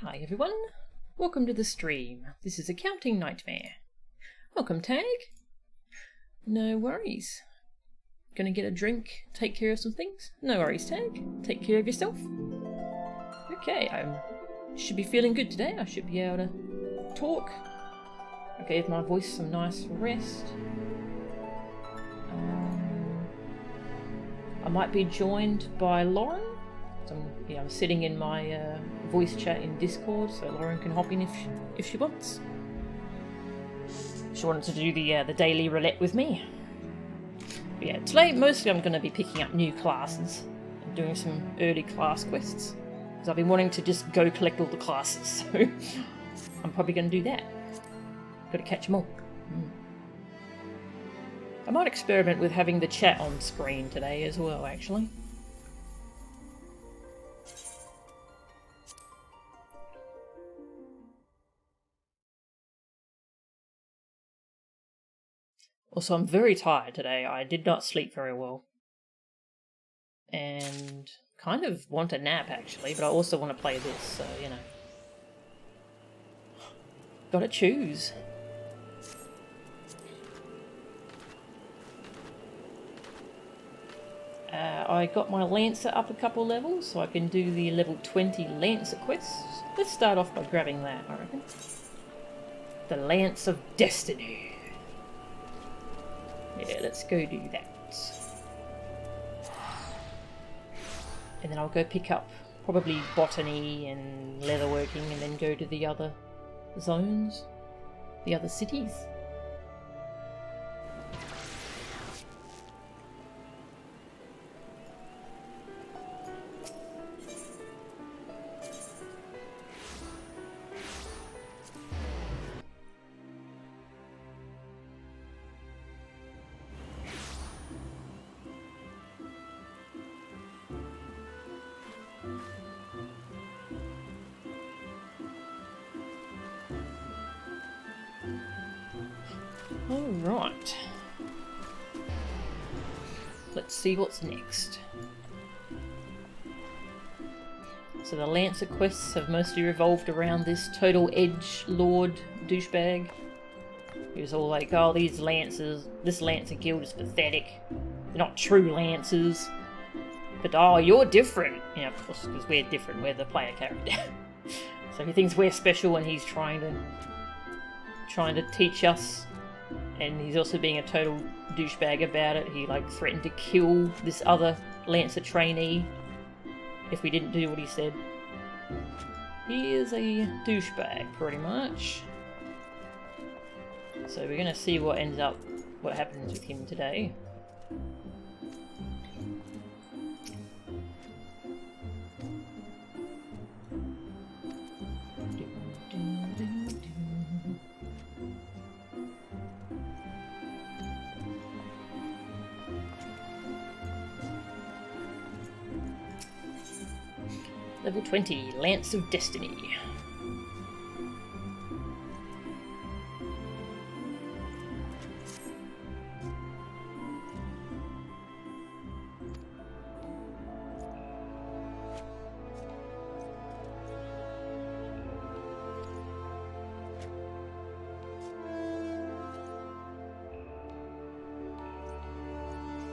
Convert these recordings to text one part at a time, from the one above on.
Hi everyone, welcome to the stream. This is Accounting Nightmare. Welcome Tag. No worries. Gonna get a drink, take care of some things. No worries Tag, take care of yourself. Okay, I should be feeling good today. I should be able to talk. I gave my voice some nice rest. I might be joined by Lauren. I'm sitting in my voice chat in Discord, so Lauren can hop in if she wants. She wanted to do the daily roulette with me. But yeah, today mostly I'm going to be picking up new classes and doing some early class quests. Because I've been wanting to just go collect all the classes, so I'm probably going to do that. Got to catch them all. I might experiment with having the chat on screen today as well, actually. Also, I'm very tired today. I did not sleep very well. And kind of want a nap, actually, but I also want to play this, so, you know. Gotta choose. I got my Lancer up a couple levels, so I can do the level 20 Lancer quests. Let's start off by grabbing that, I reckon. The Lance of Destiny. Yeah, let's go do that. And then I'll go pick up probably botany and leatherworking and then go to the other zones, the other cities. Alright. Let's see what's next. So the Lancer quests have mostly revolved around this total edge lord douchebag. He was all like, oh, these Lancers, this Lancer guild is pathetic. They're not true Lancers. But oh, you're different. You know, of course, because we're different, we're the player character. So he thinks we're special and he's trying to teach us. And he's also being a total douchebag about it. He like threatened to kill this other Lancer trainee if we didn't do what he said. He is a douchebag, pretty much. So we're gonna see what happens with him today. Level 20, Lance of Destiny.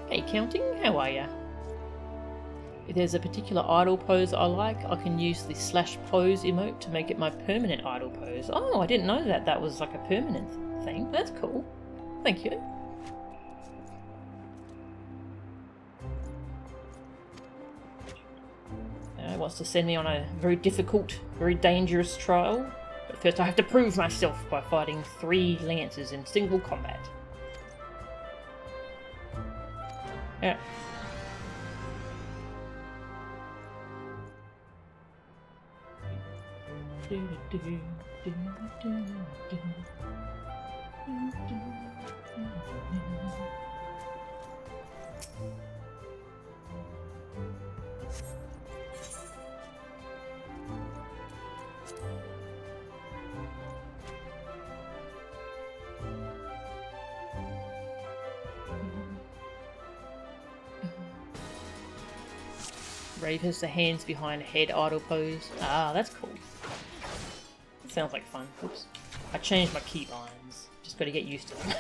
Hey Counting, how are ya? If there's a particular idle pose I like, I can use the /pose emote to make it my permanent idle pose. Oh, I didn't know that was like a permanent thing. That's cool. Thank you. It wants to send me on a very difficult, very dangerous trial. But first I have to prove myself by fighting 3 Lancers in single combat. Yeah. Rave has the hands behind head idle pose. Ah, that's cool. Sounds like fun. Oops. I changed my keybinds. Just gotta get used to them.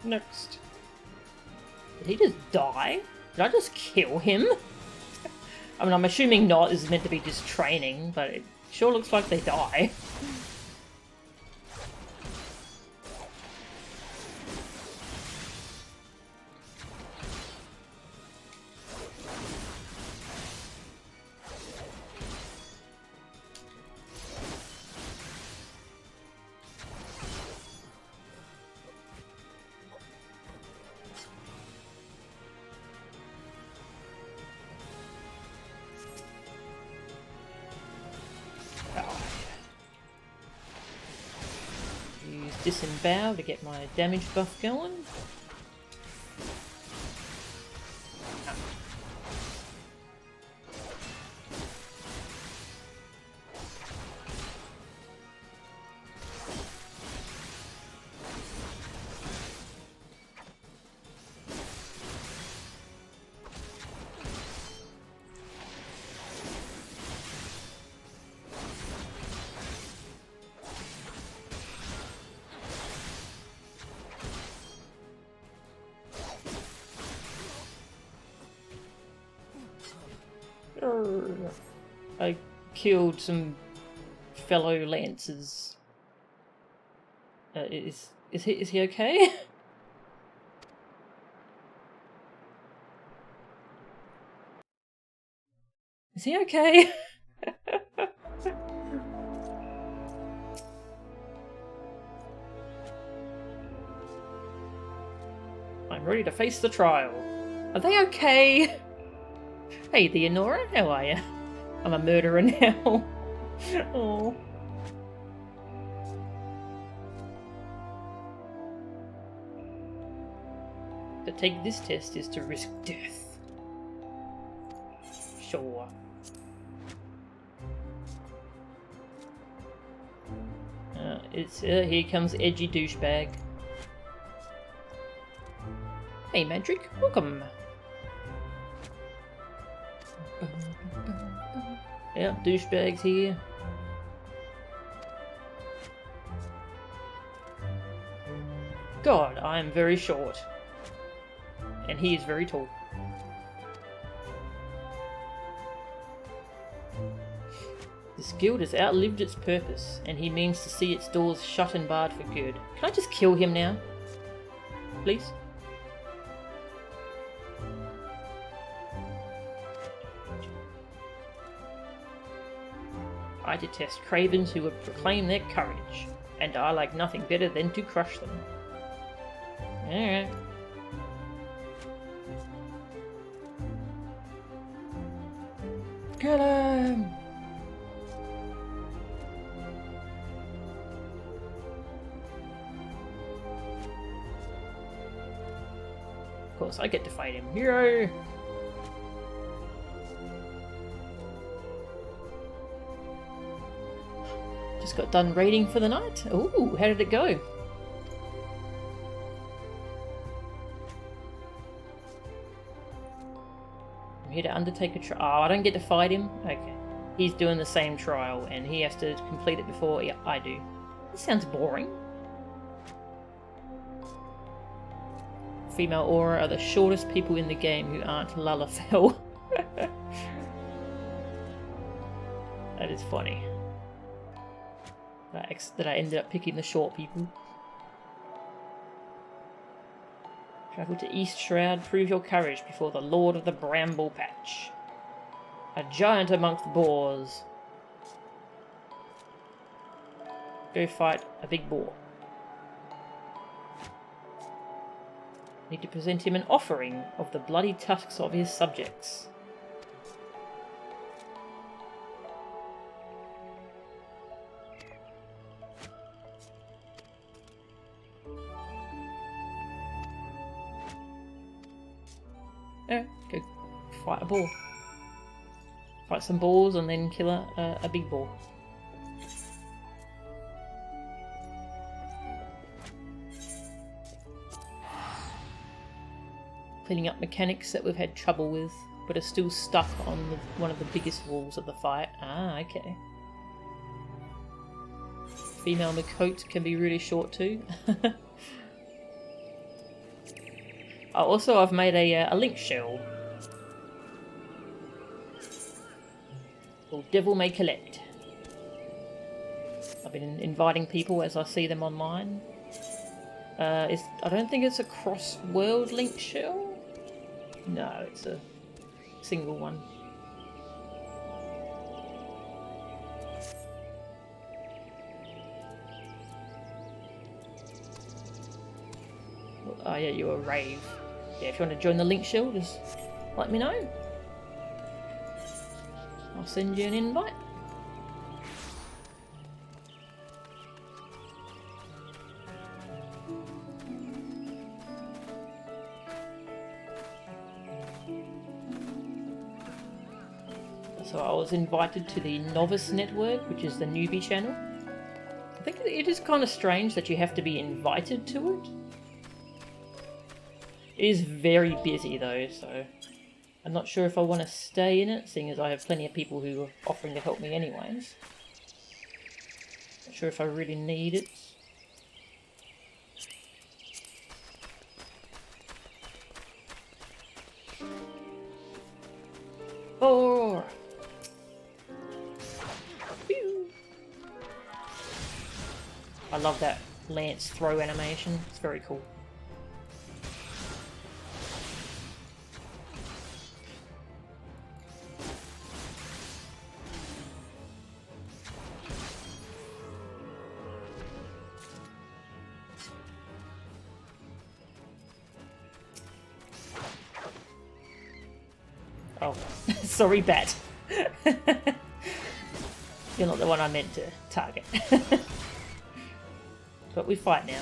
Next. Did he just die? Did I just kill him? I mean, I'm assuming not. This is meant to be just training, but it sure looks like they die. Disembowel to get my damage buff going. I killed some fellow lancers. Is he okay? Is he okay? I'm ready to face the trial. Are they okay? Hey, Theonora, how are you? I'm a murderer now. Oh. To take this test is to risk death. Sure. Here comes edgy douchebag. Hey, Madrick, welcome. Yep, douchebags here. God, I am very short. And he is very tall. This guild has outlived its purpose, and he means to see its doors shut and barred for good. Can I just kill him now? Please? I detest cravens who would proclaim their courage, and I like nothing better than to crush them. Alright. Kill him! Of course, I get to fight him. Hero! Just got done raiding for the night. Ooh, how did it go? I'm here to undertake a trial. Oh, I don't get to fight him? Okay. He's doing the same trial and he has to complete it before I do. This sounds boring. Female Aura are the shortest people in the game who aren't Lalafell. That is funny. That I ended up picking the short people. Travel to East Shroud, prove your courage before the Lord of the Bramble Patch. A giant amongst boars. Go fight a big boar. Need to present him an offering of the bloody tusks of his subjects. Go fight a boar. Fight some boars and then kill a big boar. cleaning up mechanics that we've had trouble with, but are still stuck on one of the biggest walls of the fight. Ah, okay. Female Makote can be really short too. Oh, also I've made a link shell. Called Devil May Collect. I've been inviting people as I see them online. I don't think it's a cross-world link shell. No, it's a single one. Oh yeah, you're a rave. Yeah, if you want to join the link shell, just let me know. I'll send you an invite. So I was invited to the Novice Network, which is the newbie channel. I think it is kind of strange that you have to be invited to it. It is very busy though, so I'm not sure if I want to stay in it, seeing as I have plenty of people who are offering to help me anyways. Not sure if I really need it. Oh! Phew. I love that lance throw animation, it's very cool. Oh, sorry, bat. You're not the one I meant to target. But we fight now.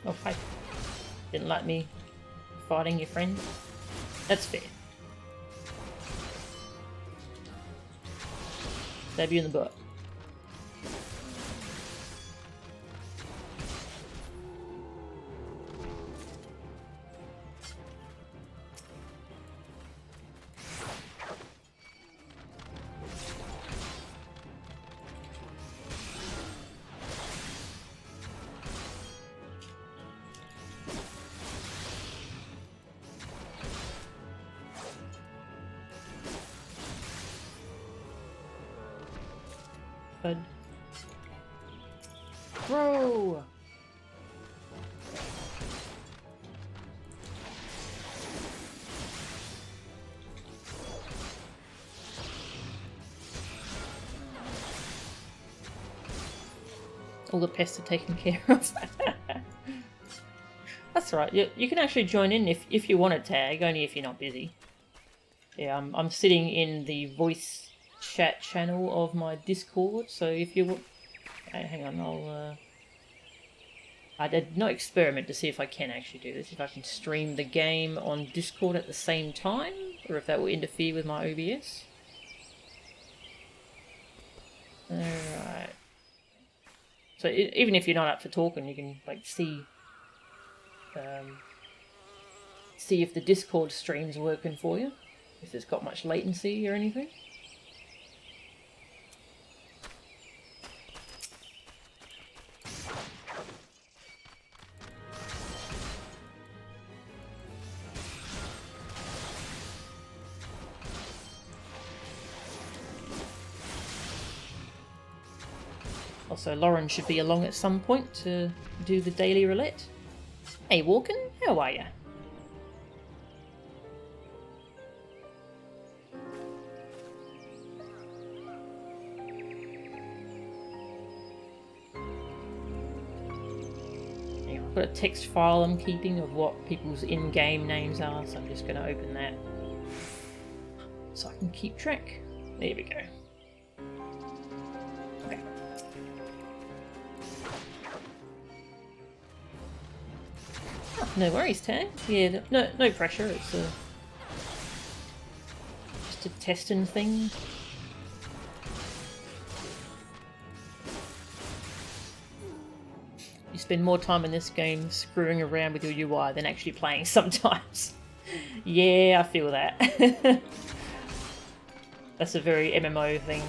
Oh, hi. Didn't like me fighting your friend. That's fair. Stab you in the butt. Bud. Throw! All the pests are taken care of. That's right. You can actually join in if you want to tag, only if you're not busy. Yeah, I'm sitting in the voice chat channel of my Discord, so if you hang on, I did not experiment to see if I can actually do this, if I can stream the game on Discord at the same time, or if that will interfere with my OBS. Alright. So even if you're not up for talking, you can like see if the Discord stream's working for you, if it's got much latency or anything. Also, Lauren should be along at some point to do the daily roulette. Hey Walken, how are ya? I've got a text file I'm keeping of what people's in-game names are, so I'm just going to open that so I can keep track. There we go. Okay. No worries, Tang. Yeah, no pressure. It's just a testing thing. You spend more time in this game screwing around with your UI than actually playing sometimes. Yeah, I feel that. That's a very MMO thing.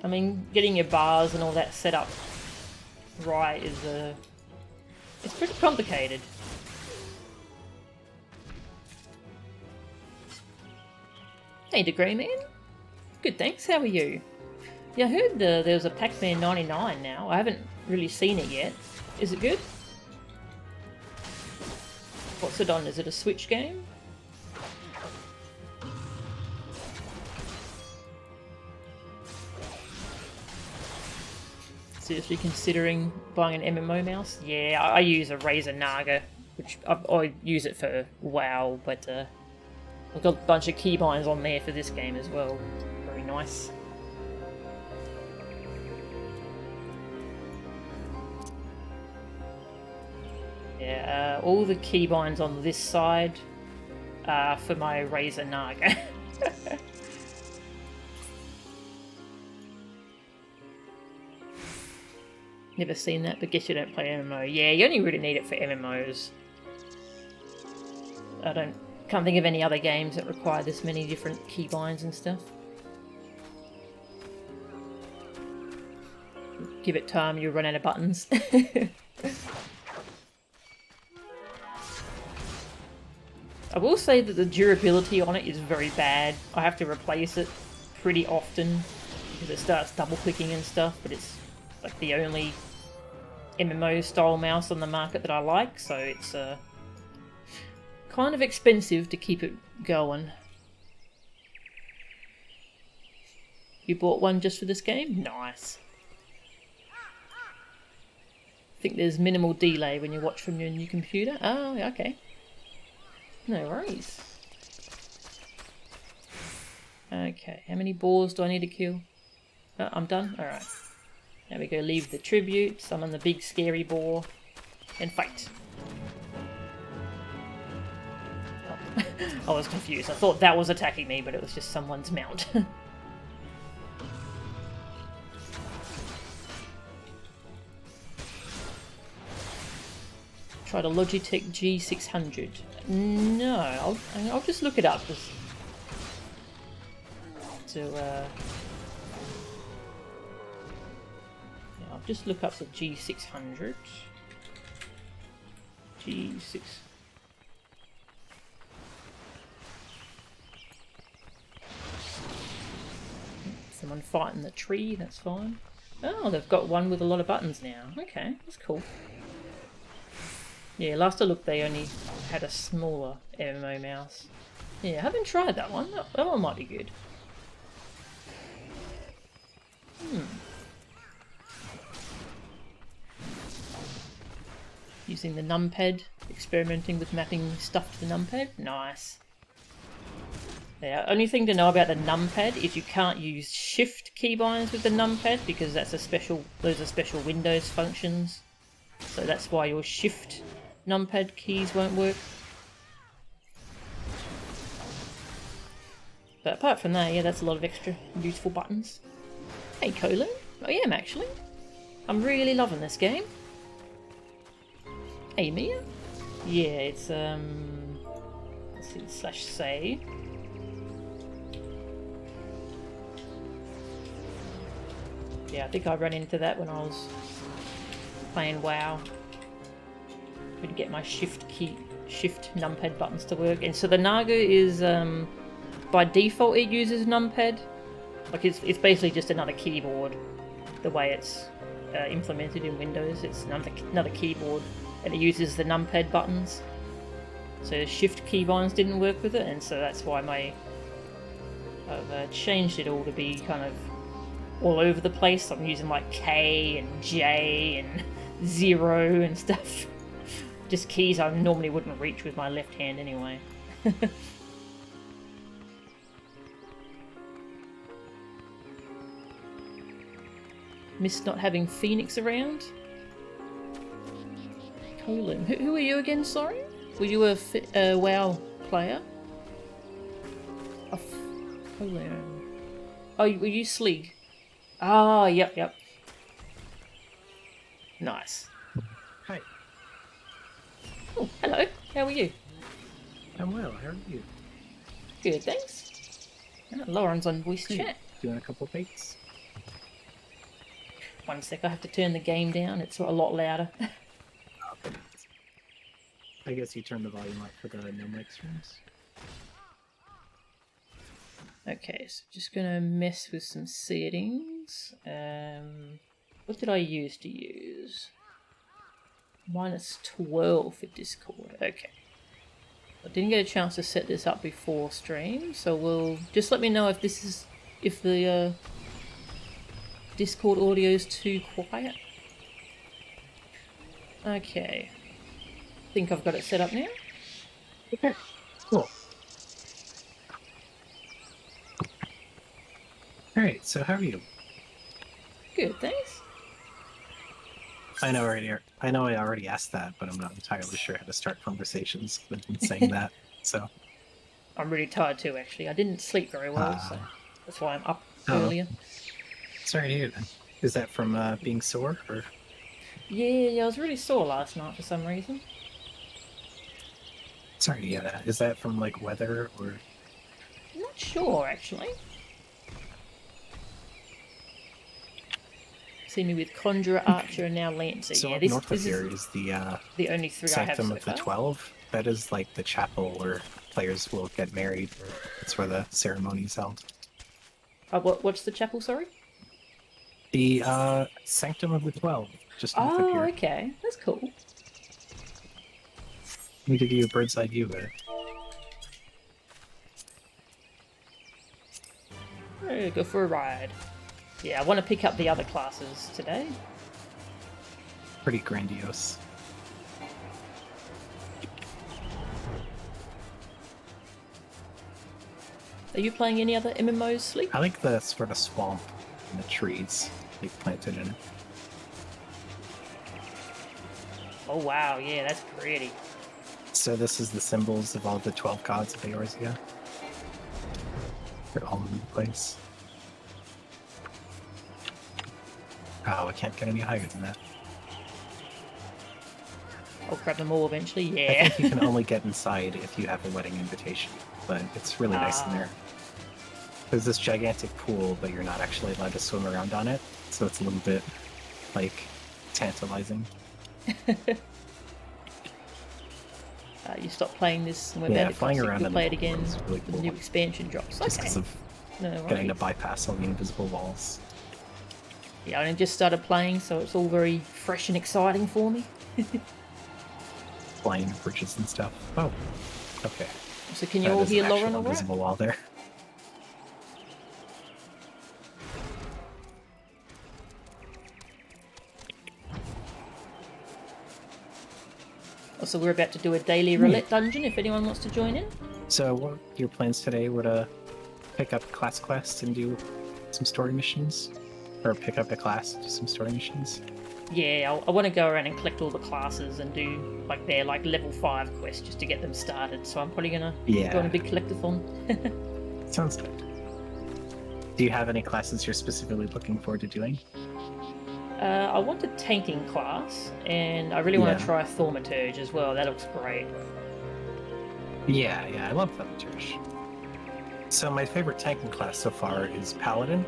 I mean, getting your bars and all that set up right is it's pretty complicated. Hey, Degree Man. Good, thanks. How are you? Yeah, I heard there's a Pac-Man 99 now. I haven't really seen it yet. Is it good? What's it on? Is it a Switch game? Seriously considering buying an MMO mouse? Yeah, I use a Razer Naga, which I use it for WoW, but I've got a bunch of keybinds on there for this game as well. Very nice. Yeah, all the keybinds on this side are for my Razer Naga. Never seen that, but guess you don't play MMO. Yeah, you only really need it for MMOs. Can't think of any other games that require this many different keybinds and stuff. Give it time, you'll run out of buttons. I will say that the durability on it is very bad. I have to replace it pretty often because it starts double clicking and stuff, but it's like the only MMO style mouse on the market that I like, so it's kind of expensive to keep it going. You bought one just for this game? Nice. I think there's minimal delay when you watch from your new computer. Oh, okay. No worries. Okay, how many boars do I need to kill? Oh, I'm done? Alright. Now we go leave the tribute, summon the big scary boar, and fight. Oh. I was confused. I thought that was attacking me, but it was just someone's mount. Try the Logitech G600. No, I'll just look it up. I'll just look up the G600. G6. Someone fighting the tree, that's fine. Oh, they've got one with a lot of buttons now. Okay, that's cool. Yeah, last I looked they only had a smaller MMO mouse. Yeah, I haven't tried that one. That one might be good. Using the numpad, experimenting with mapping stuff to the numpad. Nice. Yeah, only thing to know about the numpad is you can't use shift keybinds with the numpad because that's those are special Windows functions. So that's why your shift numpad keys won't work. But apart from that, yeah, that's a lot of extra useful buttons. Hey, Colin. I am actually. I'm really loving this game. Hey, Mia. Yeah, it's let's see, /say. Yeah, I think I ran into that when I was playing WoW. To get my shift numpad buttons to work, and so the Naga is by default it uses numpad. Like it's basically just another keyboard. The way it's implemented in Windows, it's another keyboard, and it uses the numpad buttons. So shift keybinds didn't work with it, and so that's why I've changed it all to be kind of all over the place. I'm using like K and J and 0 and stuff. Just keys I normally wouldn't reach with my left hand anyway. Miss not having Phoenix around? Olin. Who are you again, sorry? Were you a WoW player? Olin. Oh, were you Slig? Ah, yep. Nice. Hi. Oh, hello. How are you? I'm well. How are you? Good, thanks. Lauren's on voice Hey, chat. doing a couple baits? One sec, I have to turn the game down. It's a lot louder. Okay. I guess you turned the volume up for the no mic streams. Okay, so just gonna mess with some settings. What did I used to use? -12 for Discord. Okay. I didn't get a chance to set this up before stream, so we'll just let me know if the Discord audio is too quiet. Okay. I think I've got it set up now. Okay, cool. All right, so how are you? Good, thanks. I know I already asked that, but I'm not entirely sure how to start conversations. I've been saying that, so. I'm really tired too, actually. I didn't sleep very well, so that's why I'm up earlier. Sorry to hear that. Is that from being sore, or? Yeah, I was really sore last night for some reason. Sorry to hear that. Is that from like weather, or? I'm not sure, actually. See me with Conjurer, Archer, and now Lancer. So Yeah, up this north of is here is the the only three I have Sanctum so of the far. 12. That is like the chapel where players will get married. That's where the ceremony is held. What's the chapel, sorry? The Sanctum of the 12, just north of here. Okay. That's cool. Let me give you a bird's eye view of it. Go for a ride. Yeah, I want to pick up the other classes today. Pretty grandiose. Are you playing any other MMOs, Sleep? I like the sort of swamp and the trees they planted in it. Oh wow, yeah, that's pretty. So this is the symbols of all the 12 gods of Eorzea. They're all in the place. Oh, I can't get any higher than that. I'll grab them all eventually, I yeah. think you can only get inside if you have a wedding invitation, but it's really nice in there. There's this gigantic pool, but you're not actually allowed to swim around on it, so it's a little bit, like, tantalizing. You stop playing this and we're Yeah, about to flying around we'll play it in the again. is really The cool. new expansion drops. Just Okay. because of No getting to worries. bypass all the invisible walls. Yeah, I only just started playing, so it's all very fresh and exciting for me. Flying bridges and stuff. Oh, okay. So can you That all is hear an Lauren actual all right? invisible wall there. Also, we're about to do a daily roulette dungeon if anyone wants to join in. So what your plans today were to pick up class quests and do some story missions? Or pick up a class, do some story missions? Yeah, I want to go around and collect all the classes and do like their level 5 quests just to get them started. So I'm probably gonna go on a big collectathon. Sounds good. Do you have any classes you're specifically looking forward to doing? I want a tanking class, and I really want to try Thaumaturge as well. That looks great. Yeah, I love Thaumaturge. So my favorite tanking class so far is Paladin,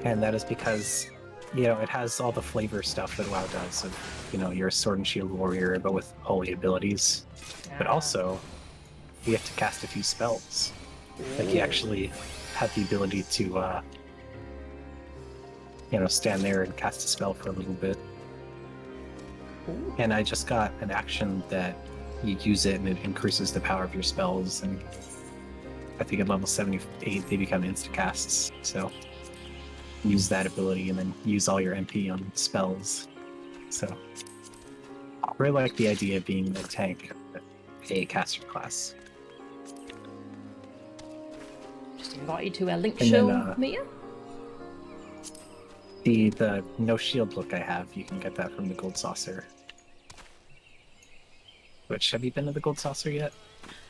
and that is because, it has all the flavor stuff that WoW does. Of, you're a sword and shield warrior, but with holy abilities. But also, you get to cast a few spells. Like you actually have the ability to, stand there and cast a spell for a little bit. Ooh. And I just got an action that you use it and it increases the power of your spells, and I think at level 78 they become insta-casts, so use that ability and then use all your MP on spells. So I really like the idea of being a tank, a caster class. Just invite you to our link And show, then, Mia. The no shield look I have, you can get that from the gold saucer. Which, have you been to the Gold Saucer yet?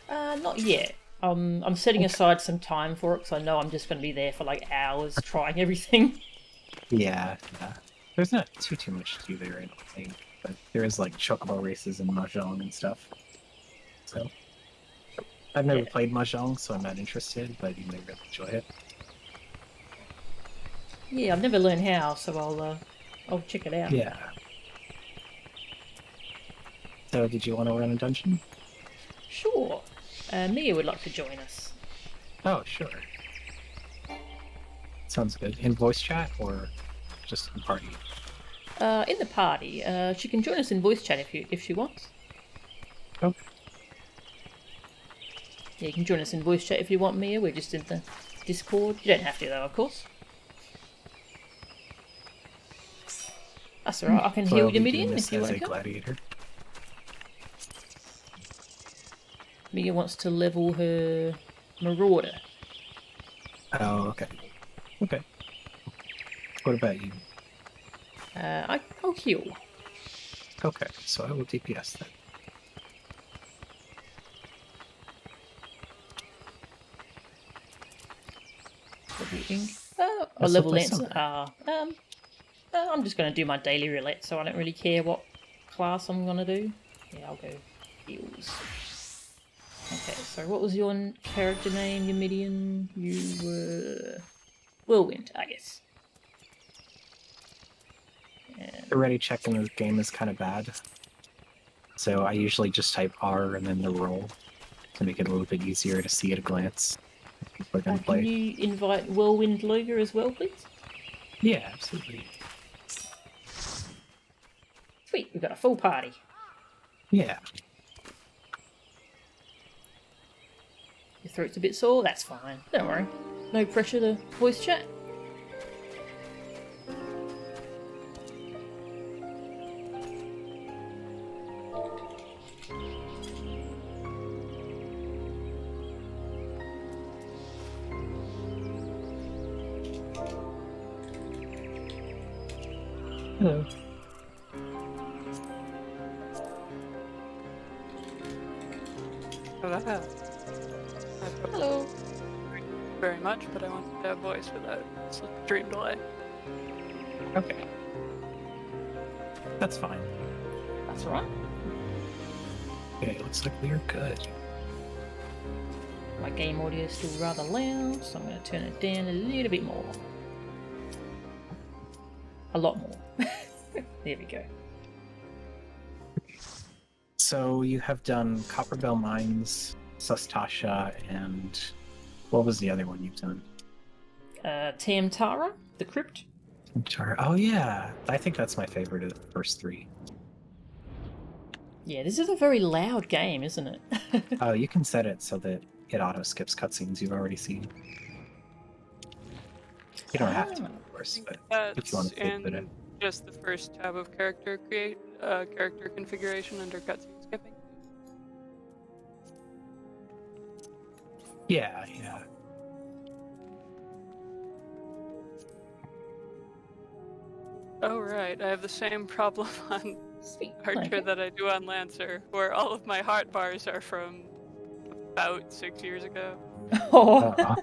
Not yet. I'm setting Okay. aside some time for it because I know I'm just going to be there for like hours trying everything. Yeah, yeah. There's not too much to do there, I don't think. But there is like chocobo races and mahjong and stuff. So I've never Yeah. played mahjong, so I'm not interested, but you may really enjoy it. Yeah, I've never learned how, so I'll check it out. Yeah. So did you want to run a dungeon? Sure. Mia would like to join us. Oh, sure. Sounds good. In voice chat or just in party? In the party. She can join us in voice chat if she wants. Okay. Yeah, you can join us in voice chat if you want, Mia. We're just in the Discord. You don't have to though, of course. That's alright. I can So heal I'll your be doing Midian this if you as want a to come. gladiator. Mia wants to level her Marauder. Oh, okay. Okay. What about you? I'll heal. Okay, so I will DPS then. Leveling. A Let's level play Lancer. Summer. I'm just going to do my daily roulette, so I don't really care what class I'm going to do. Yeah, I'll go heals. Okay, so what was your character name, your Midian? You were... Whirlwind, I guess. And... Already checking the game is kind of bad. So I usually just type R and then the roll to make it a little bit easier to see at a glance if people are going to can play. you invite Whirlwind Luger as well, please? Yeah, absolutely. Sweet, we've got a full party. Yeah. Your throat's a bit sore? That's fine. Don't worry. No pressure to voice chat. Hello. Hello. Hello. Very much, but I want to have voice without stream delay. Okay. That's fine. That's alright. Okay, looks like we're good. My game audio is still rather loud, so I'm going to turn it down a little bit more. A lot more. There we go. So you have done Copperbell Mines, Sustasha, and what was the other one you've done? Tamtara, the crypt. Oh yeah, I think that's my favorite of the first three. Yeah, this is a very loud game, isn't it? Oh, you can set it so that it auto skips cutscenes you've already seen. You don't have to, of course, but if you want to fit it in. Just the first tab of character character configuration under cutscene skipping. Yeah, yeah. Oh right, I have the same problem on Sweet. Archer Okay. that I do on Lancer, where all of my heart bars are from about 6 years ago. Oh.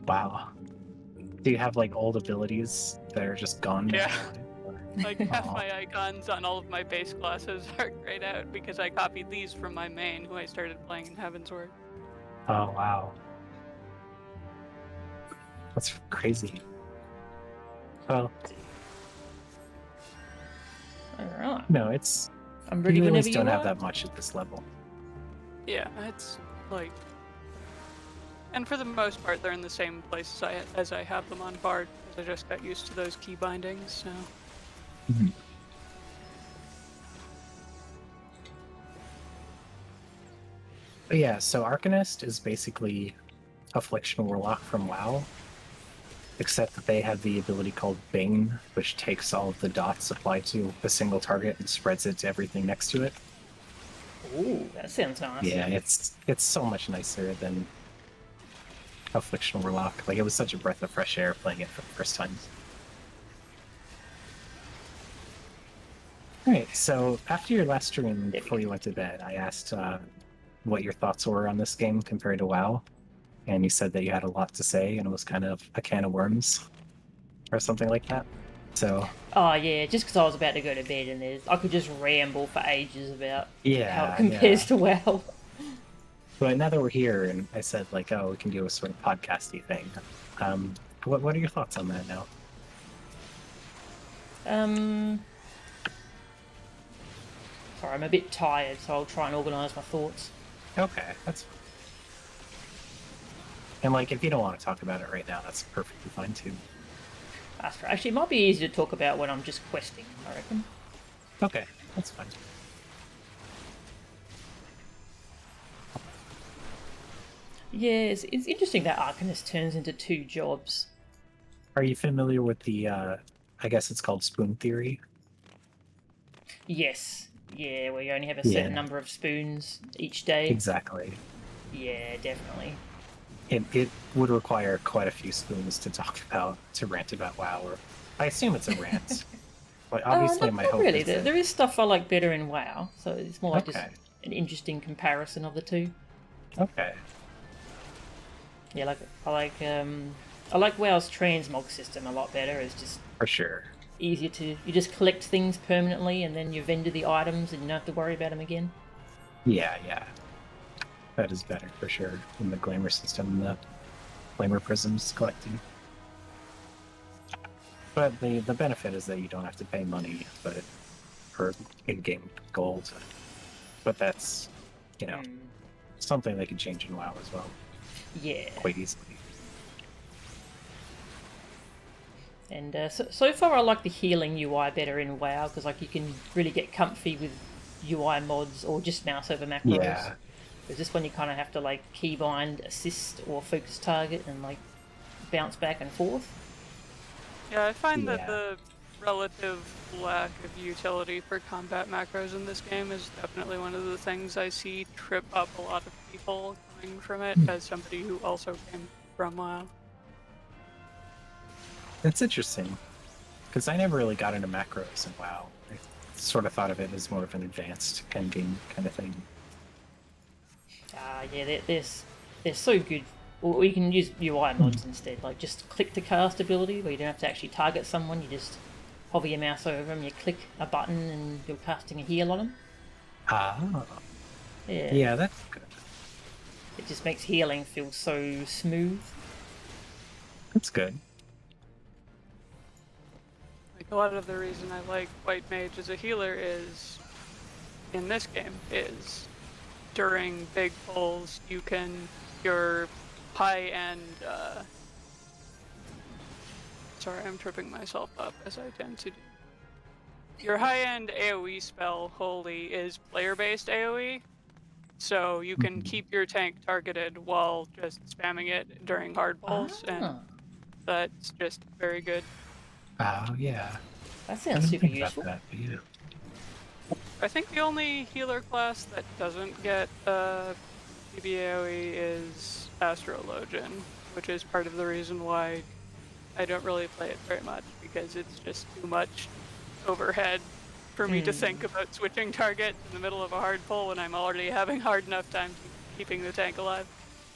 Wow. Do you have like old abilities that are just gone now? Yeah. Like half Aw. my icons on all of my base classes are grayed out because I copied these from my main, who I started playing in Heavensward. Oh wow. That's crazy. Well, Alright. no, it's I'm ready you whenever always you don't have are. that much at this level. Yeah, it's like, and for the most part, they're in the same place as I have them on Bard, because I just got used to those key bindings. So But yeah, so Arcanist is basically Affliction Warlock from WoW, except that they have the ability called Bane, which takes all of the dots applied to a single target and spreads it to everything next to it. Ooh, that sounds nice. Yeah, it's so much nicer than Affliction Warlock. Like, it was such a breath of fresh air playing it for the first time. Alright, so after your last stream, we before go. you went to bed, I asked what your thoughts were on this game compared to WoW, and you said that you had a lot to say, and it was kind of a can of worms, or something like that. So, Oh yeah, just because I was about to go to bed and I could just ramble for ages about how it yeah, compares yeah. to WoW. But now that we're here, and I said, like, oh, we can do a sort of podcasty thing, what are your thoughts on that now? Um, sorry, I'm a bit tired, so I'll try and organise my thoughts. Okay, that's fine. And, like, if you don't want to talk about it right now, that's perfectly fine, too. That's right. Actually, it might be easier to talk about when I'm just questing, I reckon. Okay, that's fine. Yeah, it's interesting that Arcanist turns into 2 jobs. Are you familiar with the, I guess it's called spoon theory? Yes. Yeah, where you only have a certain Yeah. number of spoons each day. Exactly. Yeah, definitely. It would require quite a few spoons to talk about, to rant about WoW, or I assume it's a rant. But obviously my not hope really. is that... There is stuff I like better in WoW, so it's more like just Okay, an interesting comparison of the two. okay. Yeah, I like WoW's transmog system a lot better. It's just For sure. easier to you just collect things permanently and then you vendor the items and you don't have to worry about them again. Yeah, yeah. That is better, for sure, than the glamour system, the glamour prisms collecting. But the benefit is that you don't have to pay money for in-game gold. But that's, something they could change in WoW as well, Yeah. quite easily. And so far, I like the healing UI better in WoW because like you can really get comfy with UI mods or just mouse over macros. Yeah. Whereas this one you kind of have to like keybind assist or focus target and like bounce back and forth. Yeah, I find that Yeah. the relative lack of utility for combat macros in this game is definitely one of the things I see trip up a lot of people coming from it as somebody who also came from WoW. That's interesting, because I never really got into macros in WoW. I sort of thought of it as more of an advanced endgame kind of thing. Yeah, they're so good. Or you can use UI mods instead, like just click to cast ability, where you don't have to actually target someone. You just hover your mouse over them, you click a button, and you're casting a heal on them. Ah. Yeah, Yeah, that's good. it just makes healing feel so smooth. That's good. Like a lot of the reason I like White Mage as a healer is, in this game, is during big pulls your high-end, sorry, I'm tripping myself up as I tend to do. Your high-end AoE spell, Holy, is player-based AoE, so you can keep your tank targeted while just spamming it during hard pulls, and that's just very good. Oh, yeah. That I sounds didn't super think about useful. that, but yeah. I think the only healer class that doesn't get PBAOE is Astrologian, which is part of the reason why I don't really play it very much, because it's just too much overhead for me to think about switching target in the middle of a hard pull when I'm already having hard enough time keeping the tank alive.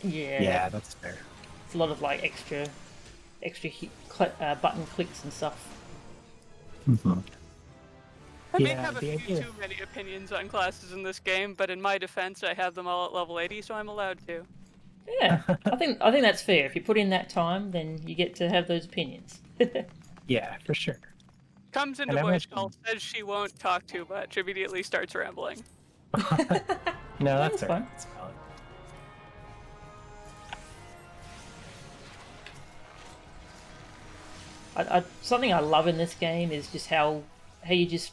Yeah. Yeah, that's fair. It's a lot of like extra button clicks and stuff. Mm-hmm. I may Yeah, have a the few idea- too many opinions on classes in this game, but in my defense, I have them all at level 80, so I'm allowed to. Yeah, I think that's fair. If you put in that time, then you get to have those opinions. Yeah, for sure. Comes into And I voice imagine- call, says she won't talk too much, immediately starts rambling. No, that's That's all fine. right. That's valid. Something I love in this game is just how you just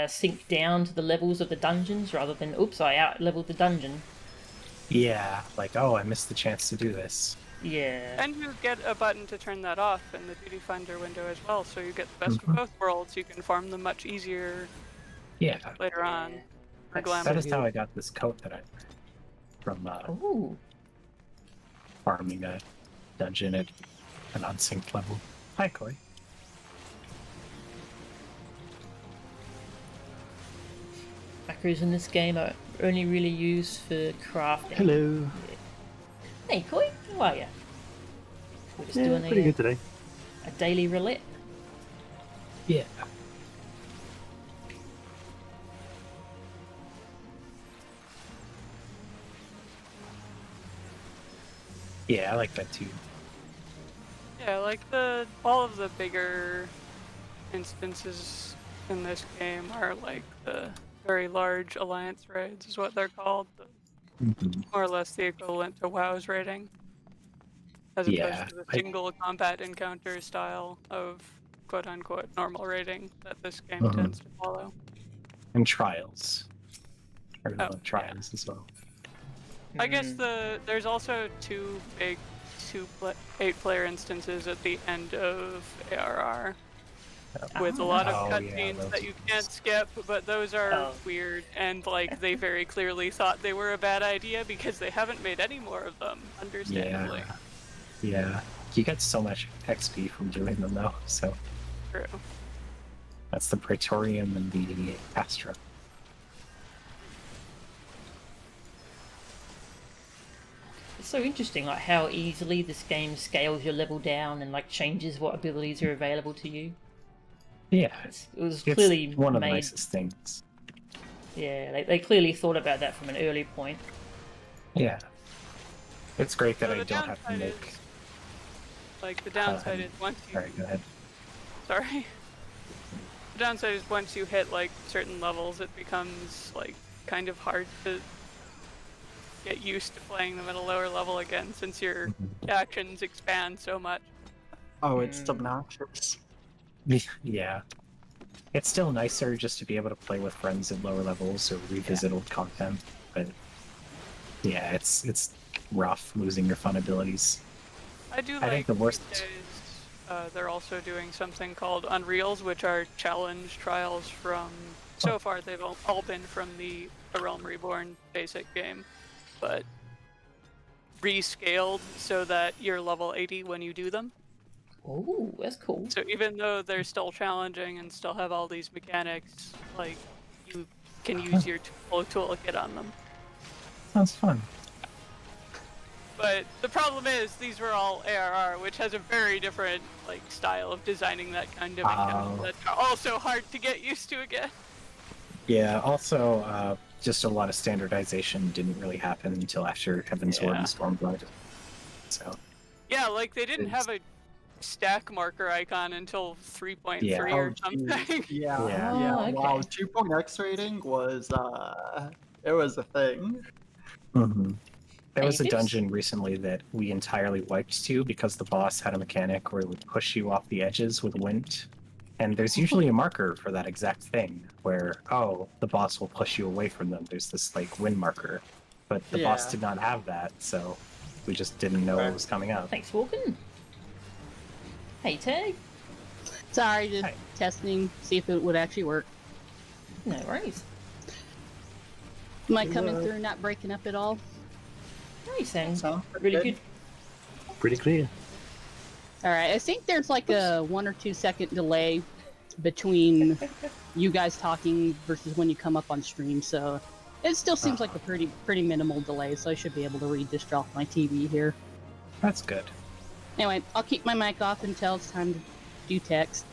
sink down to the levels of the dungeons rather than oops, I out leveled the dungeon. Yeah, like, oh, I missed the chance to do this. Yeah. And you get a button to turn that off in the Duty Finder window as well, so you get the best of both worlds. You can farm them much easier Yeah, later on. For That's glamour. that is how I got this coat that I from Ooh. farming a dungeon at an unsynced level. Hi, Koi. macros in this game are only really used for crafting. Hello. Hey, Koi, how are you? We're just Yeah, doing pretty good today. a daily roulette. Yeah. Yeah, I like that too. Yeah, like all of the bigger instances in this game are like the very large alliance raids, is what they're called. More or less the equivalent to WoW's raiding, as Yeah, opposed to the single combat encounter style of quote-unquote normal raiding that this game tends to follow. and trials. I really Oh, love trials as well. I guess there's also two big 8-player instances at the end of ARR with a lot of Oh, yeah, cutscenes those that you ones. can't skip, but those are Oh. weird and like they very clearly thought they were a bad idea because they haven't made any more of them, understandably. Yeah. You get so much XP from doing them though, so True. that's the Praetorium and the Astra. It's so interesting, like how easily this game scales your level down and like changes what abilities are available to you. Yeah. It was It's clearly one of the made. nicest things. Yeah, they clearly thought about that from an early point. Yeah. It's great that So I the don't have to downside make... is, like, the downside is once you... Sorry, go ahead. Sorry. The downside is once you hit, like, certain levels, it becomes, like, kind of hard to get used to playing them at a lower level again, since your actions expand so much. Oh, it's obnoxious. Yeah. It's still nicer just to be able to play with friends at lower levels or revisit old content, but yeah, it's rough losing your fun abilities. I do I like think the worst... these days, they're also doing something called Unreals, which are challenge trials from... So far, they've all been from the Realm Reborn basic game, but rescaled so that you're level 80 when you do them. Oh, that's cool. So even though they're still challenging and still have all these mechanics, like, you can use your toolkit on them. Sounds fun. But the problem is, these were all ARR, which has a very different like style of designing that kind of encounter that's also hard to get used to again. Yeah, also, just a lot of standardization didn't really happen until after Heaven's Word and Stormblood. So, Yeah, like they didn't have a stack marker icon until 3.3 Yeah. or Oh, geez. something. Yeah, Yeah. yeah. Oh, okay. Wow, 2.x rating was it was a thing. There was a Hey, dungeon recently that we entirely wiped to because the boss had a mechanic where it would push you off the edges with wind. And there's usually a marker for that exact thing where, oh, the boss will push you away from them. There's this like wind marker. But the boss Yeah. did not have that, so we just didn't know it was coming up. Thanks, Walken. Hey, Tag. Sorry, just Hi. testing, see if it would actually work. No worries. Am I coming through, not breaking up at all? No, you sound Sounds really good. Pretty clear. Alright, I think there's like a 1 or 2 second delay between you guys talking versus when you come up on stream, so it still seems like a pretty minimal delay, so I should be able to read this off my TV here. That's good. Anyway, I'll keep my mic off until it's time to do text.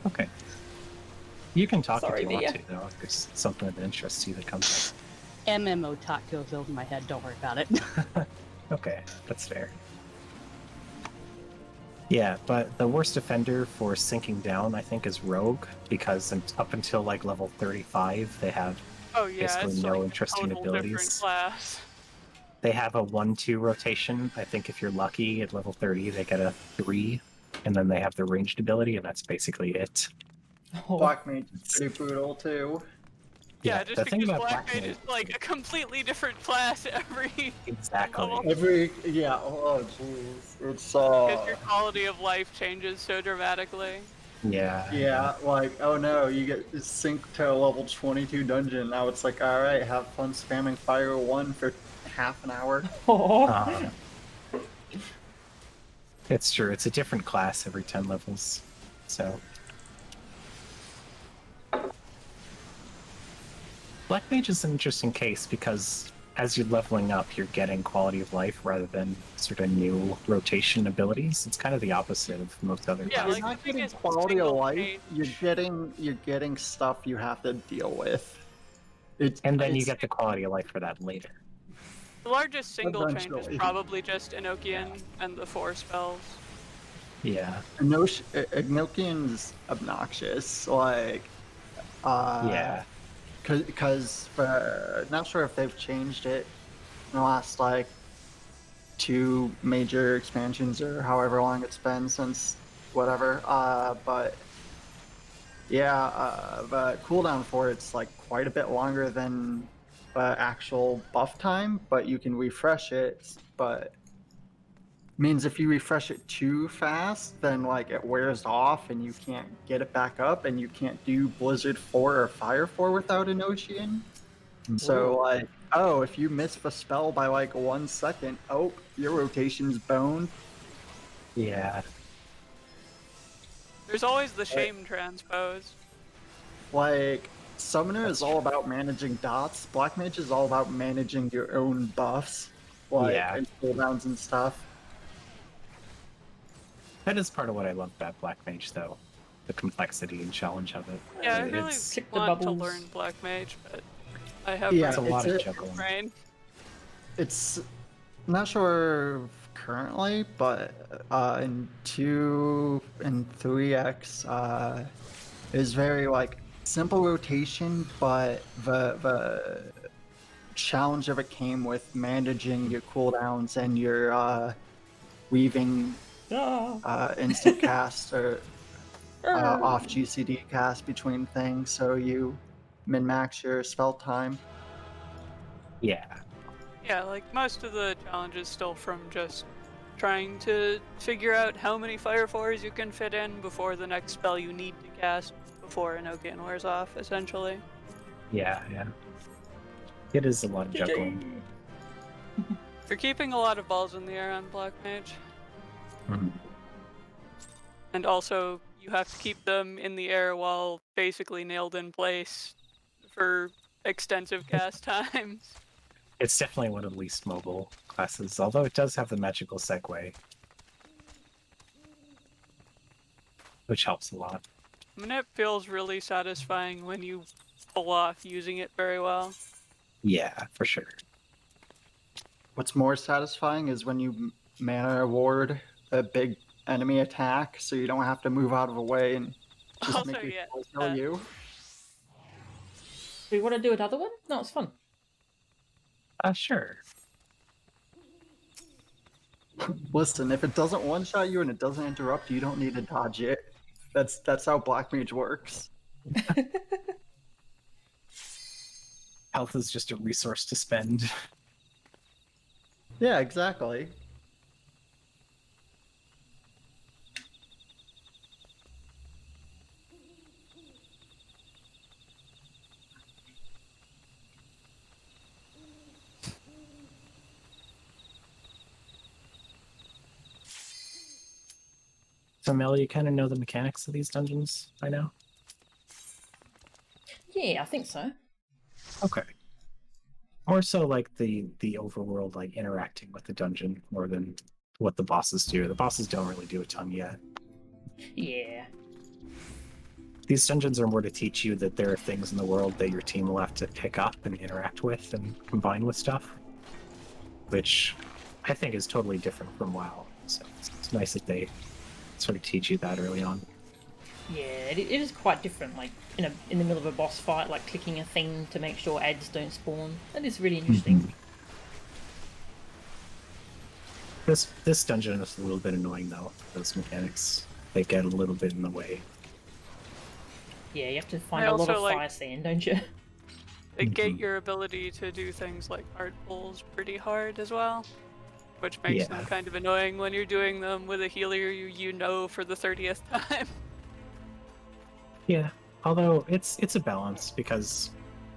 Okay. You can talk Sorry, if you want Mia. to, though, if there's something that interests you that comes MMO talk goes over my head, don't worry about it. up. Okay, that's fair. Yeah, but the worst offender for sinking down, I think, is Rogue, because up until like level 35, they have Oh yeah, basically it's no like interesting a total different abilities. class. They have a 1-2 rotation. I think if you're lucky at level 30, they get a 3, and then they have the ranged ability, and that's basically it. Oh, Black Mage is pretty brutal too. Yeah, the just thing because about Black Mage Mage- is like a completely different class every Exactly. level. Oh jeez. It's Because your quality of life changes so dramatically. Yeah. like, oh no, you get synced to a level 22 dungeon. Now it's like, alright, have fun spamming Fire 1 for half an hour. oh. Uh, it's true. It's a different class every 10 levels. So, Black Mage is an interesting case because as you're leveling up, you're getting quality of life rather than sort of new rotation abilities. It's kind of the opposite of most other Yeah, You're classes. like not the getting biggest quality of single life. change- You're getting stuff you have to deal with. It's And then you it's get the quality of life for that later. The largest single change Eventually. is probably just Enochian and the 4 spells. Yeah. Enochian's obnoxious. Like, Yeah. because not sure if they've changed it in the last like 2 major expansions or however long it's been since whatever. But yeah, the cooldown for it's like quite a bit longer than actual buff time, but you can refresh it. But means if you refresh it too fast, then like it wears off and you can't get it back up, and you can't do Blizzard 4 or Fire 4 without an Ocean. So like, oh, if you miss the spell by like 1 second, oh, your rotation's boned. Yeah. There's always the shame transpose. Like, Summoner That's is all about managing dots. Black Mage is all about managing your own buffs, like Yeah. and cooldowns and stuff. That is part of what I love about Black Mage, though. The complexity and challenge of it. Yeah, I really It's, Tick the want to bubbles. learn Black Mage, but I have Yeah, it's a run lot it's of a- juggling. brain. It's not sure currently, but in 2 and 3x is very like simple rotation, but the challenge of it came with managing your cooldowns and your weaving instant cast or off GCD cast between things, so you min-max your spell time. Yeah. Yeah, like most of the challenges still from just trying to figure out how many Fire 4s you can fit in before the next spell you need to cast before Enochian wears off, essentially. Yeah, yeah. It is a lot of juggling. You're keeping a lot of balls in the air on Black Mage, Mhm. and also you have to keep them in the air while basically nailed in place for extensive cast times. It's definitely one of the least mobile classes, although it does have the magical segue, which helps a lot. I mean, it feels really satisfying when you pull off using it very well. Yeah, for sure. What's more satisfying is when you mana award a big enemy attack, so you don't have to move out of the way and just Also, make your yeah, spells kill you. Do you want to do another one? No, it's fun. Sure. Listen, if it doesn't one-shot you and it doesn't interrupt, you don't need to dodge it. That's how Black Mage works. Health is just a resource to spend. Yeah, exactly. So, Mel, you kind of know the mechanics of these dungeons by now? Yeah, I think so. Okay. More so like the overworld, like interacting with the dungeon more than what the bosses do. The bosses don't really do a ton yet. Yeah. These dungeons are more to teach you that there are things in the world that your team will have to pick up and interact with and combine with stuff, which I think is totally different from WoW. So it's nice that they sort of teach you that early on. Yeah, it is quite different. Like in the middle of a boss fight, like clicking a thing to make sure ads don't spawn. That is really interesting. This dungeon is a little bit annoying though. Those mechanics, they get a little bit in the way. Yeah, you have to find I a lot also of like- fire sand, don't you? They gate Mhm. your ability to do things like hard pulls pretty hard as well, which makes them Yeah. kind of annoying when you're doing them with a healer you know for the 30th time. Yeah, although it's a balance because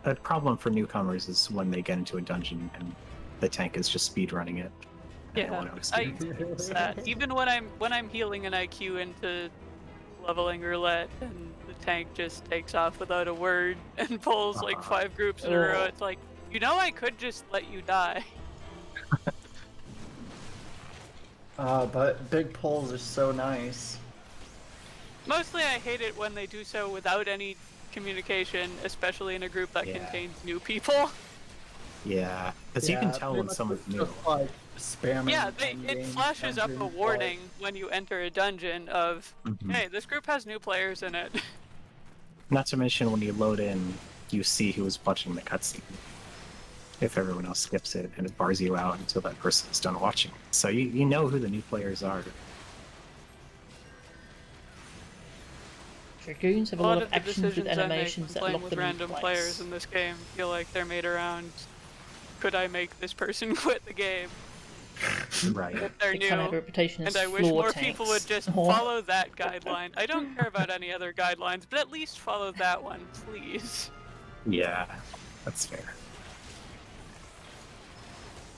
a problem for newcomers is when they get into a dungeon and the tank is just speed running it. I don't Yeah, want to experience it. That even when I'm healing an IQ into leveling roulette and the tank just takes off without a word and pulls like 5 groups in a row. Ugh. It's like, you know, I could just let you die. But big pulls are so nice. Mostly I hate it when they do so without any communication, especially in a group that Yeah. contains new people. Yeah, because you can tell pretty when much someone's it's new. just like spamming. Yeah, it in-game flashes up a dungeons, warning when you enter a dungeon of, Mhm. hey, this group has new players in it. Not to mention when you load in, you see who's watching the cutscene. If everyone else skips it, and it bars you out until that person's done watching. So you know who the new players are. Dragoons have A a lot lot of of the actions with decisions I make when animations that playing lock with them in random place. players in this game feel like they're made around, could I make this person quit the game Right. if they're They kind of have a new? reputation as And I wish floor more tanks. people would just Or- follow that guideline. I don't care about any other guidelines, but at least follow that one, please. Yeah, that's fair.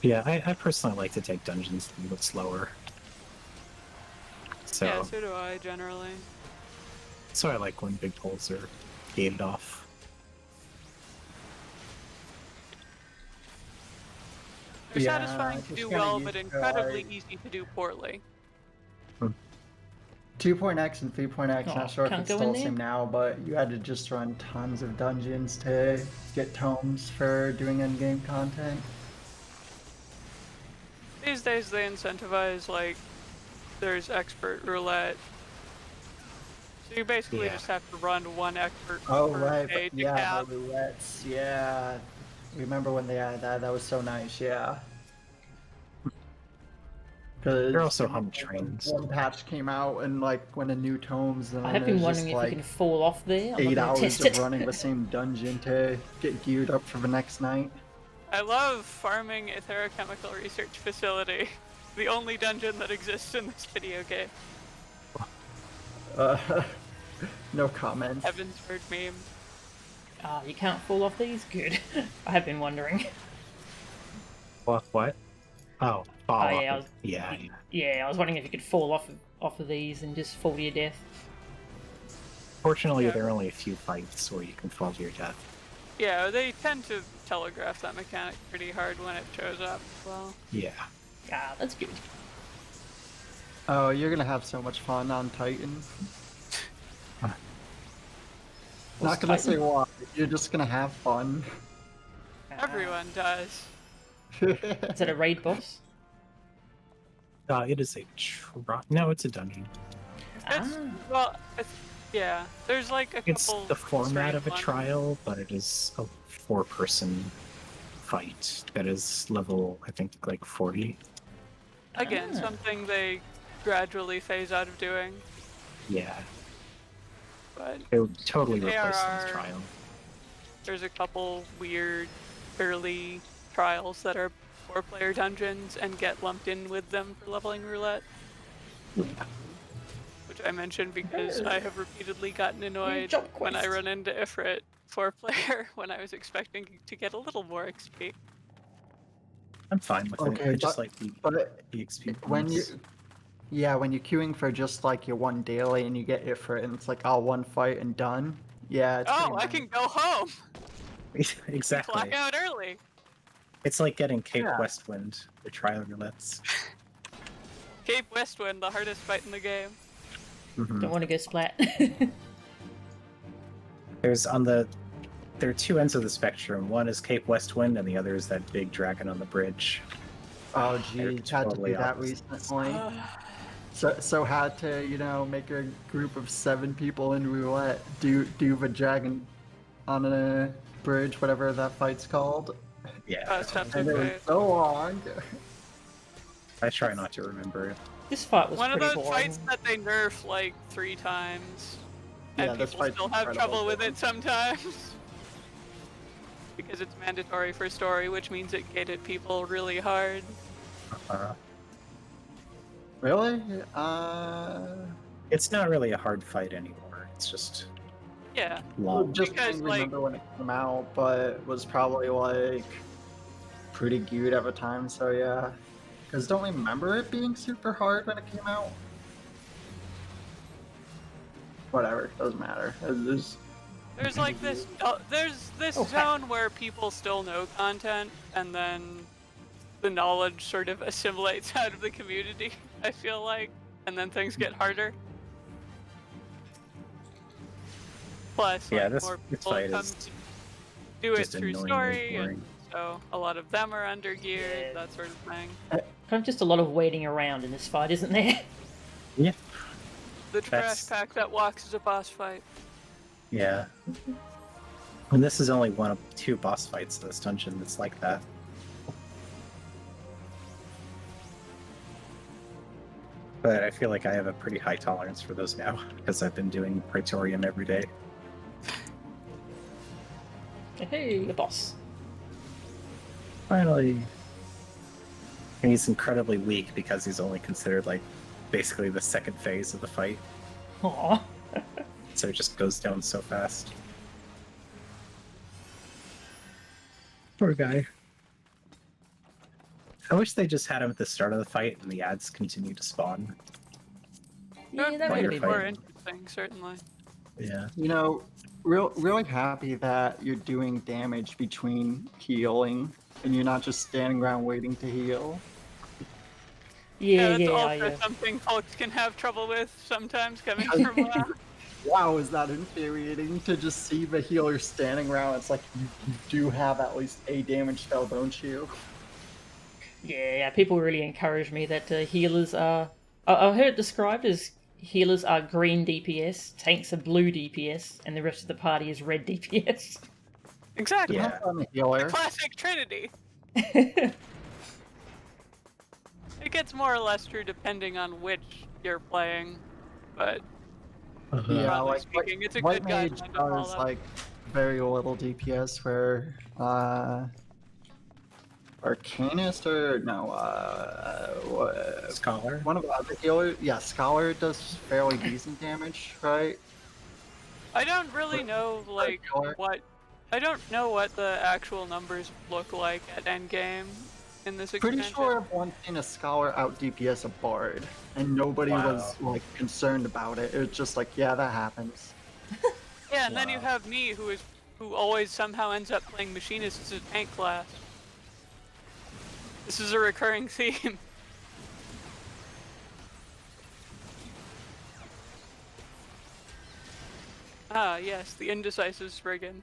Yeah, I personally like to take dungeons a little bit slower. So, Yeah, so do I generally. so I like when big pulls are gated off. They're Yeah, satisfying to just do kinda well, used but to, incredibly like- easy to do poorly. 2.x and 3.x, Oh, not sure if can't it's go still in the same there? now, but you had to just run tons of dungeons to get tomes for doing in-game content. These days they incentivize, like, there's expert roulette. So you basically Yeah. just have to run one expert Oh, per right, day but to yeah, cap. the roulettes, yeah. Remember when they had that? That was so nice, yeah. Because They're also home trains. one patch came out and like when a new tomes, and I then have been there's wondering just if like you can fall off there. I'm 8 not going to hours test of it. running the same dungeon to get geared up for the next night. I love farming a Chemical Research Facility. The only dungeon that exists in this video game. Uh, no comment. Evan's word meme. Ah, you can't fall off these? Good. I have been wondering. What? Oh, fall Oh, off yeah, I of- was- yeah. Yeah, I was wondering if you could fall off of these and just fall to your death. Fortunately, Yeah. there are only a few fights where you can fall to your death. Yeah, they tend to telegraph that mechanic pretty hard when it shows up. Well, Yeah. Ah, that's good. Oh, you're gonna have so much fun on Titan. What's Not gonna say Titan? why. You're just gonna have fun. Ah, everyone does. Is that a raid boss? It is a no, it's a dungeon. It's, Ah, well, yeah, there's like a It's couple. the format of a strange ones. trial, but it is a 4-person fight that is level, I think, like 40. Again, Ah. something they gradually phase out of doing, Yeah, but it would totally They replace are- the trial. there's a couple weird early trials that are 4-player dungeons and get lumped in with them for leveling roulette. Which I mentioned because I have repeatedly gotten annoyed job when I quest. run into Ifrit 4-player when I was expecting to get a little more XP. I'm fine with it. Okay, I just but- like the But XP when you, points. yeah, when you're queuing for just like your one daily and you get it for it, and it's like one fight and done. Yeah, it's Oh, pretty I nice. can go home! Exactly. Clock out early! It's like getting Cape Yeah. Westwind for trial roulettes. Cape Westwind, the hardest fight in the game. Mhm. don't want to go splat. There are two ends of the spectrum. One is Cape Westwind, and the other is that big dragon on the bridge. Oh, They're geez, had to totally do that opposites. recently. So had to, make a group of 7 people in roulette, do the dragon on a bridge, whatever that fight's called. Yeah, That's tough to And it was fight. so long. I try not to remember it. This fight was One of pretty those boring. fights that they nerf like 3 times. Yeah, And this people fight's still have incredible, trouble with though. it sometimes. Because it's mandatory for story, which means it gated people really hard. Uh, Really? it's not really a hard fight anymore. It's just Yeah. long. Just Because, can't like- remember when it came out, but was probably like pretty good at the time. So yeah, because don't remember it being super hard when it came out. whatever, doesn't matter. There's like this. There's this Oh, hi. zone where people still know content, and then the knowledge sort of assimilates out of the community. I feel like, and then things get harder. Plus, Yeah, like, this more this people fight come is to do it just through annoyingly story, and boring. so a lot of them are under geared, Yeah. that sort of thing. Kind of just a lot of waiting around in this fight, isn't there? Yeah. The trash That's- pack that walks is a boss fight. Yeah. And this is only one of 2 boss fights in this dungeon that's like that. But I feel like I have a pretty high tolerance for those now, because I've been doing Praetorium every day. Hey, the boss. Finally. And he's incredibly weak because he's only considered like basically the second phase of the fight. Aww. So it just goes down so fast. Poor guy. I wish they just had him at the start of the fight and the ads continue to spawn. Yeah, that While would you're have been more better. interesting, certainly. Yeah. You know, really happy that you're doing damage between healing and you're not just standing around waiting to heal. Yeah, that's yeah, also something folks can have trouble with sometimes coming from Wow, is that infuriating to just see the healer standing around? It's like you do have at least a damage spell, don't you? yeah. People really encourage me that healers are. I heard it described as healers are green DPS, tanks are blue DPS, and the rest of the party is red DPS. Exactly. Yeah. Depends on the healer. Classic Trinity. It gets more or less true depending on which you're playing, but Yeah, broadly like speaking, it's a White good Mage guideline to does follow. like very little DPS where Arcanist or no Scholar. one of the other healers, yeah, Scholar does fairly decent damage, right? I don't really know like healer? I don't know what the actual numbers look like at endgame in this Pretty expansion. sure I've once seen a Scholar out DPS a Bard, and nobody was like concerned about it. It was just like, yeah, that happens. Yeah, and then you Wow. have me who always somehow ends up playing Machinist as a tank class. This is a recurring theme. Ah, yes, the indecisive Spriggan.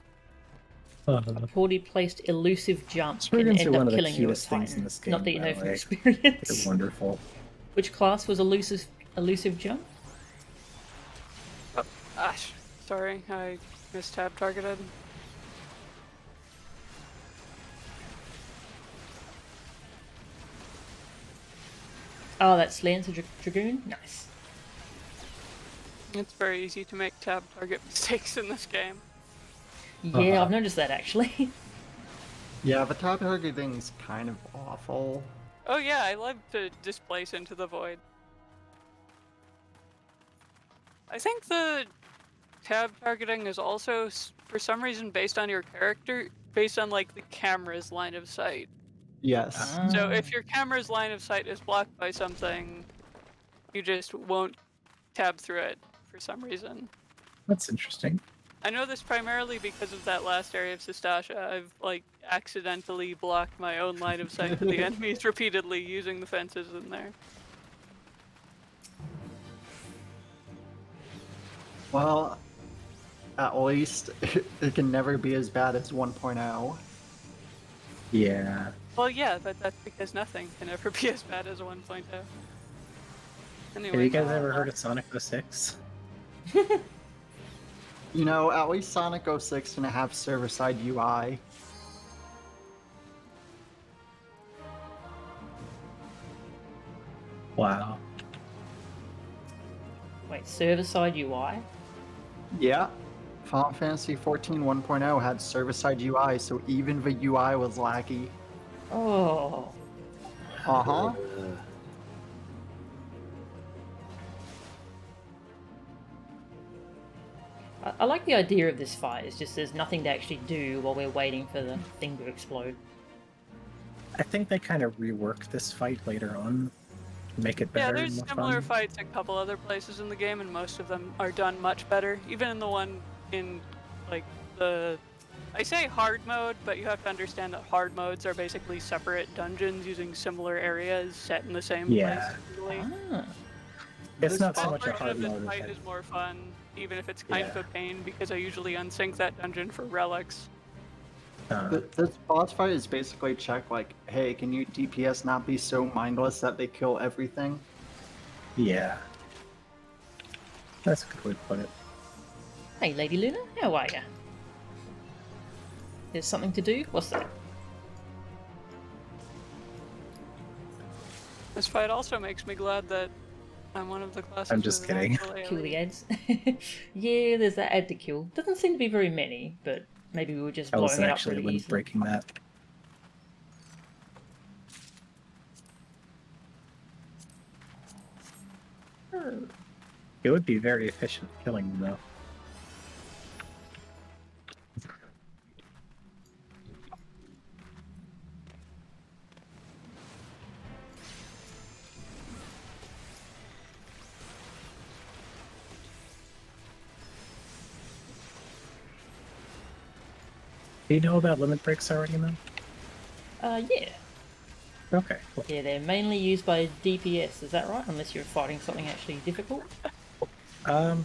A poorly placed elusive jump can Spriggans end are one up of the killing you at cutest things in Titan. this game, Not that you by know the from way. experience. They're wonderful. Which class was elusive jump? Oh, gosh, sorry, I mistab targeted. Oh, that's Lancer Dragoon? Nice. It's very easy to make tab target mistakes in this game. Yeah, I've noticed that actually. Yeah, the top targeting's kind of awful. Oh yeah, I love to displace into the void. I think the tab targeting is also, for some reason, based on your character, based on like the camera's line of sight. Yes. So if your camera's line of sight is blocked by something, you just won't tab through it for some reason. That's interesting. I know this primarily because of that last area of Sestasha. I've like accidentally blocked my own line of sight to the enemies repeatedly using the fences in there. Well, at least it can never be as bad as 1.0. Yeah. Well, yeah, but that's because nothing can ever be as bad as 1.0. Anyway, Have you guys ever heard of Sonic 06? You know, at least Sonic 06 gonna have server-side UI. Wow. Wait, server-side UI? Yeah. Final Fantasy 14 1.0 had server-side UI, so even the UI was laggy. Oh. Uh-huh. I like the idea of this fight, it's just there's nothing to actually do while we're waiting for the thing to explode. I think they kind of reworked this fight later on. make it Yeah, better there's and more similar fun. fights a couple other places in the game, and most of them are done much better. Even in the one in, like, the... I say hard mode, but you have to understand that hard modes are basically separate dungeons using similar areas set in the same place. Yeah. Usually. Ah. It's This not so That much a version hard of this mode. fight is more fun, even if it's kind of Yeah. a pain, because I usually unsync that dungeon for relics. This boss fight is basically check like, hey, can you DPS not be so mindless that they kill everything? Yeah. That's a good way to put it. Hey, Lady Luna, how are ya? There's something to do? What's that? This fight also makes me glad that I'm one of the classes. I'm just with an kidding. actual Kill the AoE. ads. Yeah, there's that ad to kill. Doesn't seem to be very many, but maybe we were just I blowing wasn't it up actually really limit easily. breaking that. It would be very efficient killing them, though. Do you know about limit breaks already, then? Yeah. Okay, cool. Yeah, they're mainly used by DPS, is that right? Unless you're fighting something actually difficult?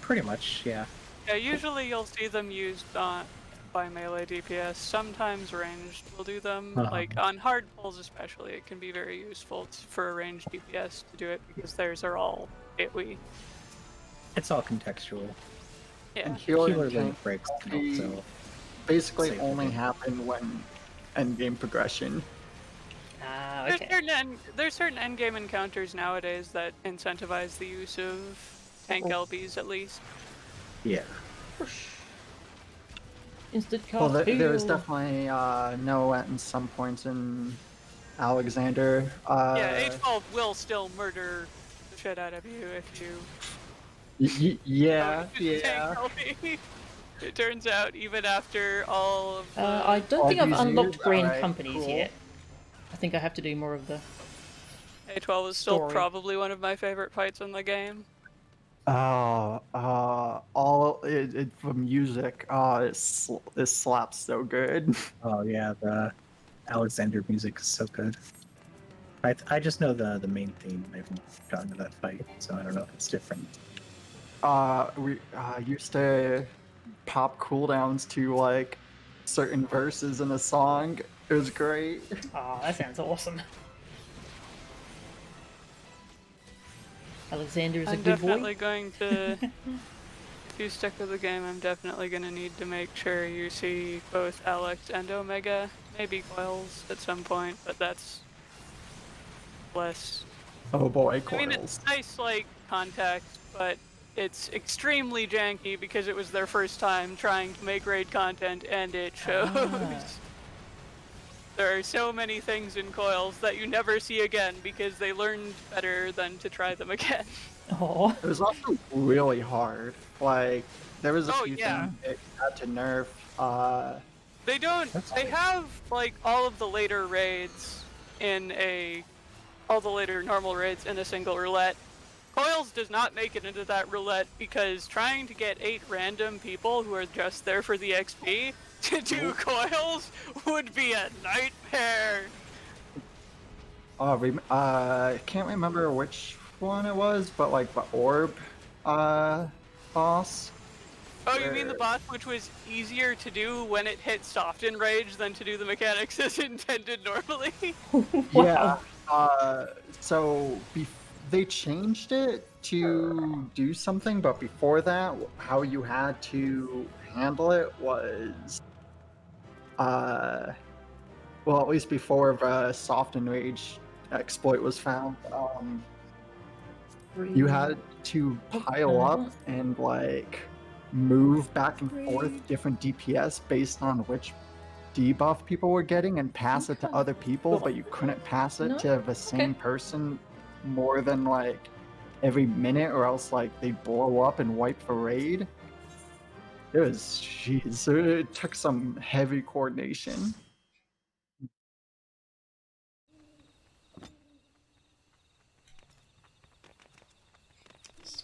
Pretty much, yeah. Yeah, usually you'll see them used by melee DPS. Sometimes ranged will do them. Uh-huh. Like on hard pulls especially, it can be very useful for a ranged DPS to do it because theirs are all AoE. It's all contextual. Yeah. And healer Healer and limit tank breaks can be- also. basically Save the only game. happen when endgame progression. Ah, There's okay. there's certain endgame encounters nowadays that incentivize the use of tank LBs at least. Yeah. Instant Well, cast there was heal. definitely no at some points in Alexander. Yeah, H12 will still murder the shit out of you if you Yeah, use yeah. tank LB. It turns out even after all of the... I don't all think I've these unlocked years? Grand Alright, Companies cool. yet. I think I have to do more of the... A12 is still Story. probably one of my favorite fights in the game. All the music. It slaps so good. Oh yeah, the Alexander music is so good. I just know the main theme. I haven't gotten to that fight, so I don't know if it's different. We used to pop cooldowns to like certain verses in a song. It was great. Oh, that sounds awesome. Alexander is a I'm good definitely boy. going to... If you stick with the game, I'm definitely going to need to make sure you see both Alex and Omega. Maybe Coils at some point, but that's less... Oh boy, I mean, coils. it's nice, like, context, but it's extremely janky because it was their first time trying to make raid content, and it shows. Ah. There are so many things in Coils that you never see again because they learned better than to try them again. Oh. It was also really hard. Like there was a Oh, few yeah. things they had to nerf. They don't. That's They have like all of the later raids all the later normal raids in a single roulette. Coils does not make it into that roulette because trying to get 8 random people who are just there for the XP to do Coils would be a nightmare. I can't remember which one it was, but like the orb boss. Oh, you mean the Where- boss which was easier to do when it hit soft enrage than to do the mechanics as intended normally? Yeah. So they changed it to do something, but before that, how you had to handle it was, well, at least before the soft enrage exploit was found, you had to pile up and like move back and forth different DPS based on which debuff people were getting and pass it to other people, but you couldn't pass it No? to the same person more than like every minute, or else like they blow up and wipe the raid. It was, jeez, it took some heavy coordination.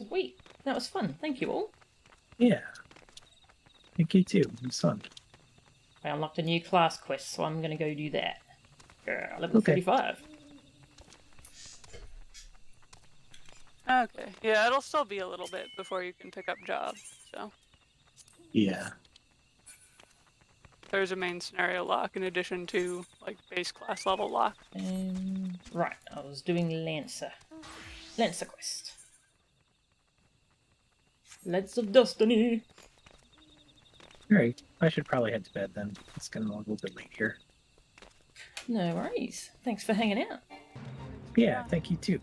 Sweet. That was fun. Thank you all. Yeah. Thank you too. It was fun. I unlocked a new class quest, so I'm going to go do that. Level Okay. 35. Okay. Yeah, it'll still be a little bit before you can pick up jobs. So Yeah. there's a main scenario lock in addition to like base class level lock. Right, I was doing Lancer. Lancer quest. Lance of Destiny. Alright. I should probably head to bed then. It's getting a little bit late here. No worries. Thanks for hanging out. Yeah, thank you too.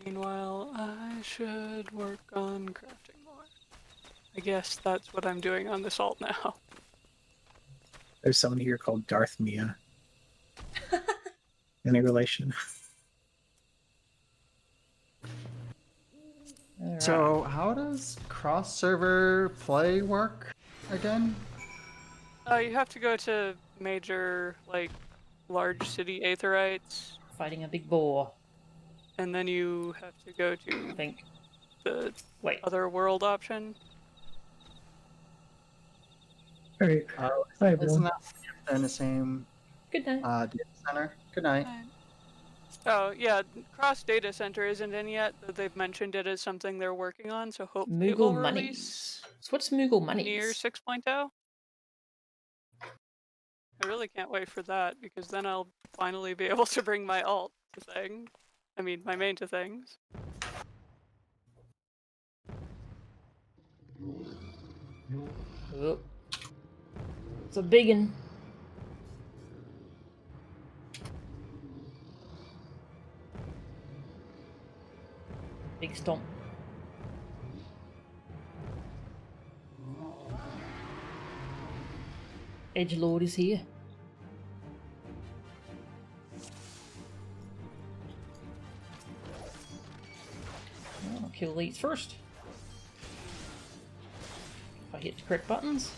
Meanwhile, I should work on crafting more. I guess that's what I'm doing on this alt now. There's someone here called Darth Mia. Any relation? Alright. So, how does cross-server play work again? You have to go to major, like, large city aetherites, Fighting a big boar, and then you have to go I to think. the Wait. other world option. Alright. Oh, Hi, isn't everyone. that in the same Good night. data center? Good night. Oh, yeah, Cross Data Center isn't in yet, but they've mentioned it as something they're working on, so hopefully it will Moogle release Monies. So what's Moogle near Monies? 6.0. I really can't wait for that, because then I'll finally be able to bring my alt to things. I mean, my main to things. Oh. It's a biggin. Big stomp. Edgelord is here. I'll kill these first. If I hit the correct buttons.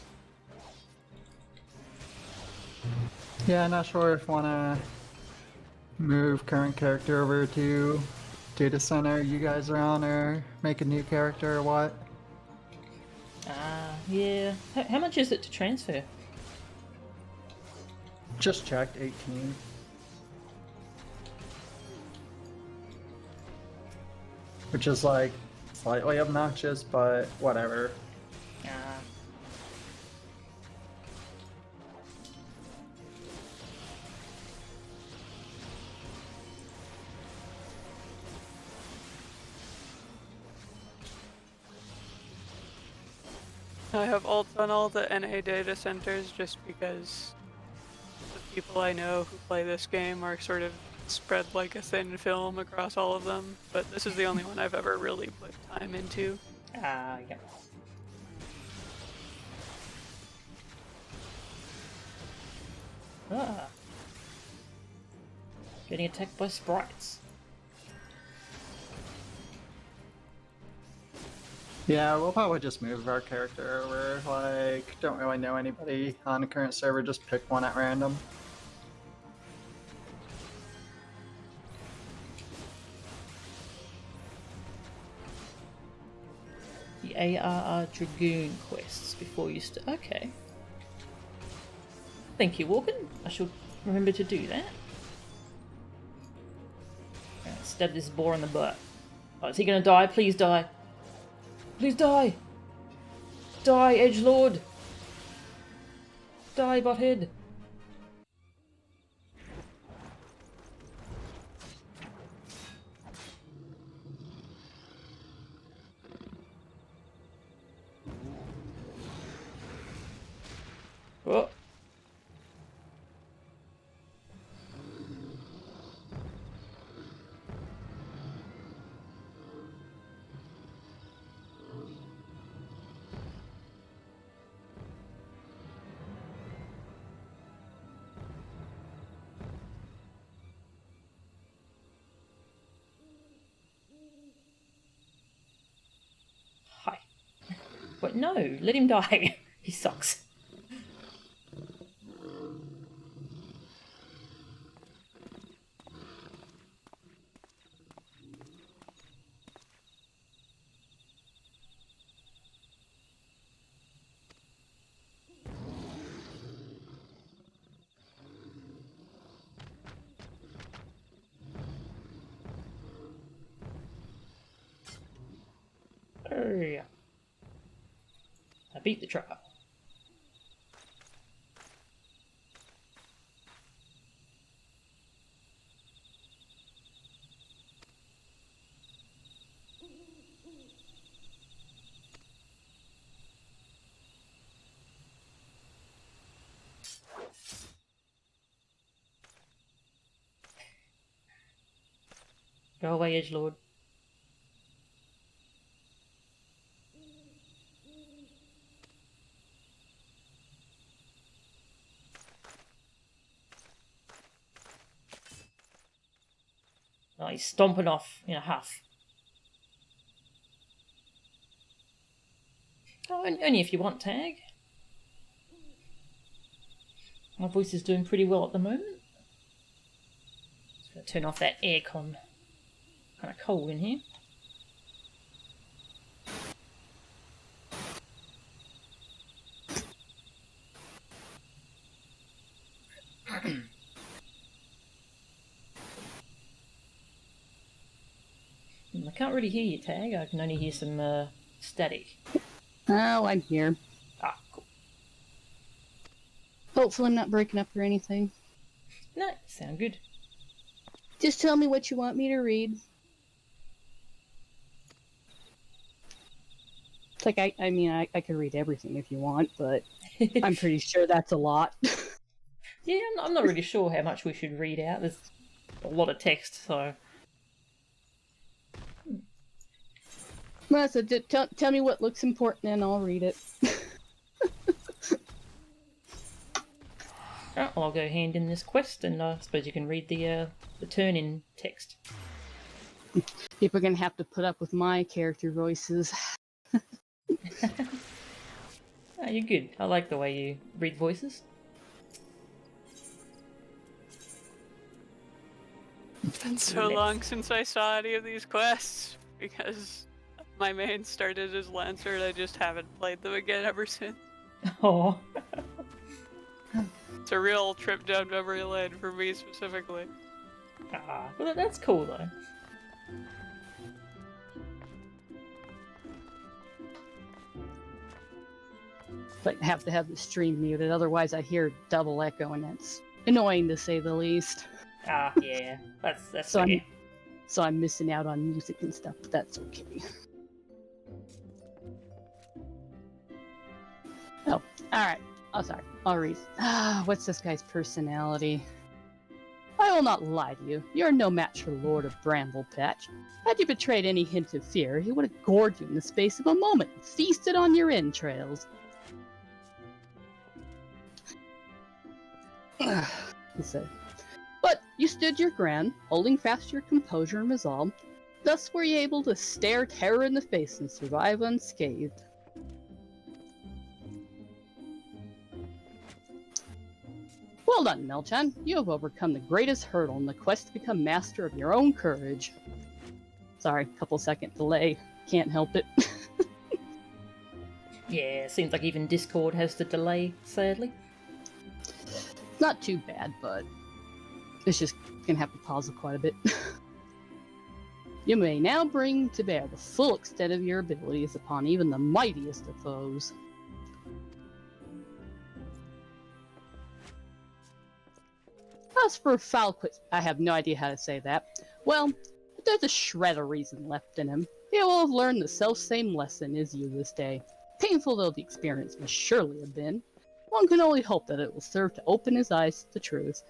Yeah, not sure if want to move current character over to data center you guys are on, or make a new character or what. Yeah. How much is it to transfer? Just checked, 18. Which is like slightly obnoxious, but whatever. I have alts on all the NA data centers just because the people I know who play this game are sort of spread like a thin film across all of them, but this is the only one I've ever really put time into. Yeah. Getting attacked by sprites. Yeah, we'll probably just move our character over. Like, don't really know anybody on the current server, just pick one at random. The ARR Dragoon quests before you start. Okay. Thank you, Walken. I shall remember to do that. Stab this boar in the butt. Oh, is he gonna die? Please die. Please die! Die, Edgelord! Die, butthead! Oh. Hi. But no, let him die. He sucks. Yay! I beat the trial. Go away, Edgelord. Oh, he's stomping off in a huff. Oh, only if you want, Tag. My voice is doing pretty well at the moment. Just gonna turn off that aircon. Kind of cold in here. I can't really hear you, Tag. I can only hear some static. Oh, I'm here. Ah, cool. Hopefully I'm not breaking up or anything. No, sound good. Just tell me what you want me to read. It's like, I mean, I could read everything if you want, but I'm pretty sure that's a lot. Yeah, I'm not really sure how much we should read out. There's a lot of text, so... Melissa, tell me what looks important and I'll read it. Alright, well, I'll go hand in this quest, and I suppose you can read the turn-in text. People are gonna have to put up with my character voices. Oh, you're good. I like the way you read voices. It's been so long since I saw any of these quests because my main started as Lancer and I just haven't played them again ever since. Oh. It's a real trip down memory lane for me specifically. Ah, well, that's cool though. But I have to have the stream muted, otherwise I hear double echo and that's annoying to say the least. Ah, yeah. That's So okay. So I'm missing out on music and stuff, but that's okay. Oh, alright. Oh, sorry. I'll read. What's this guy's personality? I will not lie to you. You're no match for Lord of Bramblepatch. Had you betrayed any hint of fear, he would have gored you in the space of a moment and feasted on your entrails. He said. But you stood your ground, holding fast your composure and resolve. Thus were you able to stare terror in the face and survive unscathed. Well done, Melchan. You have overcome the greatest hurdle in the quest to become master of your own courage. Sorry, couple second delay. Can't help it. Yeah, seems like even Discord has the delay, sadly. Not too bad, but it's just gonna have to pause it quite a bit. You may now bring to bear the full extent of your abilities upon even the mightiest of foes. As for Falquist, I have no idea how to say that. Well, if there's a shred of reason left in him, he will have learned the self-same lesson as you this day. Painful though the experience must surely have been, one can only hope that it will serve to open his eyes to the truth.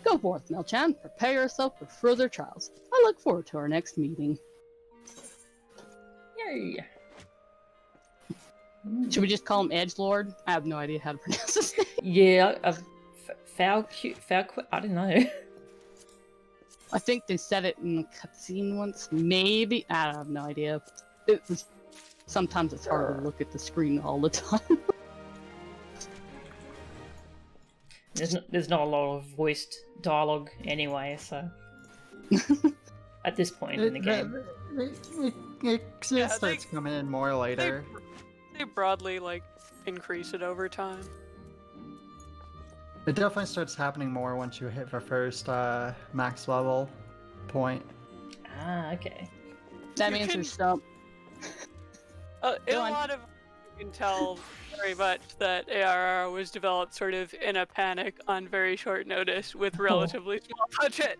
Go forth, Melchan. Prepare yourself for further trials. I look forward to our next meeting. Yay! Should we just call him Edgelord? I have no idea how to pronounce his name. Yeah, Falquist, I don't know. I think they said it in the cutscene once. Maybe. I have no idea. It was, sometimes it's hard to look at the screen all the time. There's not a lot of voiced dialogue anyway, so... At this point in the game. It Yeah, starts coming in more later. They broadly like increase it over time. It definitely starts happening more once you hit the first max level. point. Ah, okay. That You means can- you're stumped. In Go a on. lot of you can tell very much that ARR was developed sort of in a panic on very short notice with relatively small budget.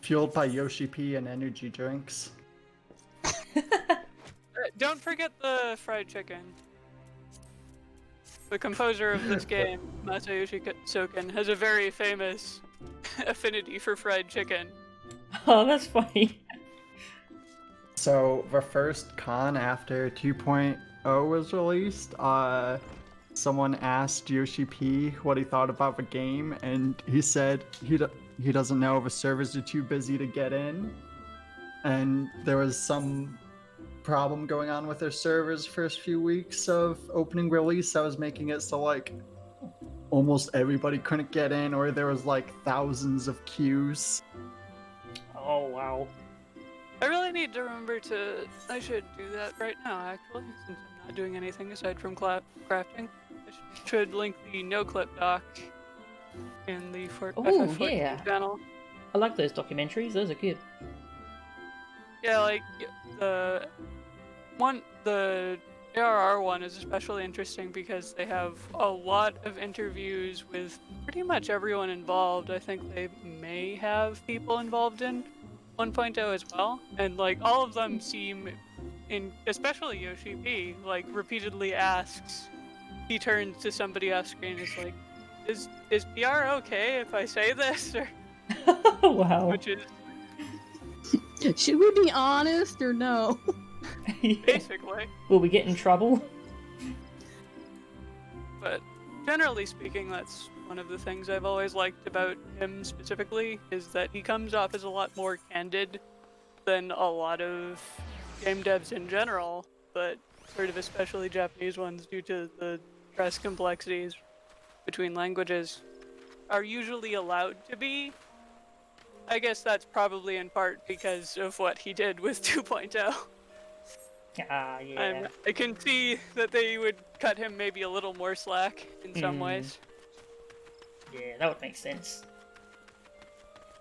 Fueled by Yoshi P and energy drinks. Don't forget the fried chicken. The composer of this game, Masayoshi Soken, has a very famous affinity for fried chicken. Oh, that's funny. So the first con after 2.0 was released, someone asked Yoshi P what he thought about the game, and he said he doesn't know, the servers are too busy to get in, and there was some problem going on with their servers first few weeks of opening release that was making it so like almost everybody couldn't get in, or there was like thousands of queues. Oh, wow. I really need to remember to. I should do that right now, actually, since I'm not doing anything aside from crafting. I should link the no-clip doc in the Oh, FF14 yeah. channel. I like those documentaries. Those are good. Yeah, like the ARR one is especially interesting because they have a lot of interviews with pretty much everyone involved. I think they may have people involved in 1.0 as well, and like all of them seem, especially Yoshi P, like repeatedly asks. He turns to somebody off screen. Is like, is PR okay if I say this? Or Wow. which is Should we be honest or no? basically. Will we get in trouble? But generally speaking, that's one of the things I've always liked about him specifically, is that he comes off as a lot more candid than a lot of game devs in general, but sort of especially Japanese ones, due to the stress complexities between languages, are usually allowed to be. I guess that's probably in part because of what he did with 2.0. Ah, yeah. I can see that they would cut him maybe a little more slack in some ways. Yeah, that would make sense.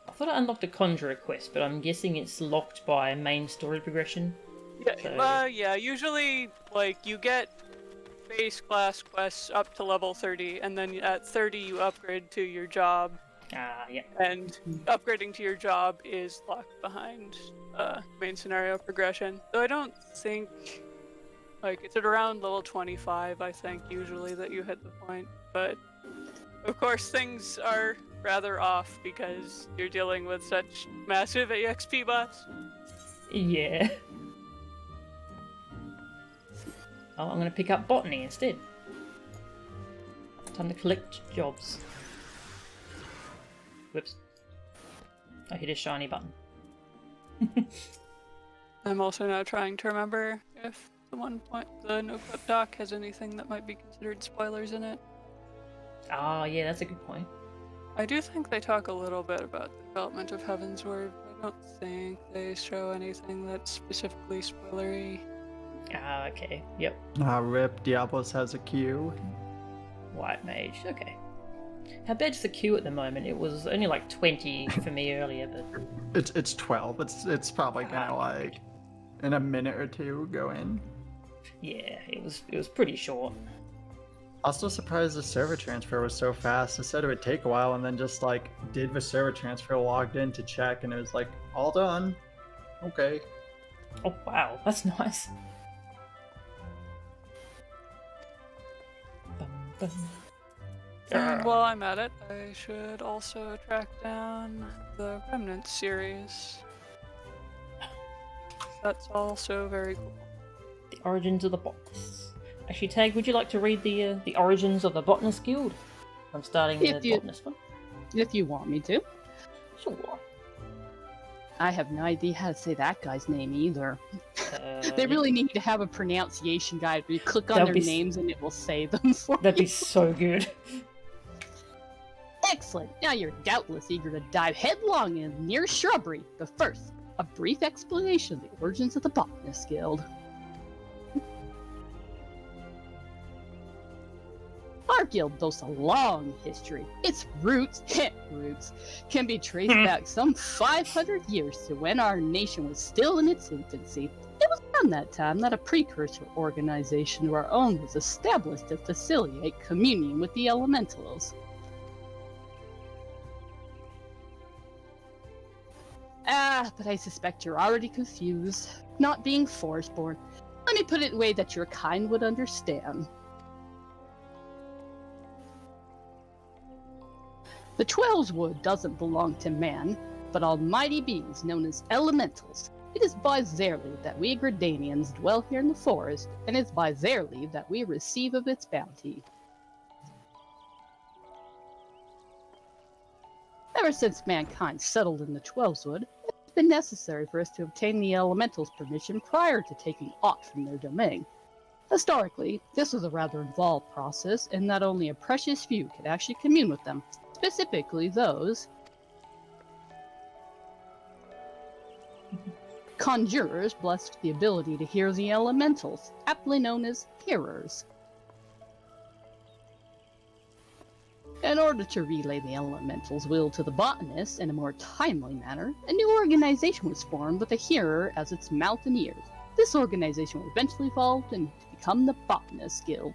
I thought I unlocked a Conjurer quest, but I'm guessing it's locked by main story progression. Yeah, So- yeah, usually, like, you get base class quests up to level 30, and then at 30 you upgrade to your job, Ah, yeah. and upgrading to your job is locked behind main scenario progression. So I don't think, like, it's at around level 25, I think, usually, that you hit the point, but of course things are rather off because you're dealing with such massive EXP buffs. Yeah. Oh, I'm gonna pick up botany instead. Time to collect jobs. Whoops. I hit a shiny button. I'm also now trying to remember if the no-clip doc has anything that might be considered spoilers in it. Ah, yeah, that's a good point. I do think they talk a little bit about the development of Heavensward, but I don't think they show anything that's specifically spoilery. Ah, okay. Yep. RIP, Diablos has a queue. White mage. Okay. How bad's the queue at the moment? It was only like 20 for me earlier, but It's 12. It's probably gonna like in a minute or two go in. yeah, it was pretty short. Also surprised the server transfer was so fast. It said it would take a while, and then just like did the server transfer, logged in to check, and it was like all done. Okay. Oh wow, that's nice. Bum, bum. And while I'm at it, I should also track down the Remnant series. That's also very cool. The origins of the botanists. Actually, Tag, would you like to read the origins of the botanist guild? I'm starting If the you- botanist one. If you want me to. Sure. I have no idea how to say that guy's name either. Uh, They really need to have a pronunciation guide where you click on That'd their be s- names and it will say them for That'd be you. so good. Excellent! Now you're doubtless eager to dive headlong in near shrubbery, but first, a brief explanation of the origins of the Botanist Guild. Our Our guild boasts a long history. Its roots can be traced back some 500 years to when our nation was still in its infancy. It was around that time that a precursor organization of our own was established to facilitate communion with the elementals. But I suspect you're already confused. Not being forest-born. Let me put it in a way that your kind would understand. The Twelve's Wood doesn't belong to man, but almighty beings known as elementals. It is by their leave that we Gridanians dwell here in the forest, and it is by their leave that we receive of its bounty. Ever since mankind settled in the Twelve's Wood, it's been necessary for us to obtain the elementals' permission prior to taking aught from their domain. Historically, this was a rather involved process, and that only a precious few could actually commune with them, specifically those conjurers blessed with the ability to hear the elementals, aptly known as hearers. In order to relay the elemental's will to the botanists in a more timely manner, a new organization was formed with a hearer as its mouth and ears. This organization was eventually evolved and become the Botanist Guild.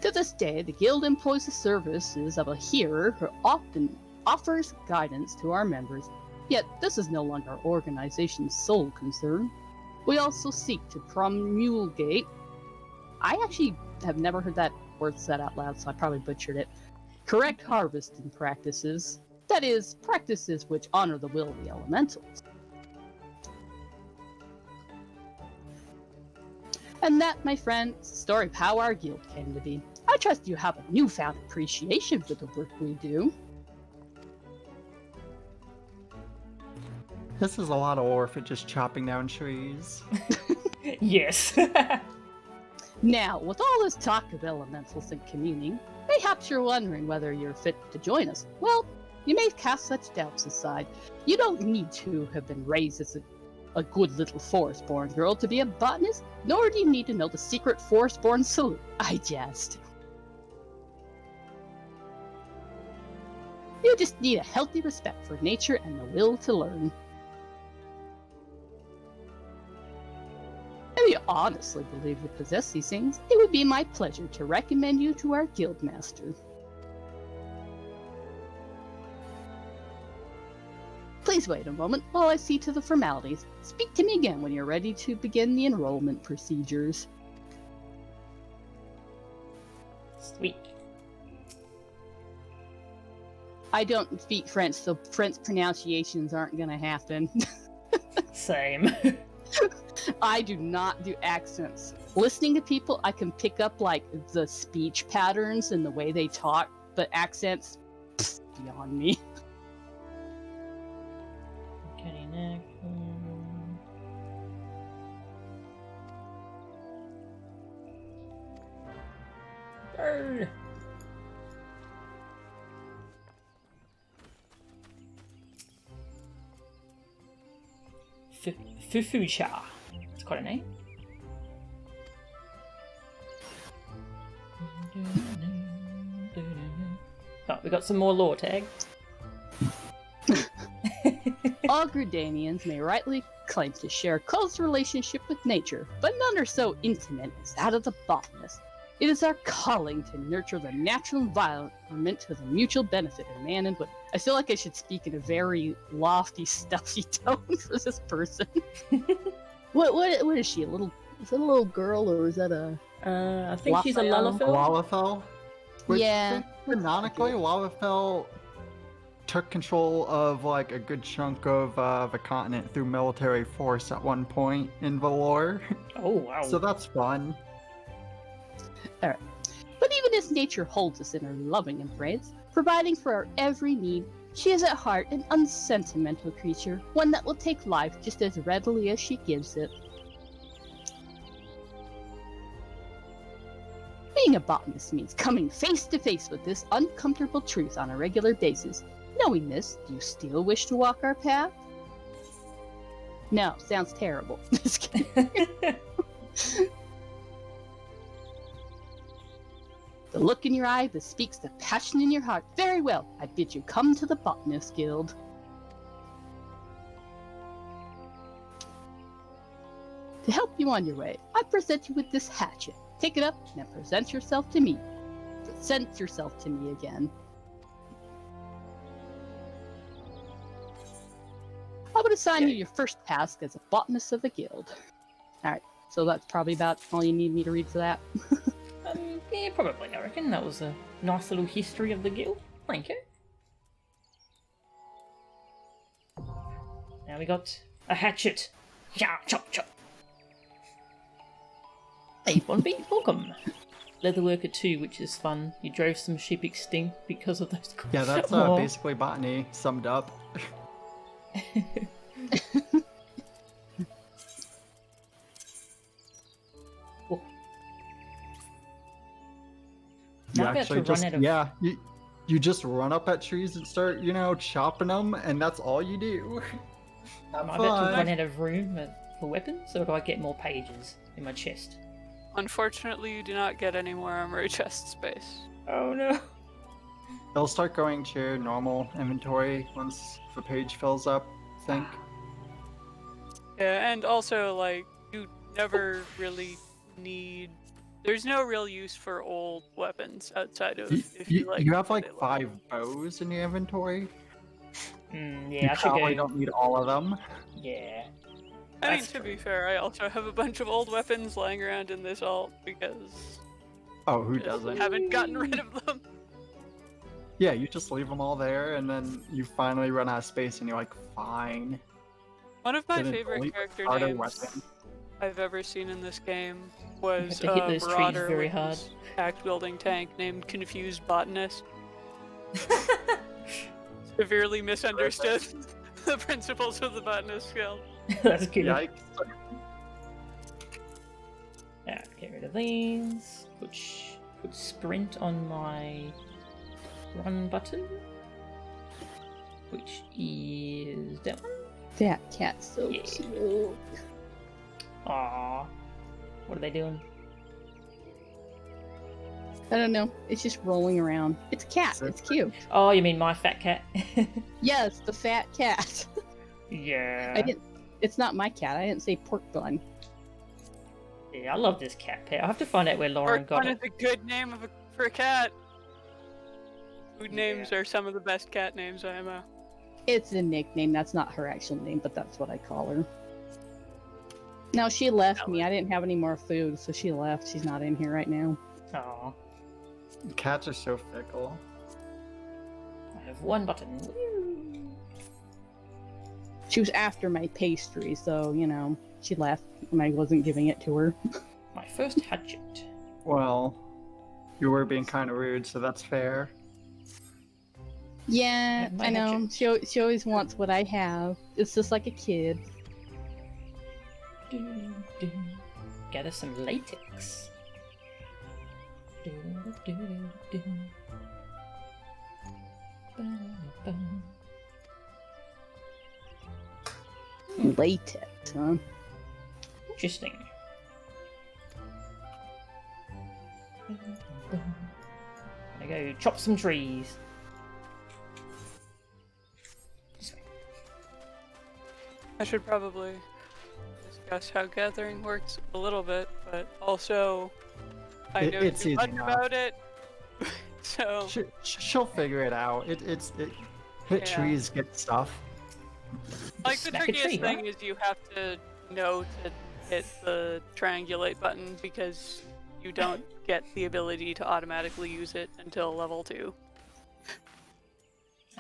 To this day, the guild employs the services of a hearer who often offers guidance to our members, yet this is no longer our organization's sole concern. We also seek to promulgate... I actually have never heard that word said out loud, so I probably butchered it. Correct harvesting practices. That is, practices which honor the will of the elementals. And that, my friend, is the story of how our guild came to be. I trust you have a newfound appreciation for the work we do. This is a lot of Orpha just chopping down trees. Yes. Now, with all this talk of elementals and communing, perhaps you're wondering whether you're fit to join us. Well, you may cast such doubts aside. You don't need to have been raised as a good little forest-born girl to be a botanist, nor do you need to know the secret forest-born salute. I jest. You just need a healthy respect for nature and the will to learn. If you honestly believe you possess these things, it would be my pleasure to recommend you to our guildmaster. Please wait a moment while I see to the formalities. Speak to me again when you're ready to begin the enrollment procedures. Sweet. I don't speak French, so French pronunciations aren't gonna happen. Same. I do not do accents. Listening to people, I can pick up like the speech patterns and the way they talk, but accents, beyond me. Okay, next. Bird. Fufucha. It's quite a name. Oh, we got some more lore tag. All Gridanians may rightly claim to share a close relationship with nature, but none are so intimate as that of the botanist. It is our calling to nurture the natural environment to the mutual benefit of man and woman. I feel like I should speak in a very lofty, stuffy tone for this person. What is she? Is that a little girl or is that a? I think she's a Lalafell. Lalafell? Which, Yeah. canonically, Lalafell took control of like a good chunk of the continent through military force at one point in the lore. Oh wow. So that's fun. Alright. But even as nature holds us in her loving embrace, providing for our every need, she is at heart an unsentimental creature, one that will take life just as readily as she gives it. Being a botanist means coming face to face with this uncomfortable truth on a regular basis. Knowing this, do you still wish to walk our path? No, sounds terrible. Just kidding. The look in your eye bespeaks the passion in your heart. Very well, I bid you come to the Botanist Guild. To help you on your way, I present you with this hatchet. Take it up and present yourself to me. Present yourself to me again. I would assign you your first task as a botanist of the guild. Alright, so that's probably about all you need me to read for that. Yeah, probably. I reckon that was a nice little history of the guild. Thank you. Now we got a hatchet. Yeah, chop chop. Hey, Bonby, welcome. Leatherworker 2, which is fun. You drove some sheep extinct because of those. Yeah, that's Aw. basically botany summed up. Oh. You Now I'm about to actually run just out of. yeah, you just run up at trees and start chopping them, and that's all you do. Have Am I about to run fun. out of room for weapons, or do I get more pages in my chest? Unfortunately, you do not get any more armory chest space. Oh no. They'll start going to your normal inventory once the page fills up, I think. Yeah, and also, like, you never really need. There's no real use for old weapons outside of if you like. You have where like they 5 bows in your inventory. Yeah, You I should probably go. don't need all of them. Yeah. I mean, That's to be true. fair, I also have a bunch of old weapons lying around in this alt because Oh, who I just doesn't? haven't gotten rid of them. Yeah, you just leave them all there, and then you finally run out of space, and you're like, fine. One of my Then favorite delete character harder names weapon. I've ever seen in this game have was to hit a those trees marauder very with hard. this axe-wielding tank named Confused Botanist. Severely misunderstood the principles of the Botanist Guild. That's good. Yikes. Yeah, get rid of these. Put sprint on my run button, which is that one. That cat's so Yeah. cute. Aww. What are they doing? I don't know. It's just rolling around. It's a cat. It's cute. Oh, you mean my fat cat? Yes, the fat cat. Yeah. I didn't. It's not my cat. I didn't say pork bun. Yeah, I love this cat pet. I have to find out where Lauren got One it. is a good name for a cat. Food names Yeah. are some of the best cat names, IMO. It's a nickname. That's not her actual name, but that's what I call her. No, she left me. I didn't have any more food, so she left. She's not in here right now. Aw. Cats are so fickle. I have one button. Woo. She was after my pastry, so, you know, she left and I wasn't giving it to her. My first hatchet. Well, you were being kind of rude, so that's fair. Yeah, My I know. hatchet. She always wants what I have. It's just like a kid. Do. Gather some latex. Do. Ba-ba. Latex, huh? Interesting. I go chop some trees. This way. I should probably discuss how gathering works a little bit, but also I know It's too easy much enough. about it. So She'll figure it out. Hit Yeah. trees, get stuff. like the Smack a trickiest tree, thing right? is you have to know to hit the triangulate button because you don't get the ability to automatically use it until level 2.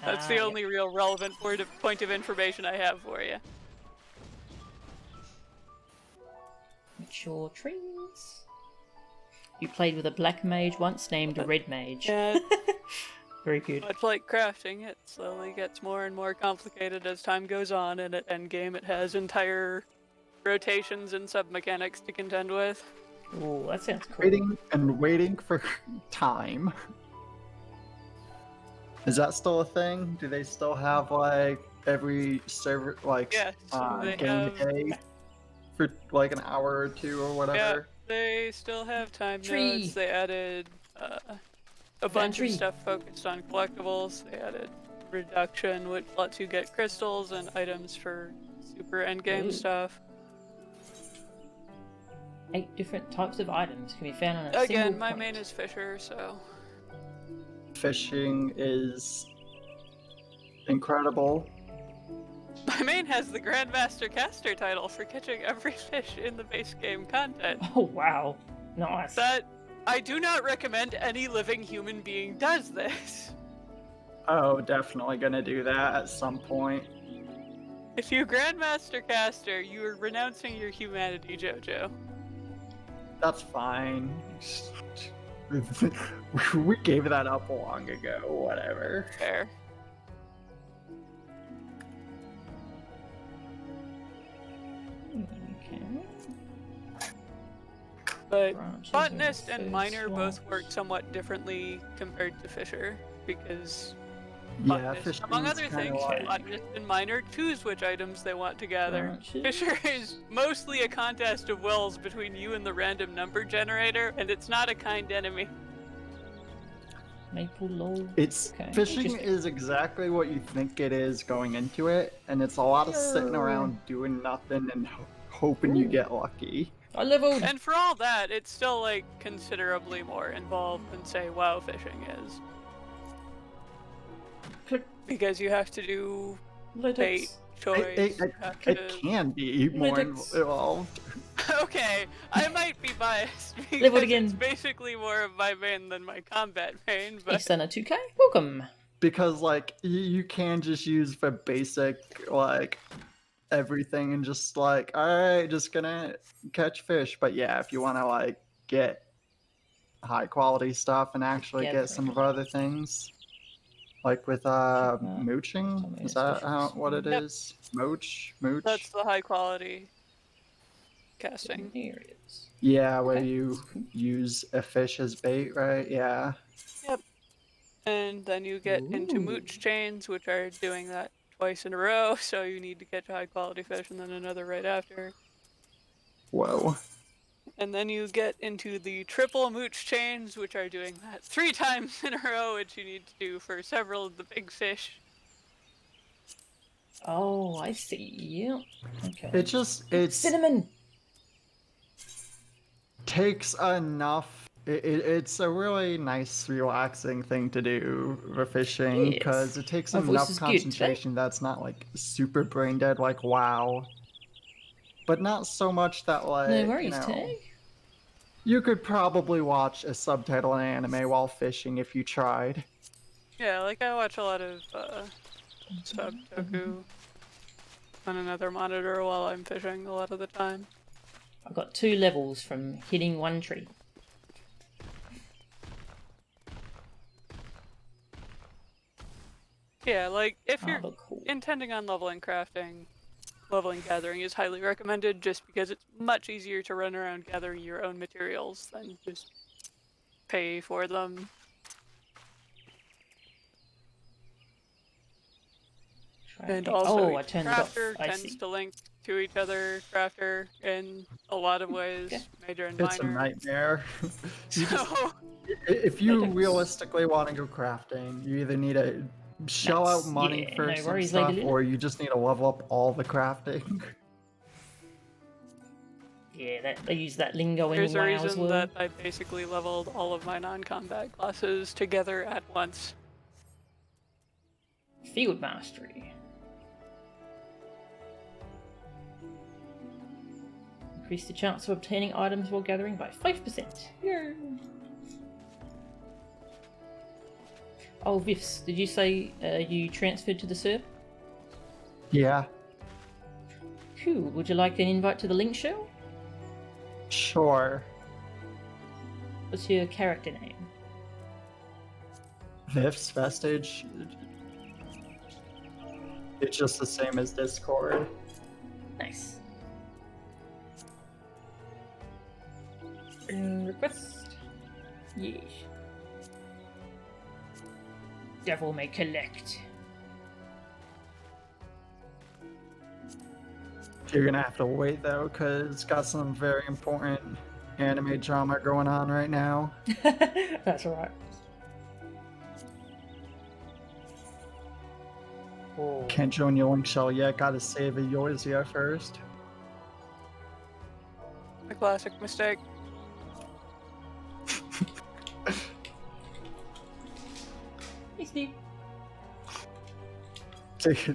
That's the Yep. only real relevant point of information I have for you. Mature trees. You played with a black mage once named a red mage. Yeah, Very good. much like crafting, it slowly gets more and more complicated as time goes on, and at endgame it has entire rotations and sub-mechanics to contend with. Oh, that sounds cool. Waiting and waiting for time. Is that still a thing? Do they still have like every server Yes, they game have- day for like an hour or two or whatever? They still have time Tree. nodes. They added a bunch Inventory. of stuff focused on collectibles. They added reduction, which lets you get crystals and items for super endgame Ooh. stuff. 8 different types of items can be found on a Again, single my point. main is Fisher, so Fishing is incredible. my main has the Grandmaster Caster title for catching every fish in the base game content. Oh wow, nice. That I do not recommend any living human being does this. Oh, definitely gonna do that at some point. If you Grandmaster Caster, you are renouncing your humanity, JoJo. That's fine. We gave that up long ago, whatever. Fair. Okay. But Branches botanist and and miner both swamps. work somewhat differently compared to Fisher, because Yeah, botanist, fishing among is other kinda things, like- botanist and miner choose which items they want to gather. Branches. Fisher is mostly a contest of wills between you and the random number generator, and it's not a kind enemy. Maple log. It's Okay, fishing interesting. is exactly what you think it is going into it, and it's a lot of sitting Yeah. around doing nothing and hoping you Ooh. get lucky. I leveled. And for all that, it's still like considerably more involved than say WoW fishing is. Click. Because you have to do bait It, choice. it, you it, have it to- can be more Lytics. involved. Okay, I might be biased because Level it again. it's basically more of my main than my combat main, but External 2K. Welcome. Because like you can just use for basic like everything and just like, all right, just gonna catch fish. But yeah, if you want to like get high quality stuff and actually get some of other things, like with mooching, is that what it Yep. is? Mooch. that's the high quality casting. Areas. Yeah, where Okay. you use a fish as bait, right? Yeah. And then you get into Ooh. mooch chains, which are doing that twice in a row, so you need to catch high quality fish and then another right after. Whoa. And then you get into the triple mooch chains, which are doing that 3 times in a row, which you need to do for several of the big fish. Oh, I see. Yeah. Okay. It's Cinnamon. takes enough. It's a really nice, relaxing thing to do for fishing Yes. because it takes My voice enough is good, concentration that's not like super brain dead, like WoW, but not so much that like No you worries, know, Tag. you could probably watch a subtitle in anime while fishing if you tried. Yeah, like I watch a lot of sub toku on another monitor while I'm fishing a lot of the time. I got 2 levels from hitting 1 tree. Yeah, like if Oh, you're look cool. intending on leveling crafting, leveling gathering is highly recommended just because it's much easier to run around gathering your own materials than just pay for them. And also, oh, I each turned it off. crafter I tends see. to link to each other, crafter, in a lot of ways, Okay. major and It's a minor. nightmare. You just- So, if you Lytics. realistically want to go crafting, you either need to shell out That's- money yeah, for no some worries, stuff, Lady Lily. or you just need to level up all the crafting. Yeah, they use that lingo in there's a WoW as reason well. that I basically leveled all of my non-combat classes together at once. Field mastery. Increase the chance of obtaining items while gathering by 5%. Yeah. Oh, Vifs, did you say you transferred to the server? Yeah, Cool. Would you like an invite to the link show? sure. What's your character name? Vif's Vestige. It's just the same as Discord. Nice. Friend request. Yes. Devil may collect. You're gonna have to wait though, because it's got some very important anime drama going on right now. That's right. Oh. Can't join your link shell yet. Gotta save a Yorzia first. A classic mistake. Hey, Steve.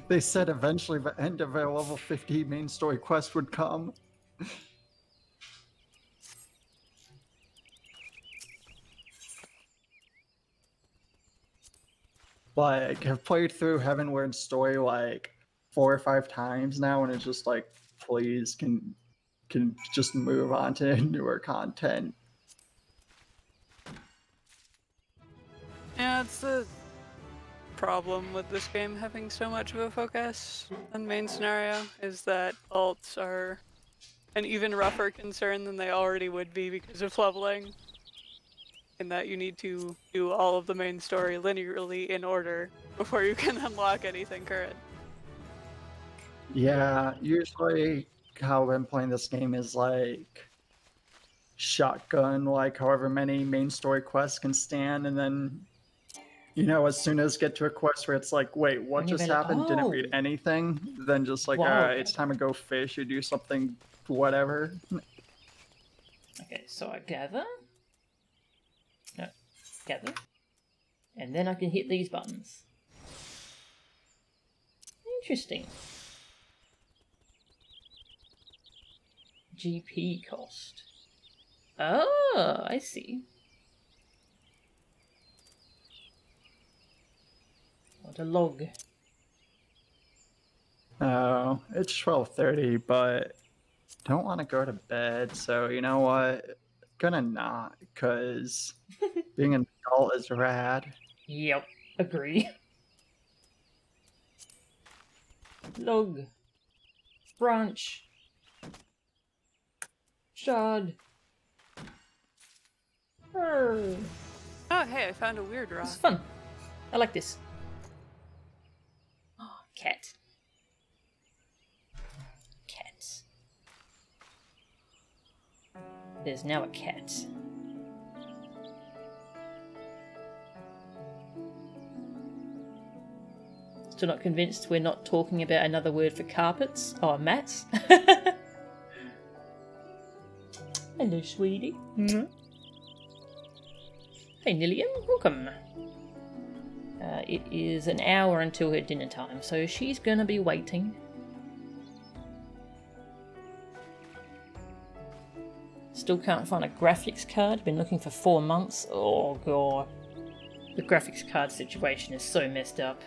They said eventually the end of their level 50 main story quest would come. Like, have played through Heavenward story like 4 or 5 times now, and it's just like, please, can just move on to newer content. Yeah, it's the problem with this game having so much of a focus on main scenario, is that alts are an even rougher concern than they already would be because of leveling. In that you need to do all of the main story linearly in order before you can unlock anything current. Yeah, usually how I'm playing this game is like shotgun, like however many main story quests can stand, and then as soon as get to a quest where it's like, wait, what just happened? Didn't read anything, then just like, Wow. alright, it's time to go fish or do something, whatever. Okay, so I gather. No, gather. And then I can hit these buttons. Interesting. GP cost. Oh, I see. What a log. Oh, it's 12:30, but don't want to go to bed, so you know what? Gonna not, because being an adult is rad. Yep, agree. Log. Branch. Shard. Brr. Oh, hey, I found a weird rock. This is fun. I like this. Oh, cat. Cat. There's now a cat. Still not convinced we're not talking about another word for carpets? Oh, mats? Hello, sweetie. Mm-hmm. Hey, Nillian, welcome. It is an hour until her dinner time, so she's gonna be waiting. Still can't find a graphics card. Been looking for 4 months. Oh, God. The graphics card situation is so messed up.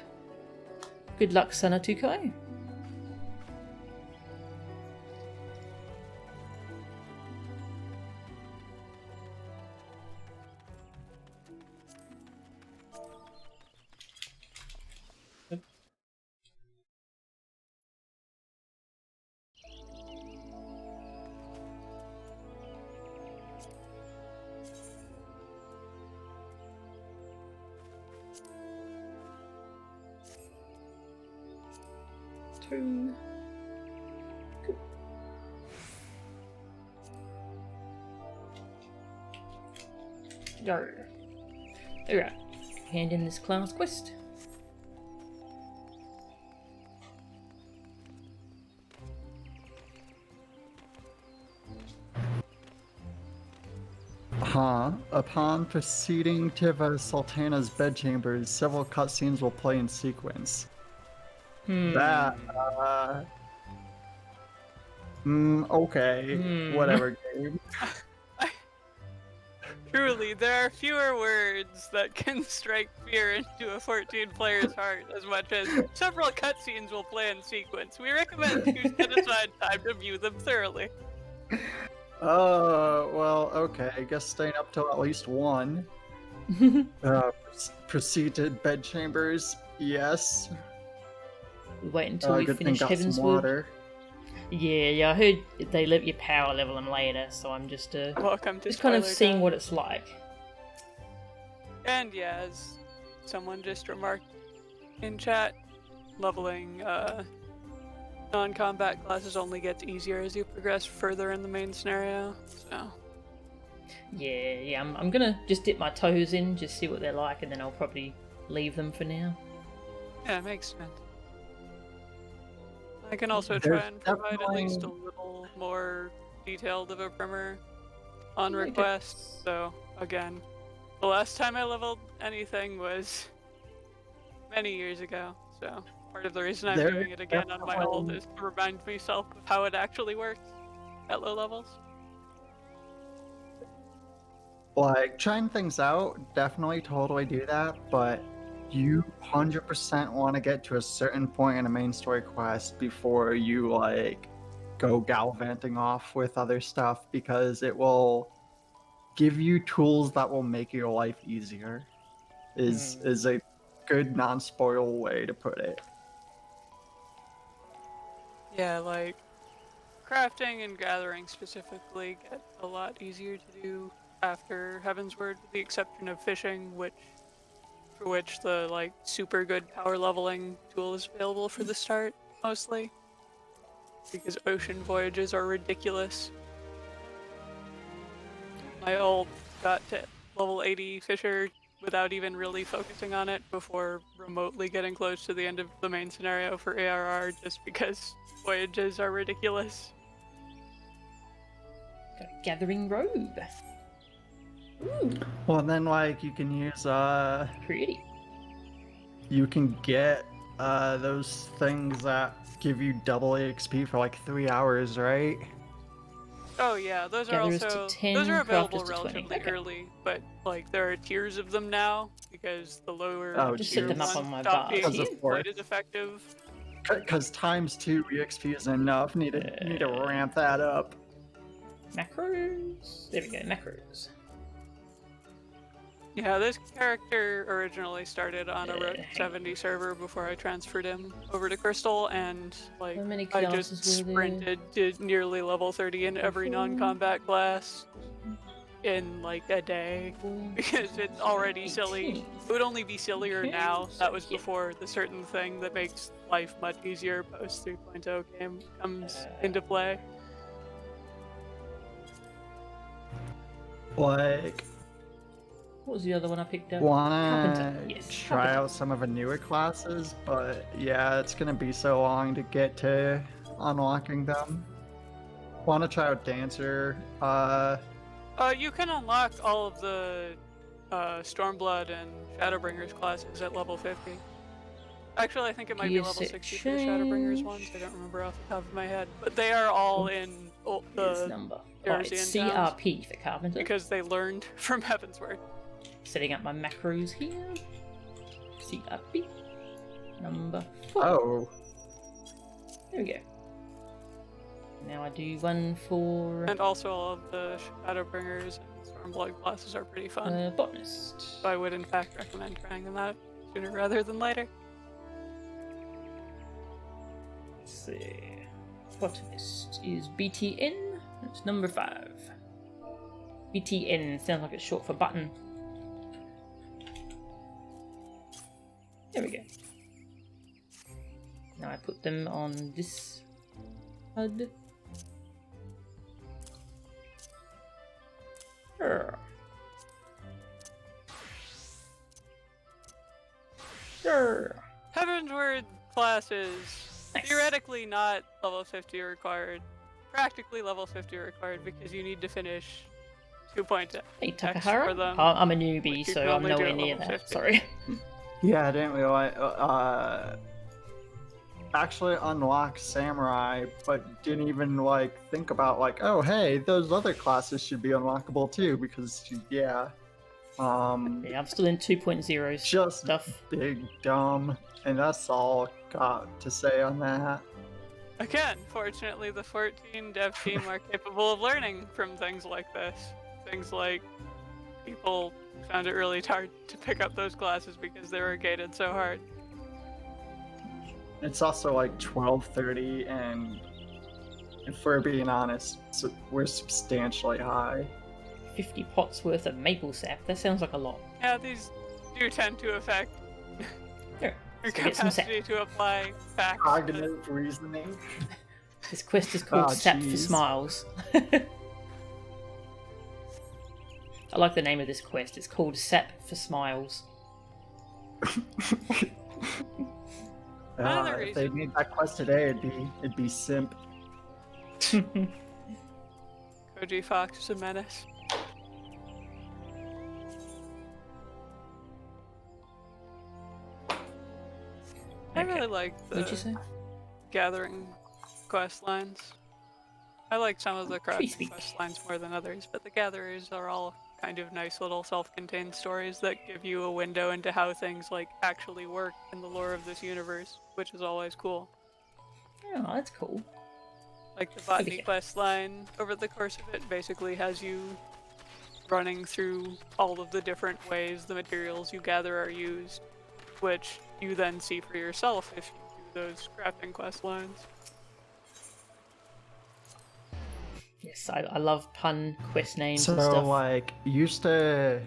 Good luck, Sanatukai. Two. Cool. Go. Alright. Hand in this class quest. Upon proceeding to the Sultana's bedchambers, several cutscenes will play in sequence. That, okay. Whatever, game. Truly, there are fewer words that can strike fear into a 14-player's heart as much as several cutscenes will play in sequence. We recommend you set aside time to view them thoroughly. Well, okay. I guess staying up till at least 1. Proceed to bedchambers, yes. Wait until we Good finish thing got some Heavenswood. water. Yeah, I heard they let you power level them later, so I'm just Welcome to just kind of spoiler seeing time. what it's like. And yeah, as someone just remarked in chat, leveling non-combat classes only gets easier as you progress further in the main scenario, so Yeah, I'm gonna just dip my toes in, just see what they're like, and then I'll probably leave them for now. Yeah, makes sense. I can also There's try and provide at least a definitely- little more detailed of a primer on Yeah, good. request. So again, the last time I leveled anything was many years ago. So part of the reason I'm There's doing it again on my old definitely- is to remind myself of how it actually works at low levels. Like, trying things out, definitely totally do that, but you 100% want to get to a certain point in a main story quest before you, like, go gallivanting off with other stuff, because it will give you tools that will make your life easier, is a good non-spoil way to put it. Yeah, like crafting and gathering specifically get a lot easier to do after Heaven's Word, with the exception of fishing, for which the like super good power leveling tool is available for the start mostly, because ocean voyages are ridiculous. My old got to level 80 fisher without even really focusing on it before remotely getting close to the end of the main scenario for ARR, just because voyages are ridiculous. Got a gathering robe. Ooh, Well, and then, like, you can use, pretty. you can get, those things that give you double XP for, like, 3 hours, right? Oh yeah, those are Gatherers to also 10, those are available crafters to 20. relatively Okay. early, but like there are tiers of them now because the lower Oh, Just set tier them up ones on my stop bars being here. quite as effective. Because times 2 EXP is enough. Need to ramp that up. Macros. There we go, macros. Yeah, this character originally started on a Road 70 server before I transferred him over to Crystal, and like How many I classes just were there? sprinted to nearly level 30 in every non-combat class in like a day because it's already silly. 18. It would only be sillier Okay, now. so That was yeah. before the certain thing that makes life much easier post 3.0 game comes into play. Like, What was the other one I picked up? wanna Carpenter. Yes, try carpenter. out some of the newer classes, but yeah, it's gonna be so long to get to unlocking them. Wanna try out Dancer? You can unlock all of the Stormblood and Shadowbringers classes at level 50. Actually, I think it might be Gear level set 60 for the Shadowbringers change. ones. I don't remember off the top of my head. But they are all in This the number. There Oh, is it's the end towns. CRP for carpenter. because they learned from Heavensward. Setting up my macros here. CRP. Number 4. oh, There we go. Now I do one for And also all of the Shadowbringers and Stormblood classes are pretty fun. botanist. So I would in fact recommend trying them out sooner rather than later. Let's see. Botanist is BTN. That's number 5. BTN sounds like it's short for button. There we go. Now I put them on this HUD. Sure. Sure. Heavensward classes, Nice. theoretically not level 50 required. Practically level 50 required because you need to finish 2.0. Hey for Takahara. them, I'm a which newbie, you so can I'm only do nowhere at near level that. 50. Sorry. yeah, I didn't realize. Actually unlocked Samurai, but didn't even like think about like, oh hey, those other classes should be unlockable too, because yeah. Yeah, I'm still in 2.0 Just stuff. big dumb, and that's all got to say on that. Again, fortunately, the 14 dev team are capable of learning from things like this. Things like people found it really hard to pick up those classes because they were gated so hard. It's also like 12:30, and if we're being honest, we're substantially high. 50 pots worth of maple sap. That sounds like a lot. Yeah, these do tend to affect Here, your let's get some sap. capacity to apply facts. Cognitive reasoning. This quest is called Oh, Sap for jeez. Smiles. I like the name of this quest. It's called Sap for Smiles. Another If they reason. made that quest today, it'd be simp. Koji Fox is a menace. I Okay. really like What'd you the say? gathering quest lines. I like some of the crafting Crispy. quest lines more than others, but the gatherers are all kind of nice little self-contained stories that give you a window into how things like actually work in the lore of this universe, which is always cool. Oh, that's cool. Like the botany here. quest line, over the course of it, basically has you running through all of the different ways the materials you gather are used, which you then see for yourself if you do those crafting quest lines. Yes, I love pun quest names So and stuff. like used to,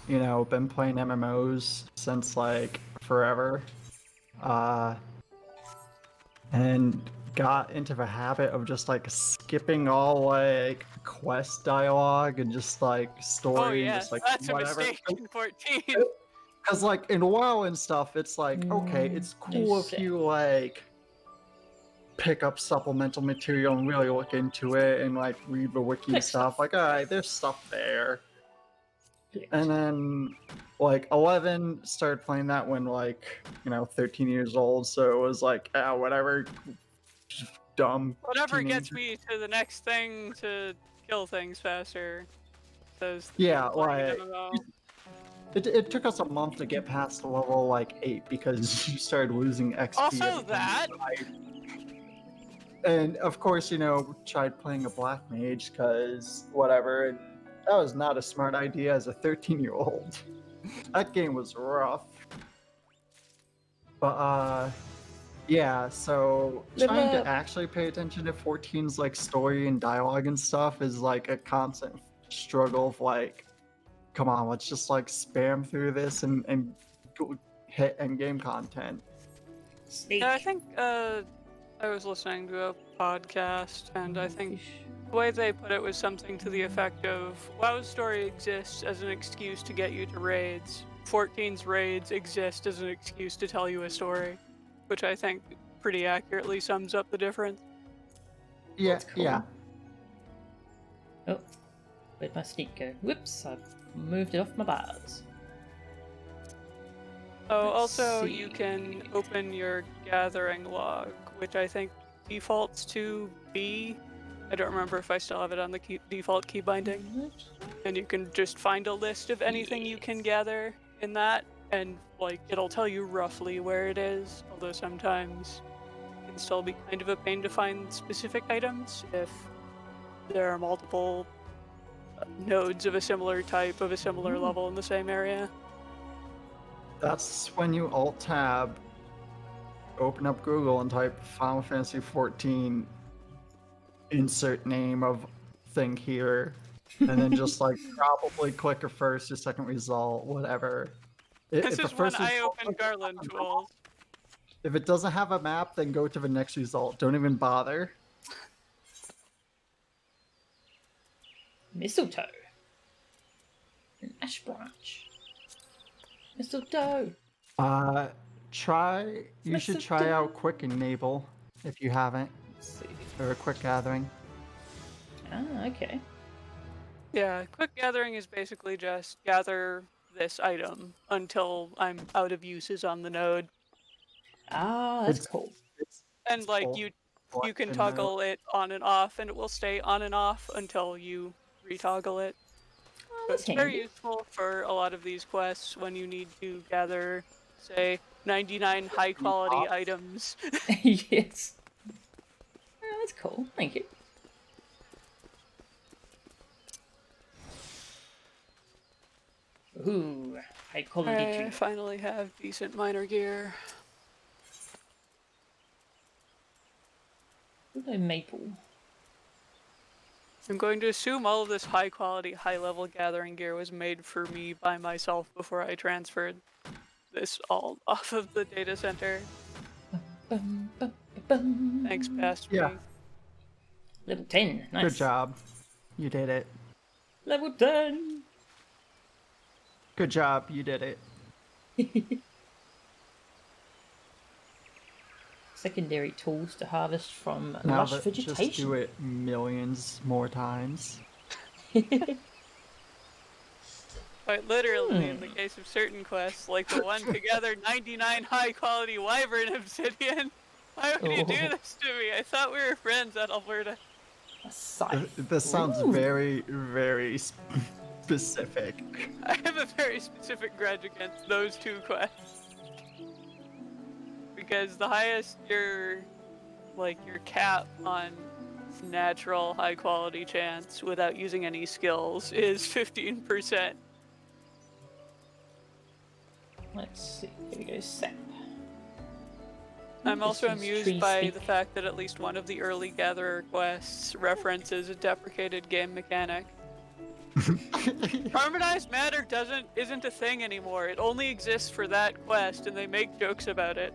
been playing MMOs since like forever, and got into the habit of just like skipping all like quest dialogue and just like story Oh and yeah, just like that's a whatever. mistake in 14. Because like in WoW and stuff, it's like okay, it's cool if you like pick up supplemental material and really look into it and like read the wiki Click stuff. stuff. Like, alright, there's stuff there. Click. And then like 11 started playing that when like 13 years old, so it was like whatever, just dumb. Whatever gets teenager. me to the next thing to kill things faster. Says the Yeah, kid playing like MMO. it took us a month to get past level like 8 because you started losing XP. Also every time that. you died. And of course, tried playing a black mage because whatever. And that was not a smart idea as a 13-year-old. That game was rough. But yeah. So Level trying to up. actually pay attention to 14's like story and dialogue and stuff is like a constant struggle of like, come on, let's just like spam through this and go hit end game content. Snake. Yeah, I think I was listening to a podcast, and I think Fish. the way they put it was something to the effect of WoW's story exists as an excuse to get you to raids. 14's raids exist as an excuse to tell you a story, which I think pretty accurately sums up the difference. Yeah, That's cool. yeah. Oh, where'd my sneak go? Whoops, I've moved it off my bars. Oh, Let's also see. you can open your gathering log, which I think defaults to B. I don't remember if I still have it on the default key binding. And you can just find a list of anything you can gather in that, and like it'll tell you roughly where it is, although sometimes it can still be kind of a pain to find specific items if there are multiple nodes of a similar type of a similar level in the same area. That's when you alt tab, open up Google and type Final Fantasy 14, insert name of thing here, and then just like probably click a first or second result, whatever. This If the is when first I result open doesn't Garland have a tools. map- If it doesn't have a map, then go to the next result. Don't even bother. Mistletoe. An ash branch. Mistletoe. You should try out Quick Enable if you haven't, Let's see. or a Quick Gathering. Ah, okay. Yeah, quick gathering is basically just gather this item until I'm out of uses on the node. Ah, that's It's- cool. And like full you can collection toggle it on and off, and it will stay on and off until you retoggle it. Oh, So that's it's very handy. useful for a lot of these quests when you need to gather, say, 99 high quality items. Yes. Oh, that's cool. Thank you. Ooh, high quality I tree. finally have decent miner gear. Hello, maple. I'm going to assume all of this high quality, high level gathering gear was made for me by myself before I transferred this all off of the data center. Bum, bum, bum. Thanks, past Yeah. me. Level 10. Nice. Good job. You did it. Level 10. Good job, you did it. Secondary tools to harvest from Now lush that just do vegetation. it millions more times. Quite literally, in the case of certain quests, like the one to gather 99 high-quality wyvern obsidian. Why would you do Oh. this to me? I thought we were friends at Alberta. A scythe. This sounds Ooh. very, very specific. I have a very specific grudge against those two quests. Because the highest your cap on natural high quality chance without using any skills is 15%. Let's see. Here we go. Sap. I'm also This is amused tree by speak. the fact that at least one of the early gatherer quests references a deprecated game mechanic. Harmonized matter isn't a thing anymore. It only exists for that quest, and they make jokes about it.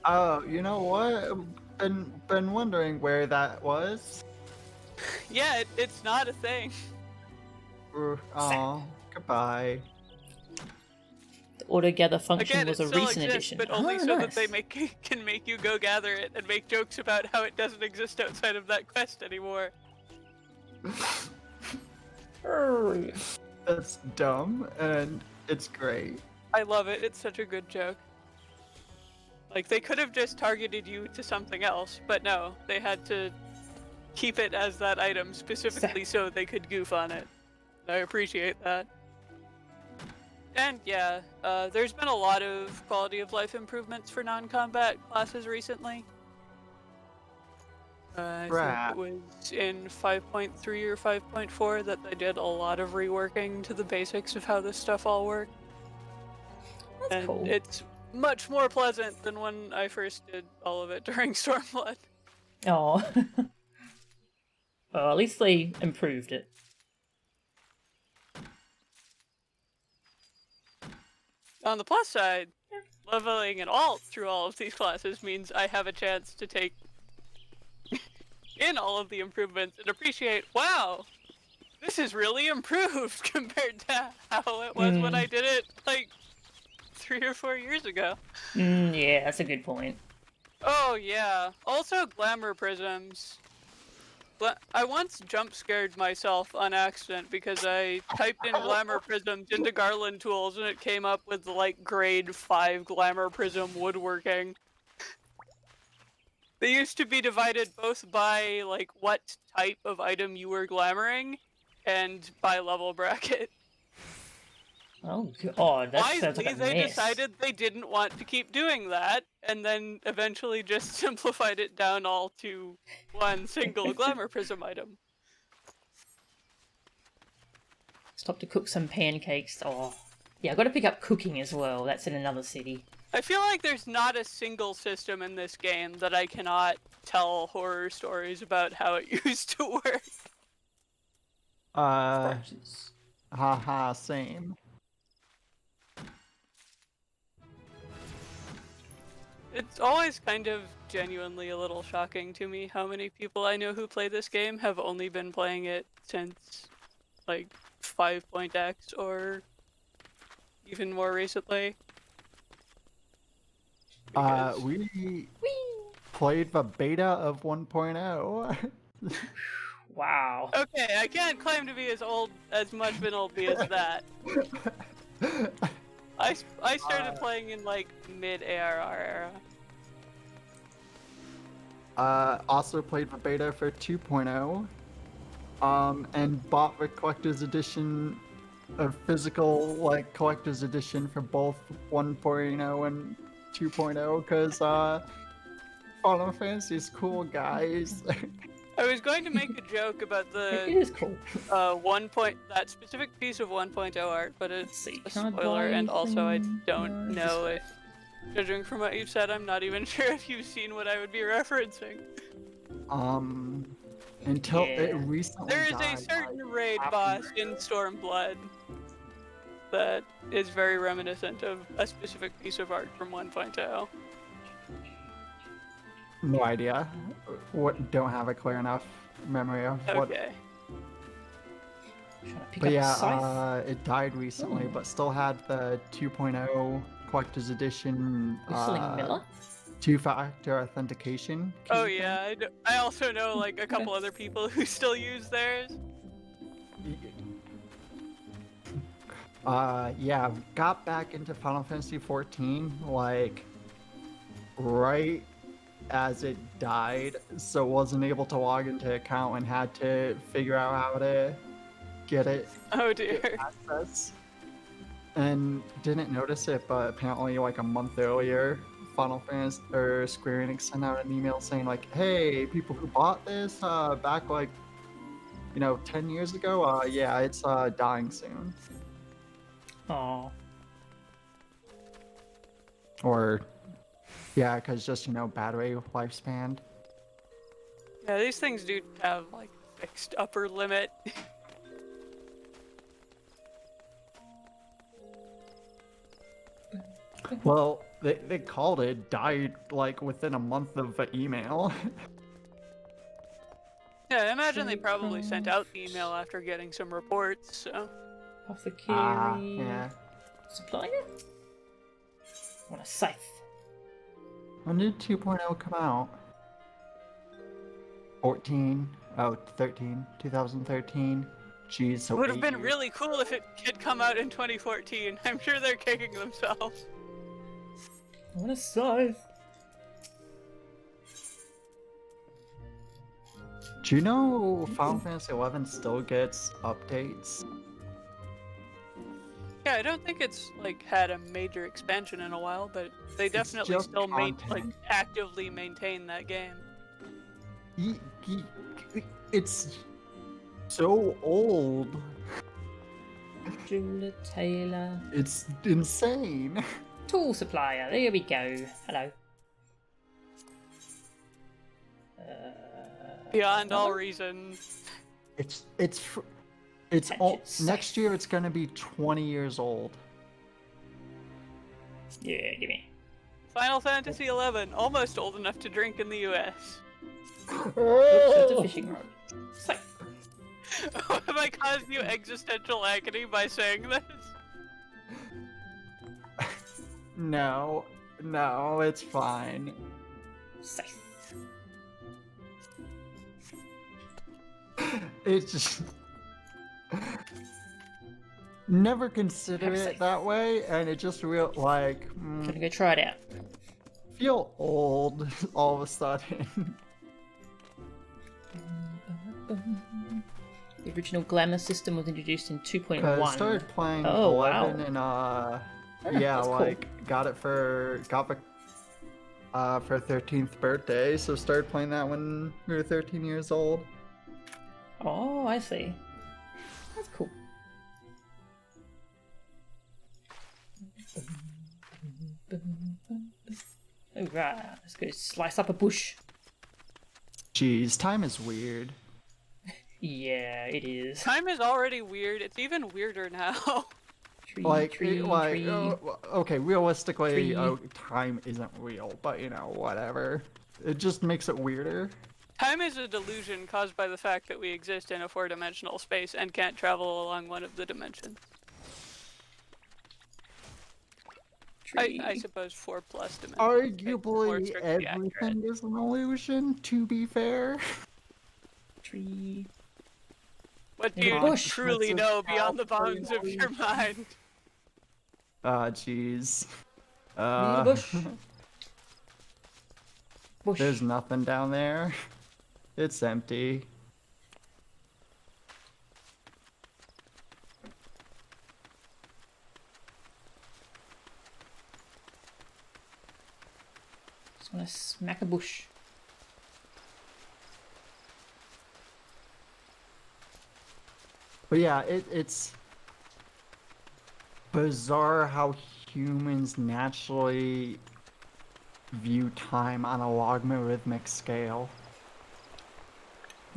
Oh, you know what? Been wondering where that was. Yeah, it's not a thing. Oh, goodbye. The auto gather function Again, it was a still recent exists, addition. but only Oh, so that they nice. can make you go gather it and make jokes about how it doesn't exist outside of that quest anymore. That's dumb, and it's great. I love it. It's such a good joke. Like, they could have just targeted you to something else, but no, they had to keep it as that item specifically so they could goof on it. I appreciate that. And yeah, there's been a lot of quality of life improvements for non-combat classes recently. I Right. think it was in 5.3 or 5.4 that they did a lot of reworking to the basics of how this stuff all worked. That's And cool. it's much more pleasant than when I first did all of it during Stormblood. Oh. Well, at least they improved it. On the plus side, leveling an alt through all of these classes means I have a chance to take in all of the improvements and appreciate, wow, this is really improved compared to how it was when I did it like 3 or 4 years ago. Yeah, that's a good point. Oh yeah. Also glamour prisms. I once jump scared myself on accident because I typed in glamour prisms into Garland tools and it came up with like grade 5 glamour prism woodworking. They used to be divided both by like what type of item you were glamoring and by level bracket. Oh god, that sounds Wisely, like a they mess. decided they didn't want to keep doing that, and then eventually just simplified it down all to one single glamour prism item. Stop to cook some pancakes. Oh. Yeah, I've got to pick up cooking as well. That's in another city. I feel like there's not a single system in this game that I cannot tell horror stories about how it used to work. Scratches. Haha, same. It's always kind of genuinely a little shocking to me how many people I know who play this game have only been playing it since, like, 5.x or even more recently. Because- We played the beta of 1.0. Wow. Okay, I can't claim to be as much of an old bee as that. I started playing in like mid-ARR era. Also played the beta for 2.0. And bought the collector's edition, a physical like collector's edition for both 1.0 and 2.0 because Final Fantasy is cool, guys. I was going to make a joke about It the is cool. that specific piece of 1.0 art, but Let's it's see. a Can I spoiler, buy and also I anything? don't No, know if, judging from what you've said, I'm not even sure if you've seen what I would be referencing. Until it Yeah. recently There is died, a certain raid happened. boss in Stormblood that is very reminiscent of a specific piece of art from 1.0. No idea. What? Don't have a clear enough memory of what. Okay. Trying to pick But up a yeah, scythe. it died recently, but still had the 2.0 collector's edition Whistling Miller. two-factor authentication. Oh key yeah, I also know like a couple other people who still use theirs. thing. Yeah, got back into Final Fantasy 14 like right as it died, so wasn't able to log into account and had to figure out how to get it Oh dear. access. And didn't notice it, but apparently like a month earlier, Final Fantasy or Square Enix sent out an email saying like, "Hey, people who bought this back like 10 years ago, yeah, it's dying soon." Oh, Or yeah, because just battery lifespan. Yeah, these things do have like fixed upper limit. Well, they called it died like within a month of the email. Yeah, I imagine they Trade probably sent out the crafts. email after getting some reports, so. apothecary. Yeah. Supplier? Want a scythe? When did 2.0 come out? 2013. Jeez, so It would have 8 been years. really cool if it had come out in 2014. I'm sure they're kicking themselves. I want a scythe. Do you know Final Fantasy 11 still gets updates? Yeah, I don't think it's like had a major expansion in a while, but they definitely just still content. actively maintain that game. Ye- ye- It's so old. Jeweler, tailor. It's insane. Tool supplier. There we go. Hello. Beyond all Another? reason. It's Hatchet next year. It's gonna be 20 years old. Yeah, give me. Final Fantasy XI, almost old enough to drink in the US. Oops, that's a fishing rod. Scythe. Have I caused you existential agony by saying this? No, it's fine. Scythe. It's just never considered Have a it scythe. that way, and it just Gonna go try it out. feel old all of a sudden. The original glamour system was introduced in 2.1. I started playing Oh, 11 wow. and yeah, that's cool. like got the for 13th birthday, so started playing that when we were 13 years old. Oh, I see. That's cool. Alright, let's go slice up a bush. Jeez, time is weird. Yeah, it is. Time is already weird. It's even weirder now. Tree, Like, tree, like, tree. okay, realistically, Tree. time isn't real, but whatever. It just makes it weirder. Time is a delusion caused by the fact that we exist in a four-dimensional space and can't travel along one of the dimensions. Tree. I suppose 4+ dimensions. More Arguably, strictly accurate. everything is an illusion, to be fair. Tree. What do In a you bush. truly That's know a beyond the powerful bounds of your illusion. mind? Jeez. In a bush. Bush. There's nothing down there. It's empty. Just wanna smack a bush. But yeah, it's bizarre how humans naturally view time on a logarithmic scale.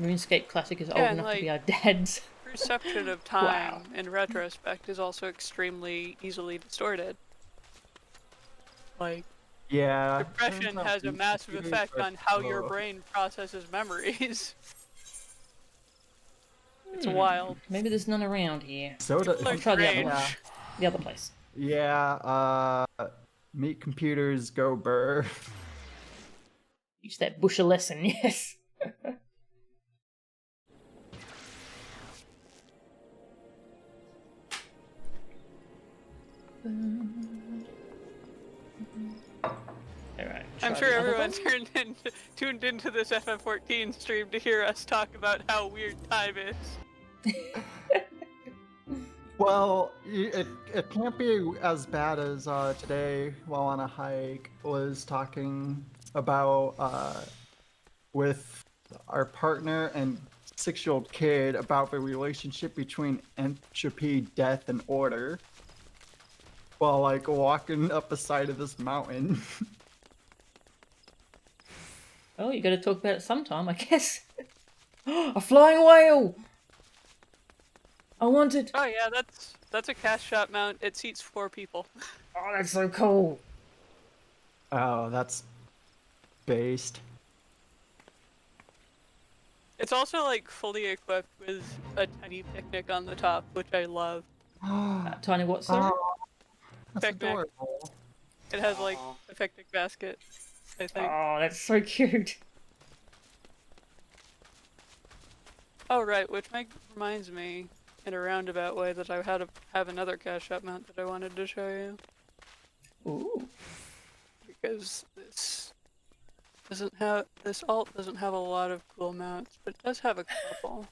RuneScape Classic is old Yeah, and, enough to be our like- dads. Perception of Wow. time in retrospect is also extremely easily distorted. Like, Yeah. depression turns out has a these massive computers effect are on how your slow. brain processes memories. It's It's wild. Maybe there's none around here. Soda. Like try the other one. strange. The other place. Yeah. Meet computers. Go burr. Use that bush a lesson, yes. Alright. I'm sure everyone tuned into this FF14 stream to hear us talk about how weird time is. Well, it can't be as bad as today while on a hike was talking about with our partner and 6-year-old kid about the relationship between entropy, death, and order while like walking up the side of this mountain. Oh, you gotta talk about it sometime, I guess. A flying whale! I want it! Oh yeah, that's a cast shot mount. It seats 4 people. Oh, that's so cool! Oh, that's based. It's also like fully equipped with a tiny picnic on the top, which I love. Tiny what, sir? Oh, that's Picnic. adorable. It has like a picnic basket, I think. Oh, that's so cute. Oh right, which reminds me, in a roundabout way, that I have another cash shop mount that I wanted to show you. Ooh. Because this alt doesn't have a lot of cool mounts, but it does have a couple.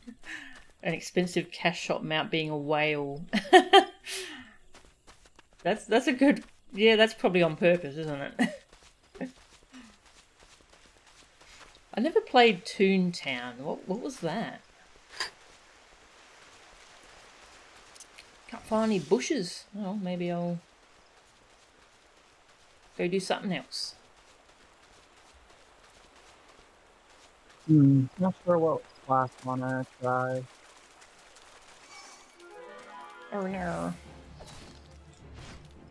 An expensive cash shop mount being a whale. That's a good... Yeah, that's probably on purpose, isn't it? I never played Toontown. What was that? Can't find any bushes. Oh, maybe I'll go do something else. Not sure what last one I try. Oh no.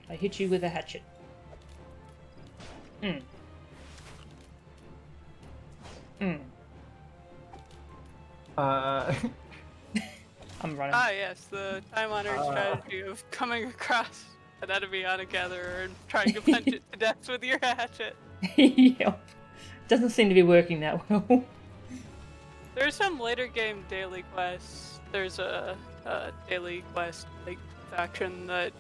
I hit you with a hatchet. Hmm. Hmm. I'm running. Ah yes, the time-honored strategy of coming across an enemy on a gatherer and trying to punch it to death with your hatchet. Yep. Doesn't seem to be working that well. There's some later game daily quests. There's a daily quest like faction that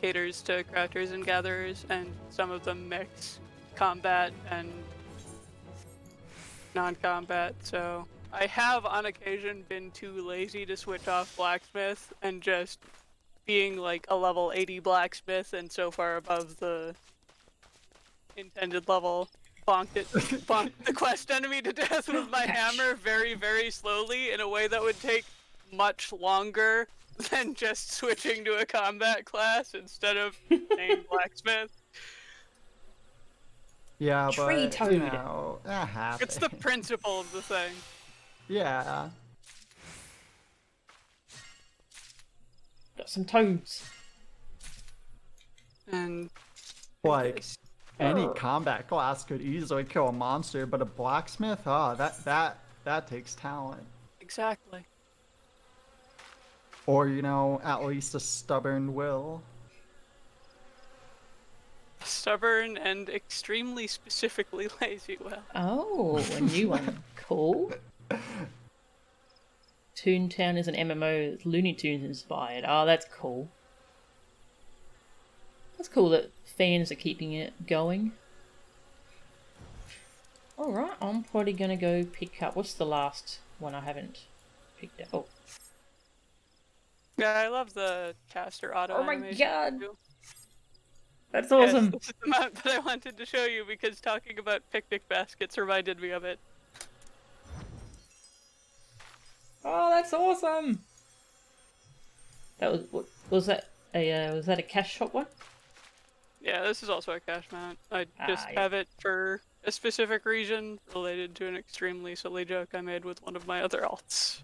caters to crafters and gatherers, and some of them mix combat and non-combat. So I have on occasion been too lazy to switch off blacksmith and just being like a level 80 blacksmith and so far above the intended level, bonked the quest enemy to death with my hammer very, very slowly in a way that would take much longer than just switching to a combat class instead of playing blacksmith. Yeah, Tree but toad. you know, that happens. It's the principle of the thing. Yeah. Got some toads. And Like any combat class could easily kill a monster, but a blacksmith, oh, that takes talent. exactly. Or, you know, at least a stubborn will. Stubborn and extremely specifically lazy will. Oh, a new one. Cool. Toontown is an MMO that's Looney Tunes inspired. Oh, that's cool. That's cool that fans are keeping it going. Alright, I'm probably gonna go pick up... What's the last one I haven't picked up? Oh. Yeah, I love the caster auto Oh my animation god! too. That's Yes, awesome! this is the mount that I wanted to show you because talking about picnic baskets reminded me of it. Oh, that's awesome! That was... What, was that a cash shop one? Yeah, this is also a cash mount. I just yeah. have it for a specific reason related to an extremely silly joke I made with one of my other alts.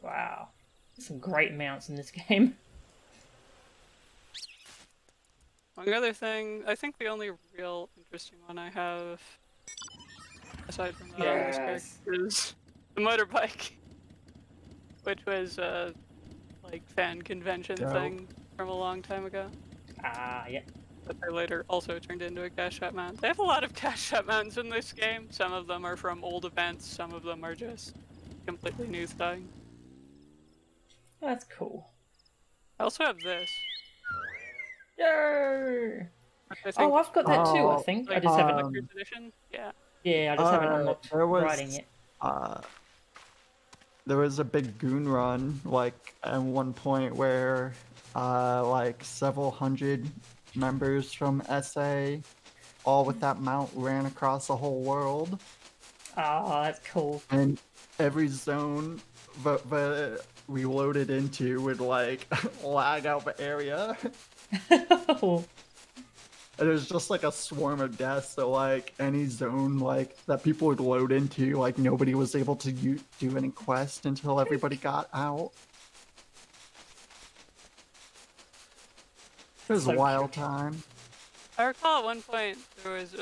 Wow. There's some great mounts in this game. One other thing, I think the only real interesting one I have, aside from that on this character, is the motorbike. which was a like fan convention Dope. thing from a long time ago. Ah, yeah. But they later also turned into a cash shop mount. They have a lot of cash shop mounts in this game. Some of them are from old events, some of them are just completely new things. That's cool. I also have this. Yay! Which I think Oh, I've got that too, I Oh, think. I like just haven't... collector's edition. Yeah. Yeah, I just haven't unlocked there was writing yet. there was a big goon run like at one point where like several hundred members from SA all with that mount ran across the whole world, Oh, that's cool. and every zone but we loaded into would like lag out the area. And there's just like a swarm of deaths, so like any zone like that people would load into, like nobody was able to do any quest until everybody got out. It was a So wild cute. time. I recall at one point there was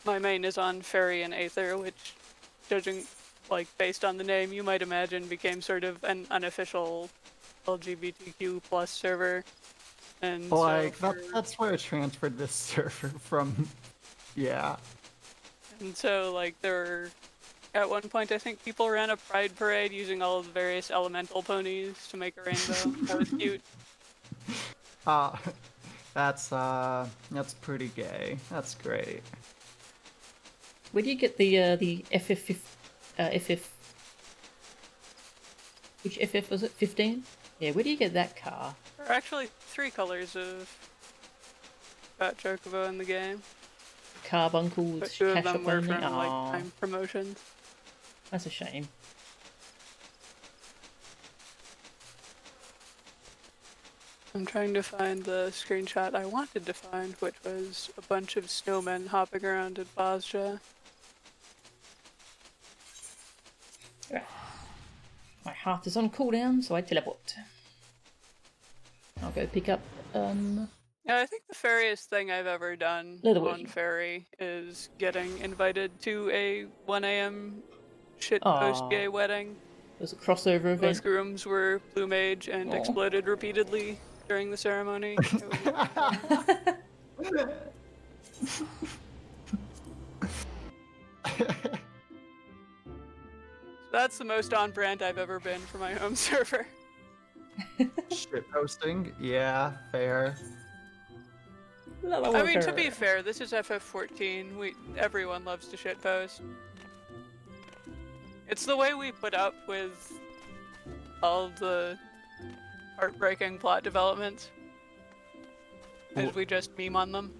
my main is on Fairy and Aether, which, judging like based on the name, you might imagine became sort of an unofficial LGBTQ plus server. And Like so that's where I transferred this server from. Yeah. and so like there were at one point I think people ran a pride parade using all of the various elemental ponies to make a rainbow. That was cute. That's pretty gay. That's great. Where do you get the FF? Which FF was it? 15? Yeah, where do you get that car? There are actually 3 colors of Fat Chocobo in the game, Carbuncle but with 2 of cash them up were only. from Aw, like time promotions. that's a shame. I'm trying to find the screenshot I wanted to find, which was a bunch of snowmen hopping around in Bosja. Right. My heart is on cooldown, so I teleport. I'll go pick up Yeah, I think the fairiest thing I've ever done Leatherwood. on Fairy is getting invited to a 1 a.m. shitpost Aw. gay wedding. there's a crossover event. Both grooms were blue mage and Aw. exploded repeatedly during the ceremony. It was That's the most on brand I've ever been for my home server. Shit posting? Yeah, fair. I mean, to be fair, this is FF14. Everyone loves to shitpost. It's the way we put up with all the heartbreaking plot developments. Is we just meme on them.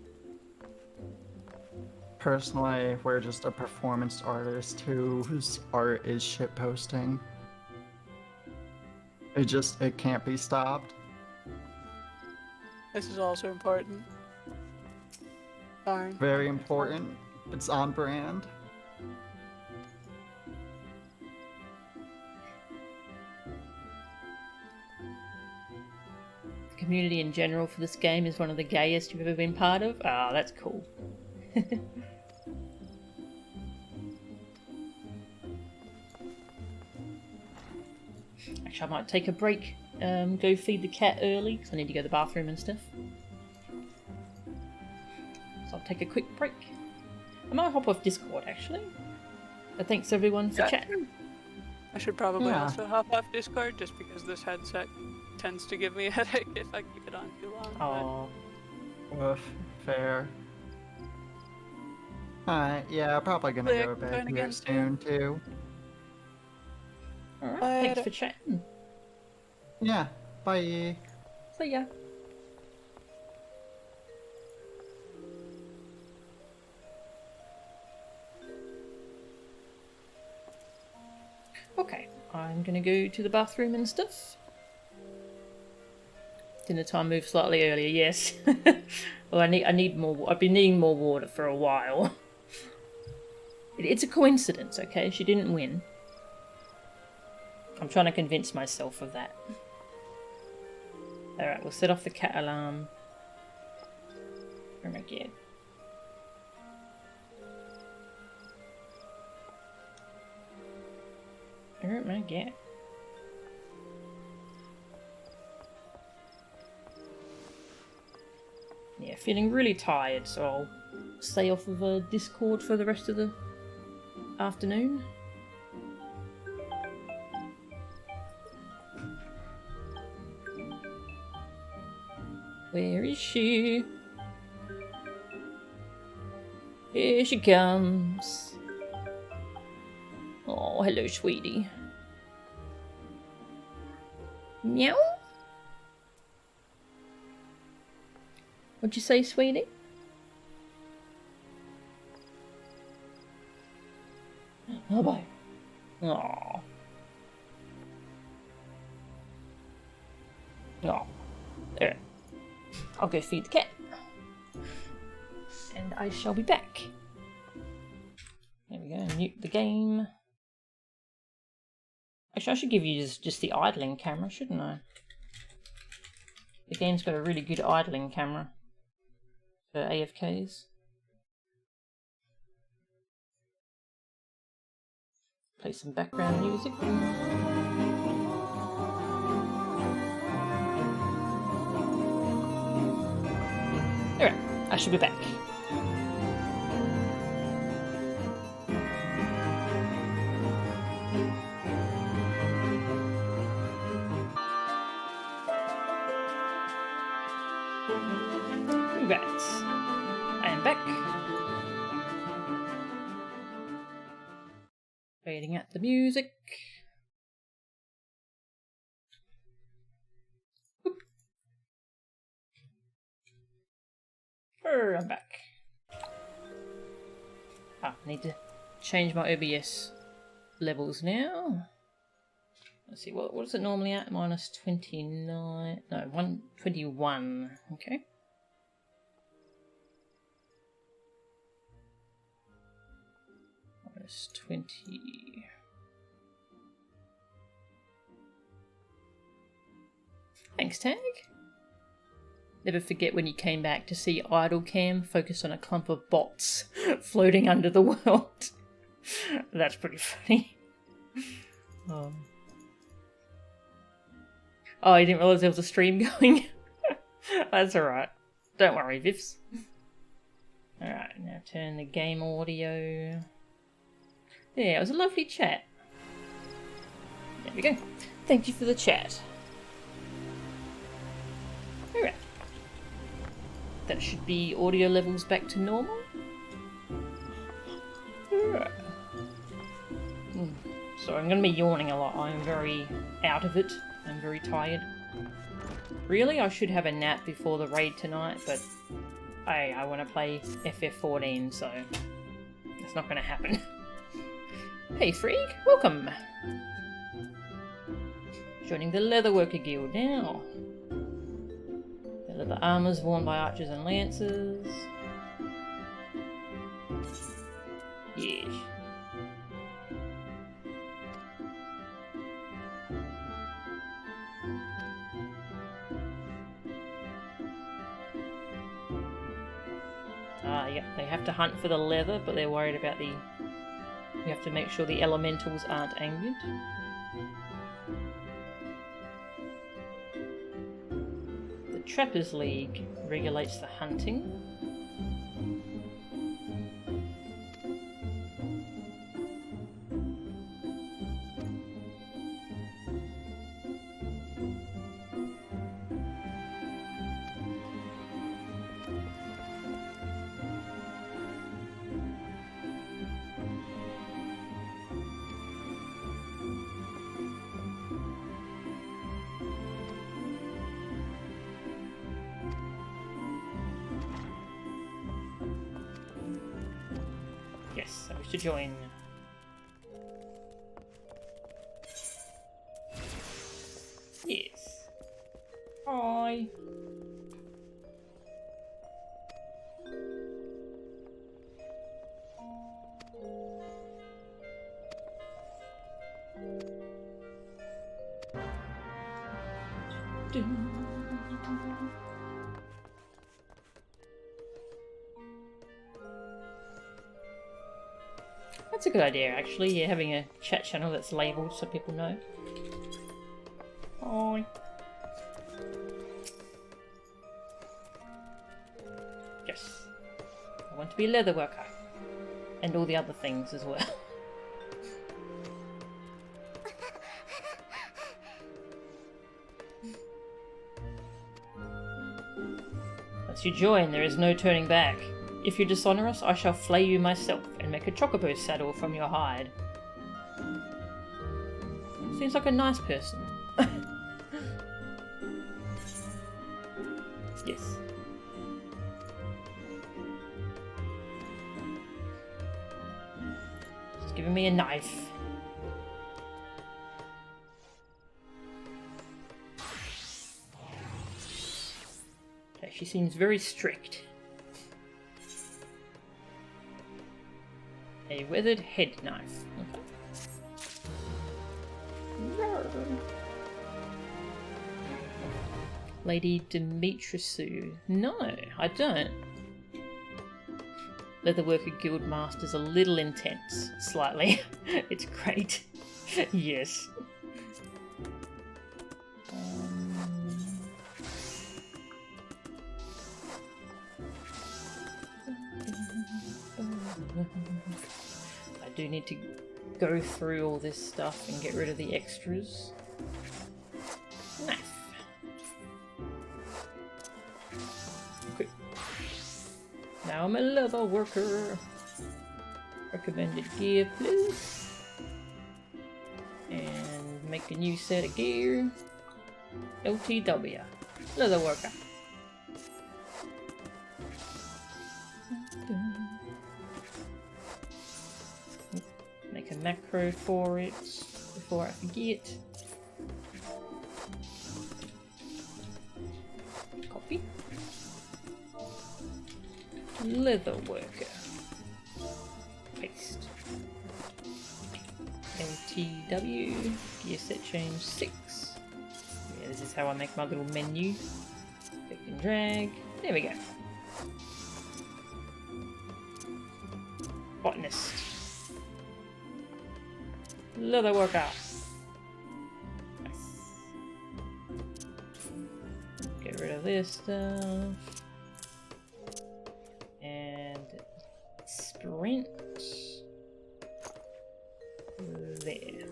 Personally, we're just a performance artist whose art is shit posting. It can't be stopped. This is also important. Darn. Very important. It's on brand. The community in general for this game is one of the gayest you've ever been part of. Ah, that's cool. Actually, I might take a break, go feed the cat early, because I need to go to the bathroom and stuff. So I'll take a quick break. I might hop off Discord, actually. But thanks everyone for chatting. I should probably Yeah. also hop off Discord just because this headset tends to give me a headache if I keep it on too long. Oh, Oof, fair. Alright, yeah, probably gonna Click, go to bed join here again soon too. alright. Thanks for chatting. Yeah, bye. See ya. Okay, I'm gonna go to the bathroom and stuff. Dinner time moved slightly earlier, yes. Well, I need more. I've been needing more water for a while. It's a coincidence, okay? She didn't win. I'm trying to convince myself of that. Alright, we'll set off the cat alarm. Oh my god. Oh my god. Yeah, feeling really tired, so I'll stay off of Discord for the rest of the afternoon. Where is she? Here she comes. Oh, hello, sweetie. Meow? What'd you say, sweetie? Oh, bye. Aww. Oh. There. I'll go feed the cat. And I shall be back. There we go, mute the game. Actually, I should give you just the idling camera, shouldn't I? The game's got a really good idling camera for AFKs. Play some background music. Alright, I should be back. Congrats. I am back. Fading out the music. Whoop. I'm back. I need to change my OBS levels now. Let's see, what is it normally at? Minus 29. No, 121. Okay. Minus 20. Thanks, Tag. Never forget when you came back to see Idle Cam focus on a clump of bots floating under the world. That's pretty funny. Oh, you didn't realise there was a stream going? That's alright. Don't worry, Vivs. Alright, now turn the game audio. Yeah, it was a lovely chat. There we go. Thank you for the chat. Alright. That should be audio levels back to normal. Alright. So I'm going to be yawning a lot. I'm very out of it. I'm very tired. Really, I should have a nap before the raid tonight, but I want to play FF14, so it's not going to happen. Hey Freak, welcome! Joining the Leatherworker Guild now. The leather armours worn by archers and lancers. Yes. Yep, they have to hunt for the leather, but they're worried about the... We have to make sure the elementals aren't angered. The Trappers League regulates the hunting. Yes, I wish to join. Yes. Hi. That's a good idea, actually. Yeah, having a chat channel that's labelled so people know. Hi. Yes. I want to be a leather worker. And all the other things as well. Once you join, there is no turning back. If you dishonour us, I shall flay you myself and make a chocobo saddle from your hide. Seems like a nice person. Yes. She's giving me a knife. Okay, she seems very strict. A weathered head knife. Okay. Lady Demetrisu. No, I don't. Leatherworker Guild Master's a little intense. Slightly. It's great. Yes. I do need to go through all this stuff and get rid of the extras. Knife. Okay. Now I'm a leather worker. Recommended gear, please. And make a new set of gear. LTW. Leather worker. Make a macro for it before I forget. Copy. Leather worker. Paste. LTW. Gear set change 6. Yeah, this is how I make my little menu. Click and drag. There we go. Botanist. Leather worker. Nice. Get rid of this stuff. And sprint. There.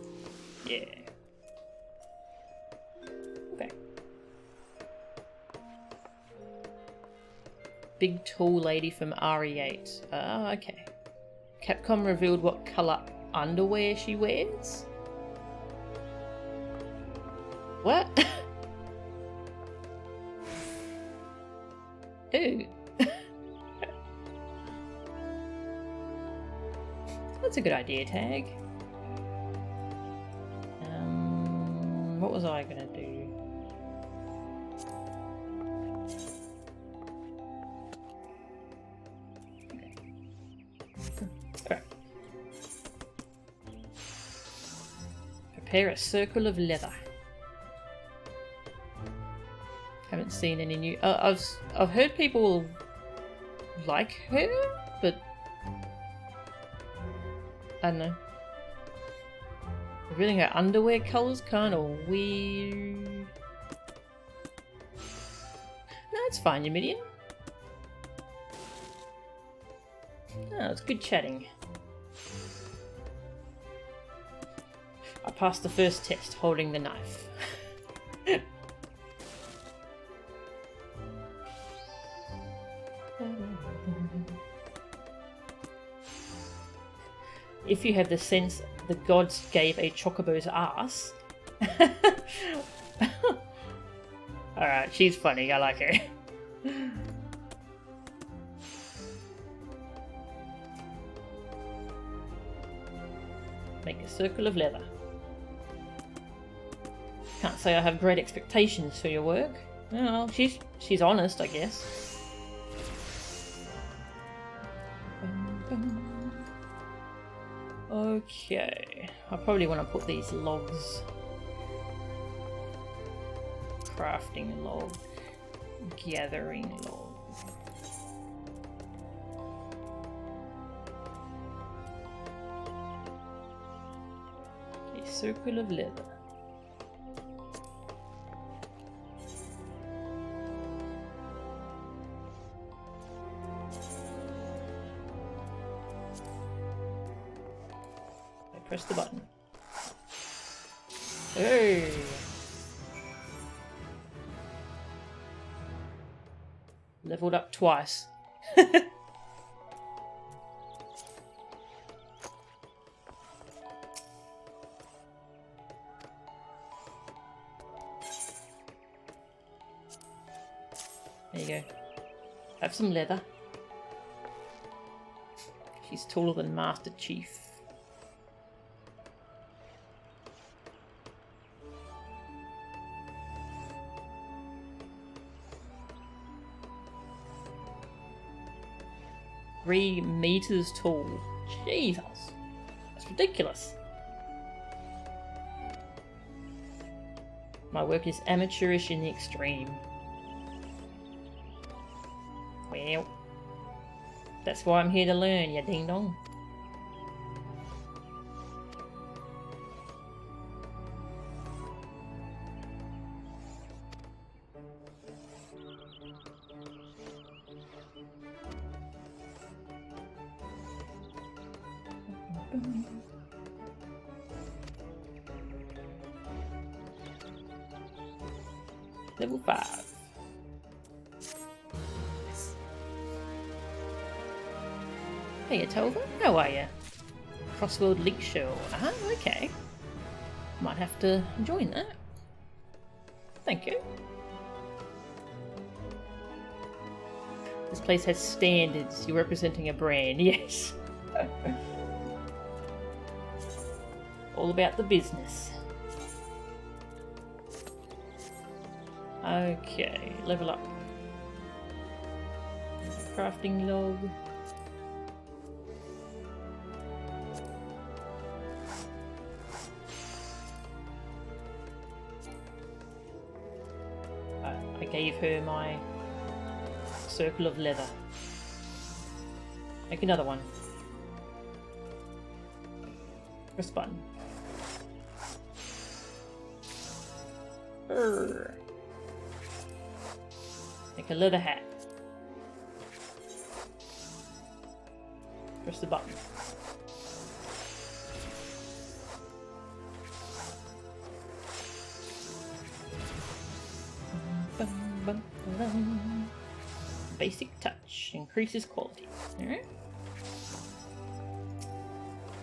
Yeah. Okay. Big tall lady from RE8. Ah, okay. Capcom revealed what colour underwear she wears? What? Ooh. That's a good idea, Tag. What was I gonna do? Okay. Prepare a circle of leather. Haven't seen any new. I've heard people like her, but I don't know. Revealing her underwear colours kind of weird. No, it's fine, Numidian. No, it's good chatting. I passed the first test holding the knife. If you have the sense the gods gave a chocobo's ass. Alright, she's funny, I like her. Make a circle of leather. Can't say I have great expectations for your work. Well, she's honest, I guess. Okay, I probably want to put these logs. Crafting log. Gathering log. circle of leather. I press the button. Hey! Leveled up twice. There you go. Have some leather. She's taller than Master Chief. Three meters tall. Jesus. That's ridiculous. My work is amateurish in the extreme. Well, that's why I'm here to learn, ya ding dong. Level 5. Hey, Tova, how are ya? Crossworld Leak Show. Ah, okay. Might have to join that. Thank you. This place has standards. You're representing a brand, yes. All about the business. Okay, level up. Crafting log. I gave her my circle of leather. Make another one. Press button. Urgh. Make a leather hat. Press the button. Basic touch increases quality. Alright.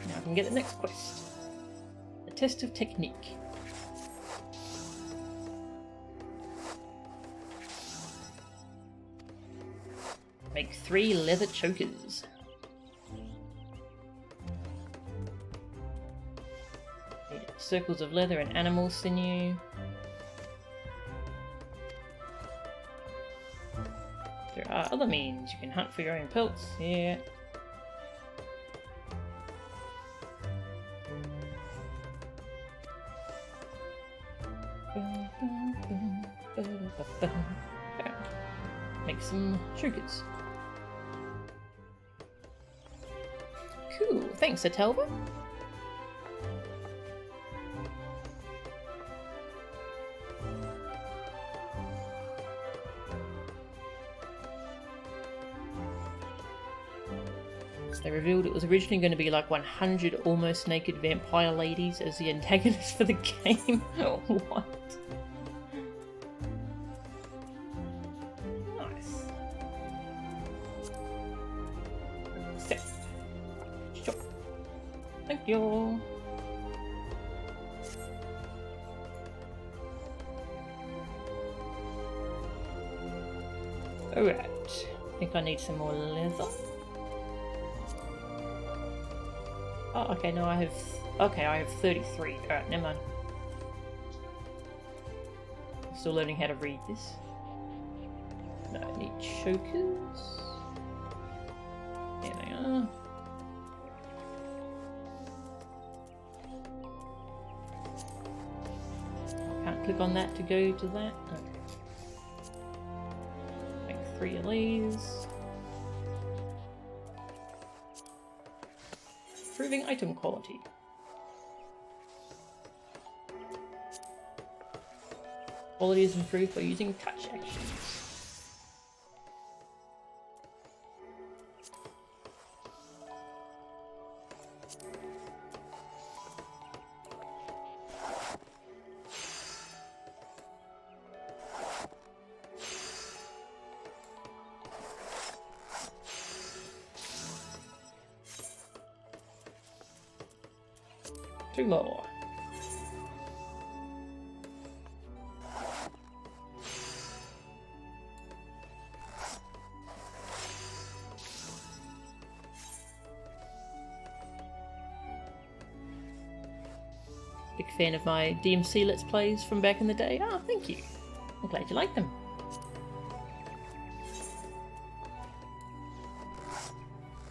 Now I can get the next quest. The test of technique. Make 3 leather chokers. Need circles of leather and animal sinew. There are other means. You can hunt for your own pelts. Yeah. Make some chokers. Cool, thanks, Atelva. So they revealed it was originally going to be like 100 almost naked vampire ladies as the antagonists for the game. What? Nice. Accept. Sure. Thank you. Alright. I think I need some more leather. Oh, okay, no, I have... Okay, I have 33. Alright, never mind. I'm still learning how to read this. No, I need chokers. There they are. I can't click on that to go to that. Okay. Make 3 of these. Improving item quality. Quality is improved by using touch actions. Two more. Big fan of my DMC Let's Plays from back in the day. Ah, thank you. I'm glad you like them.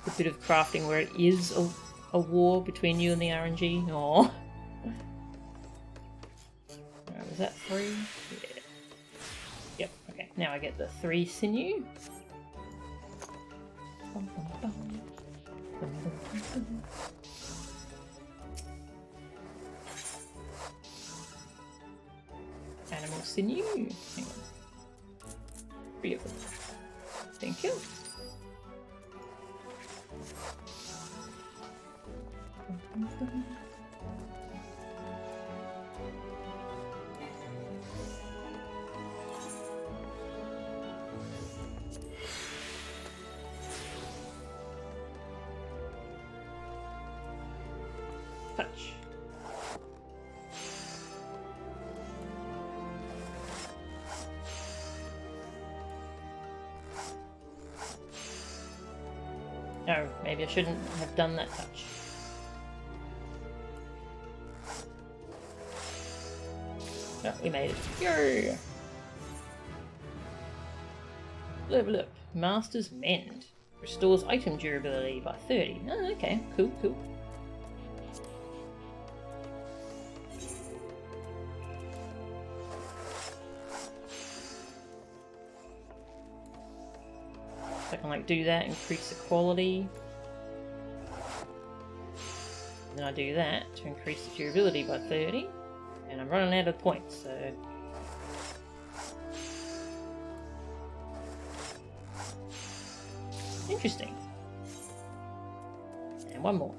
A bit of crafting where it is a war between you and the RNG. Aww. Alright, was that 3? Yeah. Yep, okay. Now I get the 3 sinew. Bum, bum, bum. Bum, bum, bum, bum. Animal sinew. Hang on. 3 of them. Thank you. Touch. Oh, maybe I shouldn't have done that touch. Oh, we made it. Yay! Level up. Master's Mend. Restores item durability by 30. Oh, okay. Cool, cool. So I can like do that, increase the quality. And then I do that to increase the durability by 30. And I'm running out of points, so... Interesting. And one more.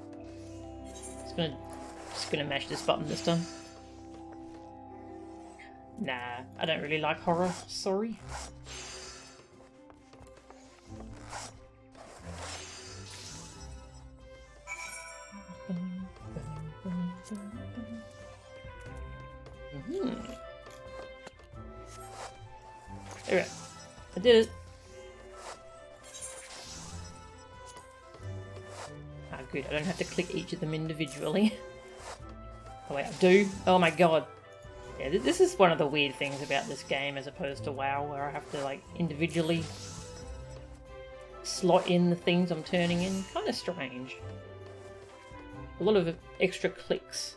Just gonna mash this button this time. Nah, I don't really like horror, sorry. Alright, I did it. Ah, good, I don't have to click each of them individually. Oh wait, I do? Oh my god. Yeah, this is one of the weird things about this game as opposed to WoW, where I have to like individually slot in the things I'm turning in. Kind of strange. A lot of extra clicks.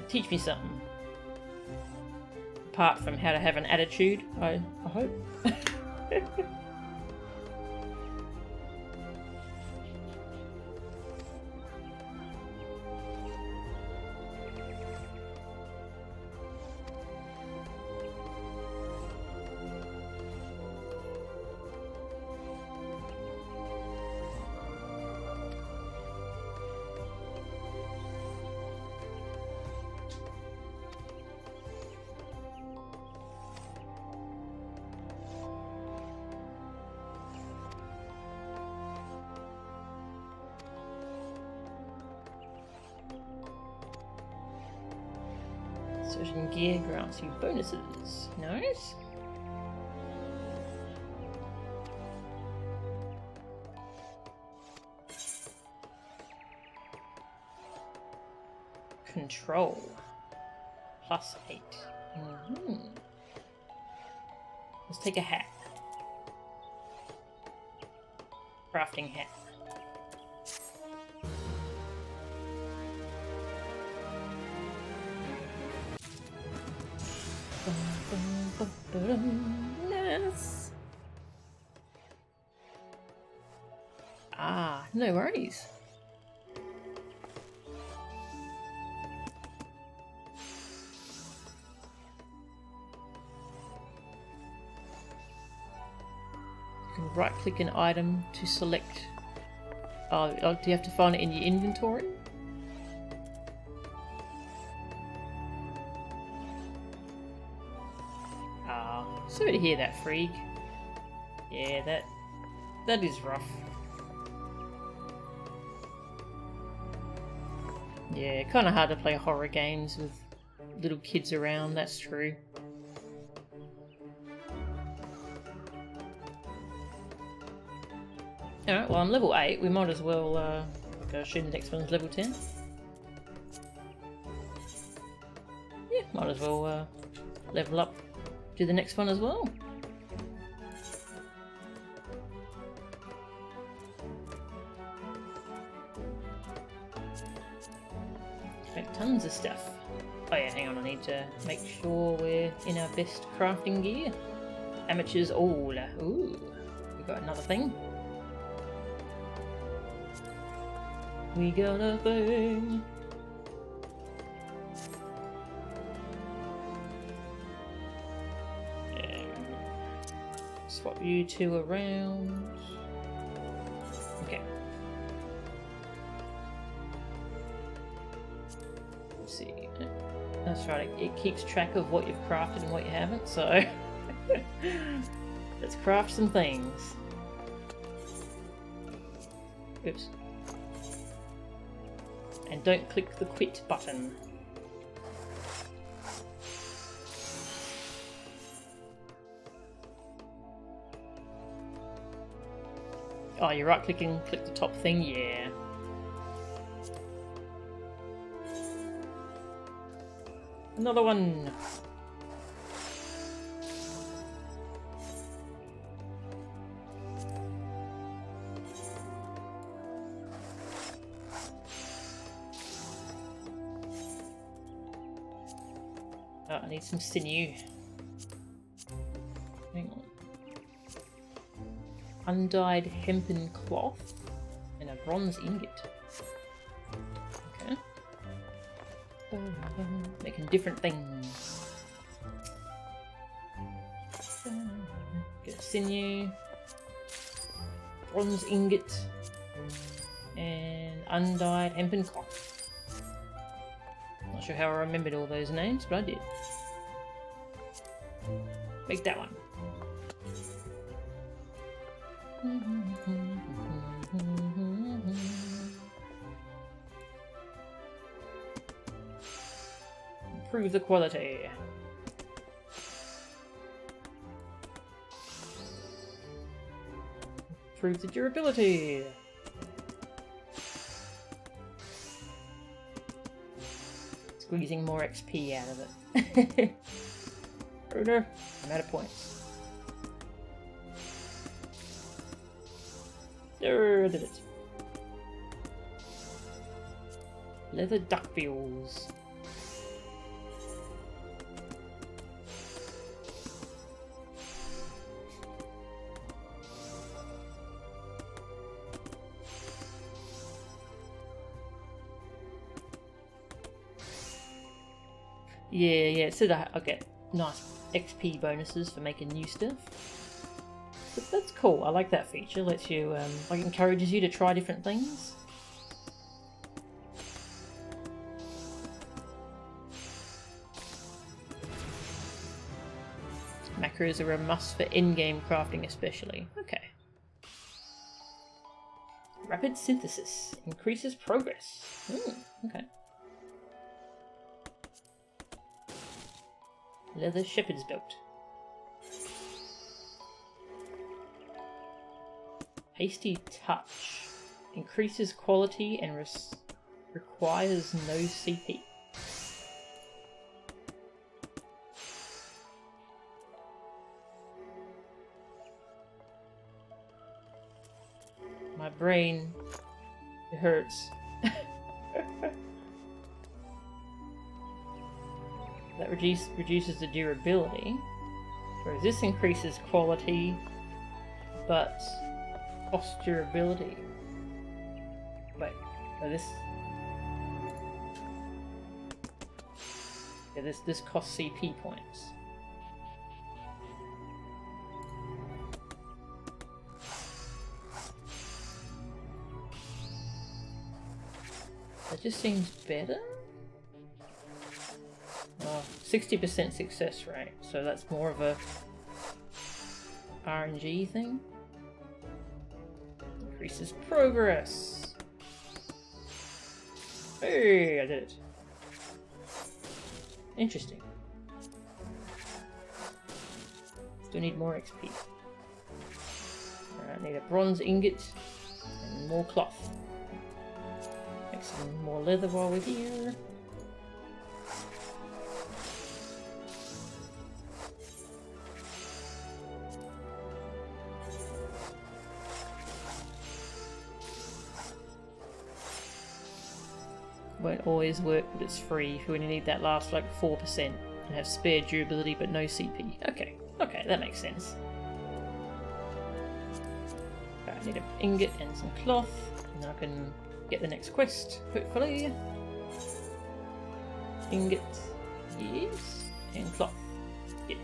Teach me something. Apart from how to have an attitude, I hope. Certain gear grants you bonuses. Nice. Control. +8. Let's take a hat. Crafting hat. Yes. Ah, no worries. You can right click an item to select. Oh, do you have to find it in your inventory? Ah, sorry to hear that, Freak. Yeah, that is rough. Yeah, kind of hard to play horror games with little kids around, that's true. Alright, well I'm level 8, we might as well go shoot the next one's level 10. Yeah, might as well level up to the next one as well. Make tons of stuff. Oh yeah, hang on, I need to make sure we're in our best crafting gear. Amateurs all. Ooh, we got another thing. We got a thing. Swap you two around. Okay. Let's see. That's right, it keeps track of what you've crafted and what you haven't, so let's craft some things. Oops. And don't click the quit button. Oh, you're right clicking, click the top thing, yeah. Another one. Oh, I need some sinew. Hang on. Undyed hempen cloth and a bronze ingot. Okay. Making different things. Get a sinew, bronze ingot, and undyed hempen cloth. Not sure how I remembered all those names, but I did. Make that one. Improve the quality. Improve the durability. Squeezing more XP out of it. Ruder, I'm out of points. There, did it. Leather duckbills. Yeah, so that I'll get nice XP bonuses for making new stuff. But that's cool, I like that feature. Lets you, like, encourages you to try different things. Macros are a must for in-game crafting especially. Okay. Rapid synthesis. Increases progress. Okay. Leather shepherd's belt. Hasty touch. Increases quality and requires no CP. My brain, it hurts. That reduces the durability. Whereas this increases quality, but cost durability. Wait, no, this. Yeah, this costs CP points. That just seems better. 60% success rate, so that's more of a RNG thing. Increases progress. Hey, I did it. Interesting. Still need more XP. Alright, need a bronze ingot and more cloth. Make some more leather while we're here. Won't always work, but it's free. We only need that last like 4% and have spare durability but no CP. Okay, that makes sense. I need an ingot and some cloth, and I can get the next quest, hopefully. Ingot, yes, and cloth, yes.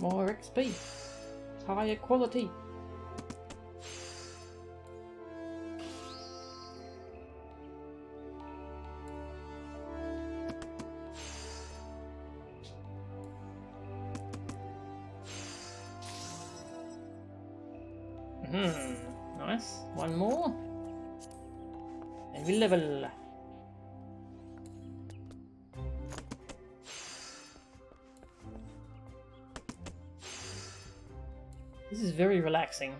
More XP. Higher quality. Nice. One more. And we level. This is very relaxing.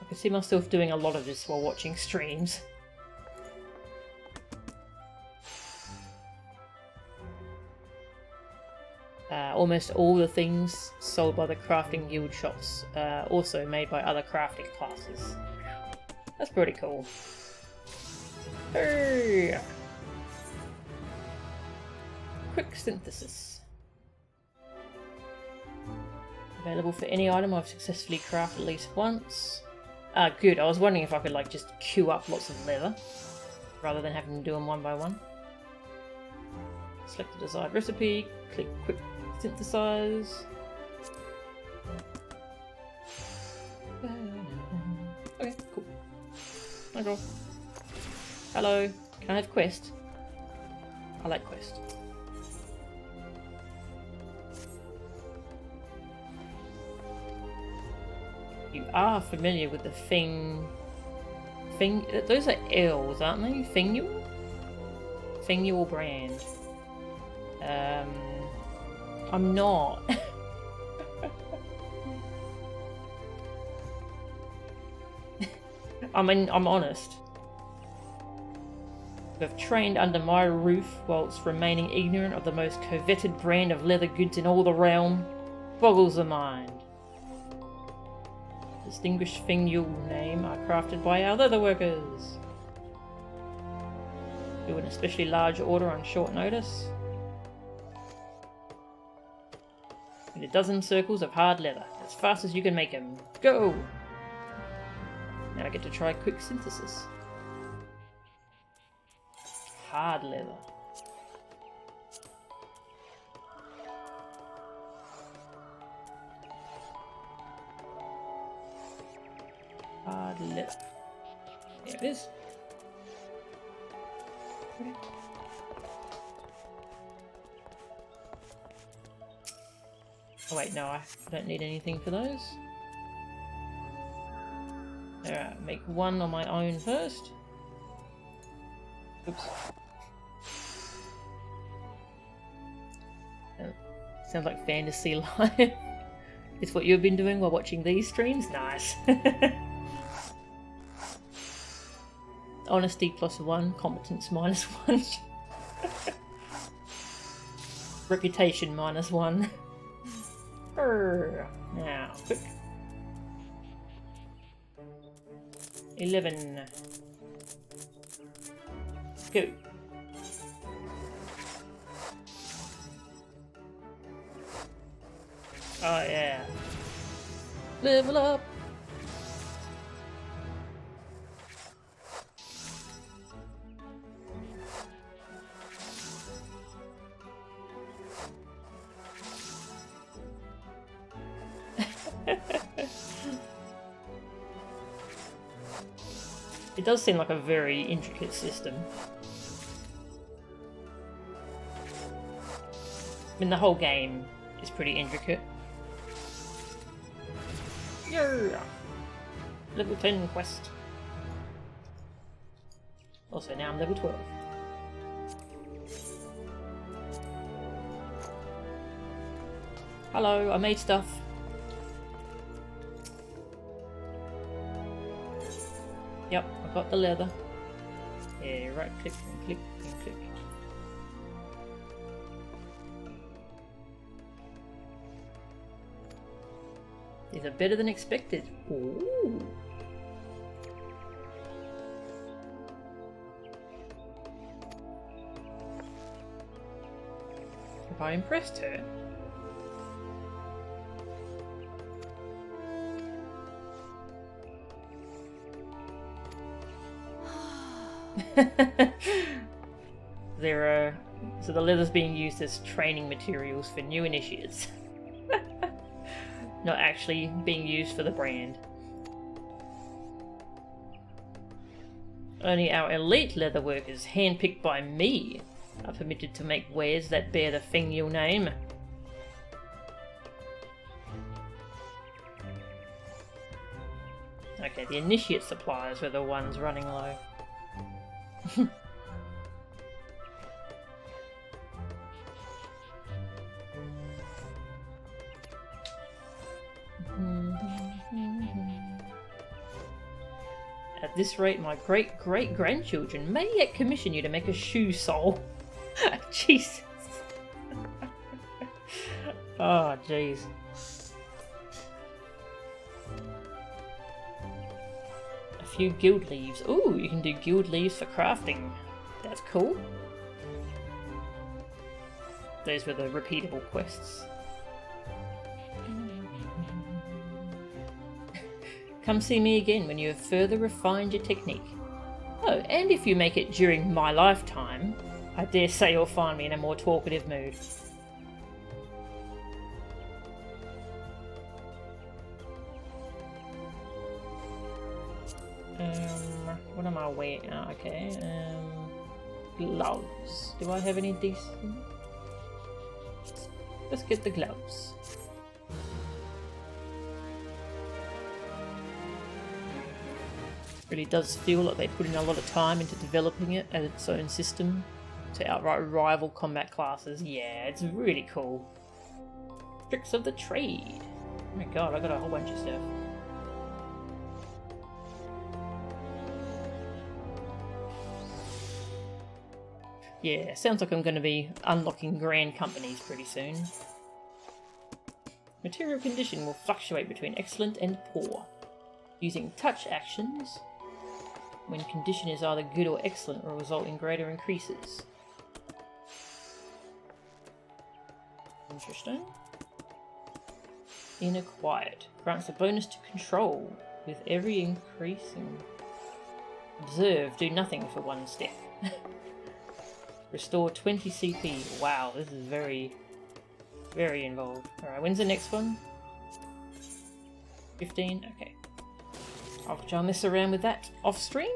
I can see myself doing a lot of this while watching streams. Almost all the things sold by the crafting guild shops also made by other crafting classes. That's pretty cool. Hey! Quick synthesis. Available for any item I've successfully crafted at least once. Good. I was wondering if I could like just queue up lots of leather rather than having to do them one by one. Select the desired recipe, click quick synthesize. Okay, cool. Okay. Hello. Can I have quest? I like quest. You are familiar with the those are L's, aren't they? Fingual brand. I'm not. I'm honest. You have trained under my roof whilst remaining ignorant of the most coveted brand of leather goods in all the realm. Boggles the mind. Distinguished Fingual name are crafted by our leather workers. Do an especially large order on short notice. In a dozen circles of hard leather, as fast as you can make them. Go! Now I get to try quick synthesis. Hard leather. Hard leather. There it is. Okay. Oh wait, no, I don't need anything for those. Alright, make one on my own first. Oops. Sounds like fantasy life. It's what you've been doing while watching these streams? Nice. Honesty +1, competence -1. Reputation -1. Now, quick. 11. Go. Oh yeah. Level up. It does seem like a very intricate system. I mean, the whole game is pretty intricate. Yeah! Level 10 quest. Also, now I'm level 12. Hello, I made stuff. Yep, I got the leather. Yeah, right click and click and click. These are better than expected. Ooh. Have I impressed her? So the leather's being used as training materials for new initiates. Not actually being used for the brand. Only our elite leather workers, handpicked by me, are permitted to make wares that bear the Fengyu name. Okay, the initiate suppliers were the ones running low. At this rate, my great-great-grandchildren may yet commission you to make a shoe sole. Jesus. Oh, jeez. A few guild leaves. Ooh, you can do guild leaves for crafting. That's cool. Those were the repeatable quests. Come see me again when you have further refined your technique. Oh, and if you make it during my lifetime, I dare say you'll find me in a more talkative mood. What am I wearing? Oh, okay, gloves. Do I have any decent? Let's get the gloves. Really does feel like they put in a lot of time into developing it as its own system to outright rival combat classes. Yeah, it's really cool. Tricks of the trade. Oh my god, I got a whole bunch of stuff. Yeah, sounds like I'm going to be unlocking grand companies pretty soon. Material condition will fluctuate between excellent and poor. Using touch actions, when condition is either good or excellent, will result in greater increases. Interesting. Inner Quiet grants a bonus to control with every increasing. Observe, do nothing for 1 step. Restore 20 CP. Wow, this is very, very involved. Alright, when's the next one? 15? Okay. I'll try and mess around with that off stream.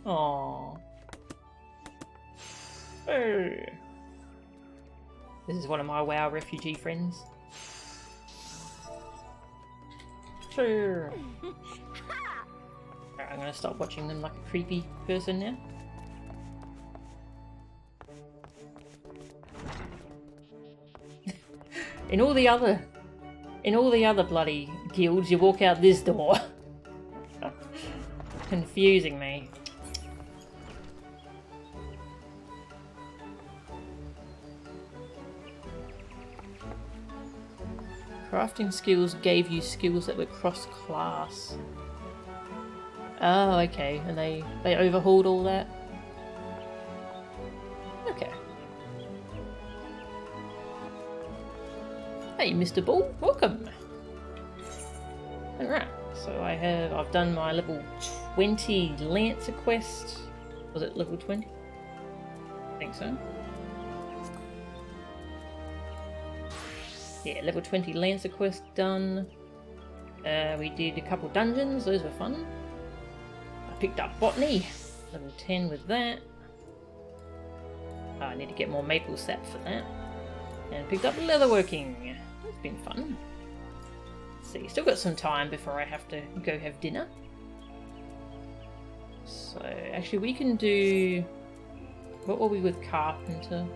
Aww. Hey. This is one of my WoW refugee friends. Sure. Alright, I'm gonna stop watching them like a creepy person now. In all the other bloody guilds, you walk out this door. Confusing me. Crafting skills gave you skills that were cross-class. Oh, okay. And they overhauled all that? Okay. Hey, Mr. Bull, welcome! Alright, so I've done my level 20 Lancer quest. Was it level 20? I think so. Yeah, level 20 Lancer quest done. We did a couple dungeons, those were fun. I picked up botany, level 10 with that. I need to get more maple sap for that. And picked up leatherworking. That's been fun. Let's see, still got some time before I have to go have dinner. So, actually we can do... What were we with Carpenter?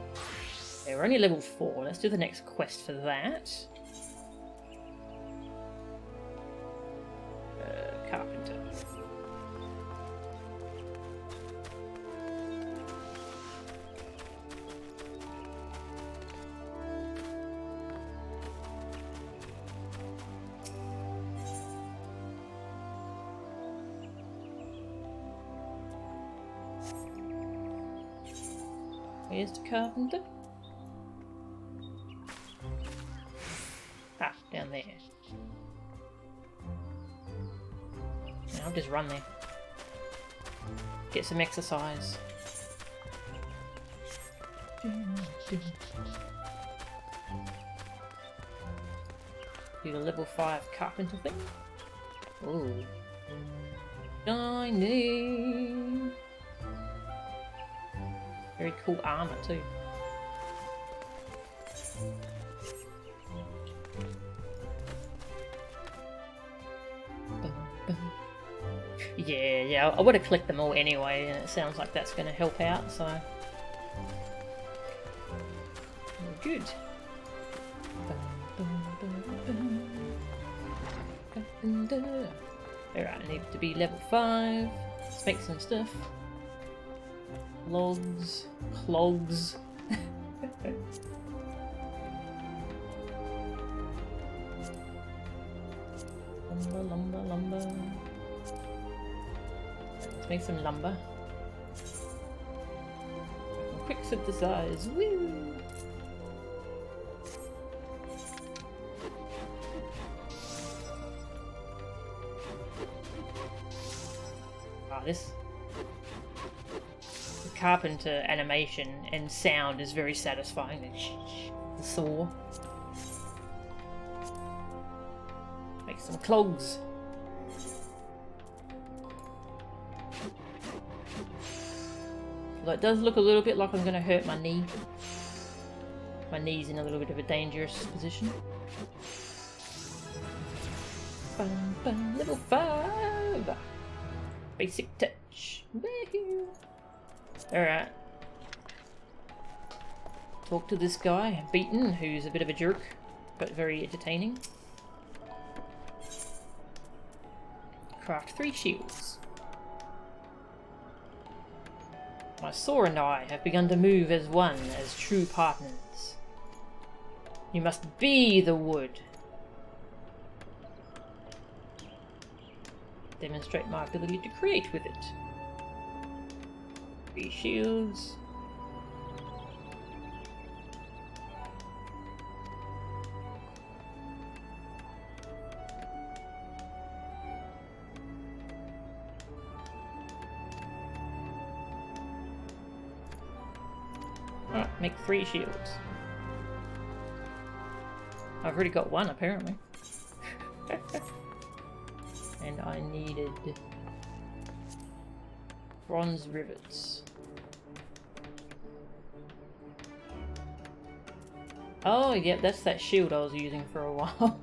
Yeah, we're only level 4. Let's do the next quest for that. Carpenter. Where's the carpenter? Ah, down there. Yeah, I'll just run there. Get some exercise. Do the level 5 carpenter thing. Ooh. Shiny! Very cool armor too. Yeah, I would have clicked them all anyway, and it sounds like that's going to help out, so... Good. Alright, I need to be level 5. Let's make some stuff. Logs. Clogs. Lumber. Let's make some lumber. Quick synthesize. Woo! This carpenter animation and sound is very satisfying. The saw. Make some clogs. Although it does look a little bit like I'm going to hurt my knee. My knee's in a little bit of a dangerous position. Level 5! Basic touch. Woohoo! Alright. Talk to this guy, Beaton, who's a bit of a jerk, but very entertaining. Craft 3 shields. My saw and I have begun to move as one, as true partners. You must be the wood. Demonstrate my ability to create with it. 3 shields. Alright, make 3 shields. I've already got 1 apparently. And I needed bronze rivets. Oh, yeah, that's that shield I was using for a while.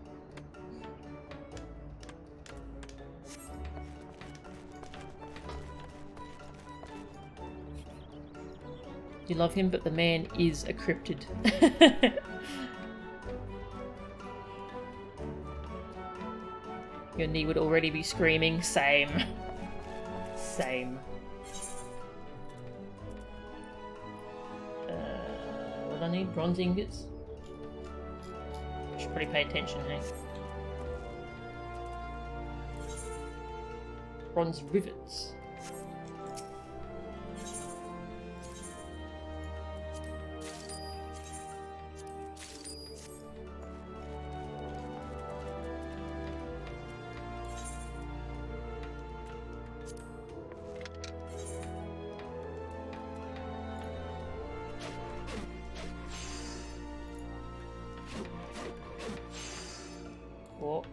You love him, but the man is a cryptid. Your knee would already be screaming. Same. Same. What do I need? Bronze ingots? pretty pay attention, hey? Bronze rivets. Oh.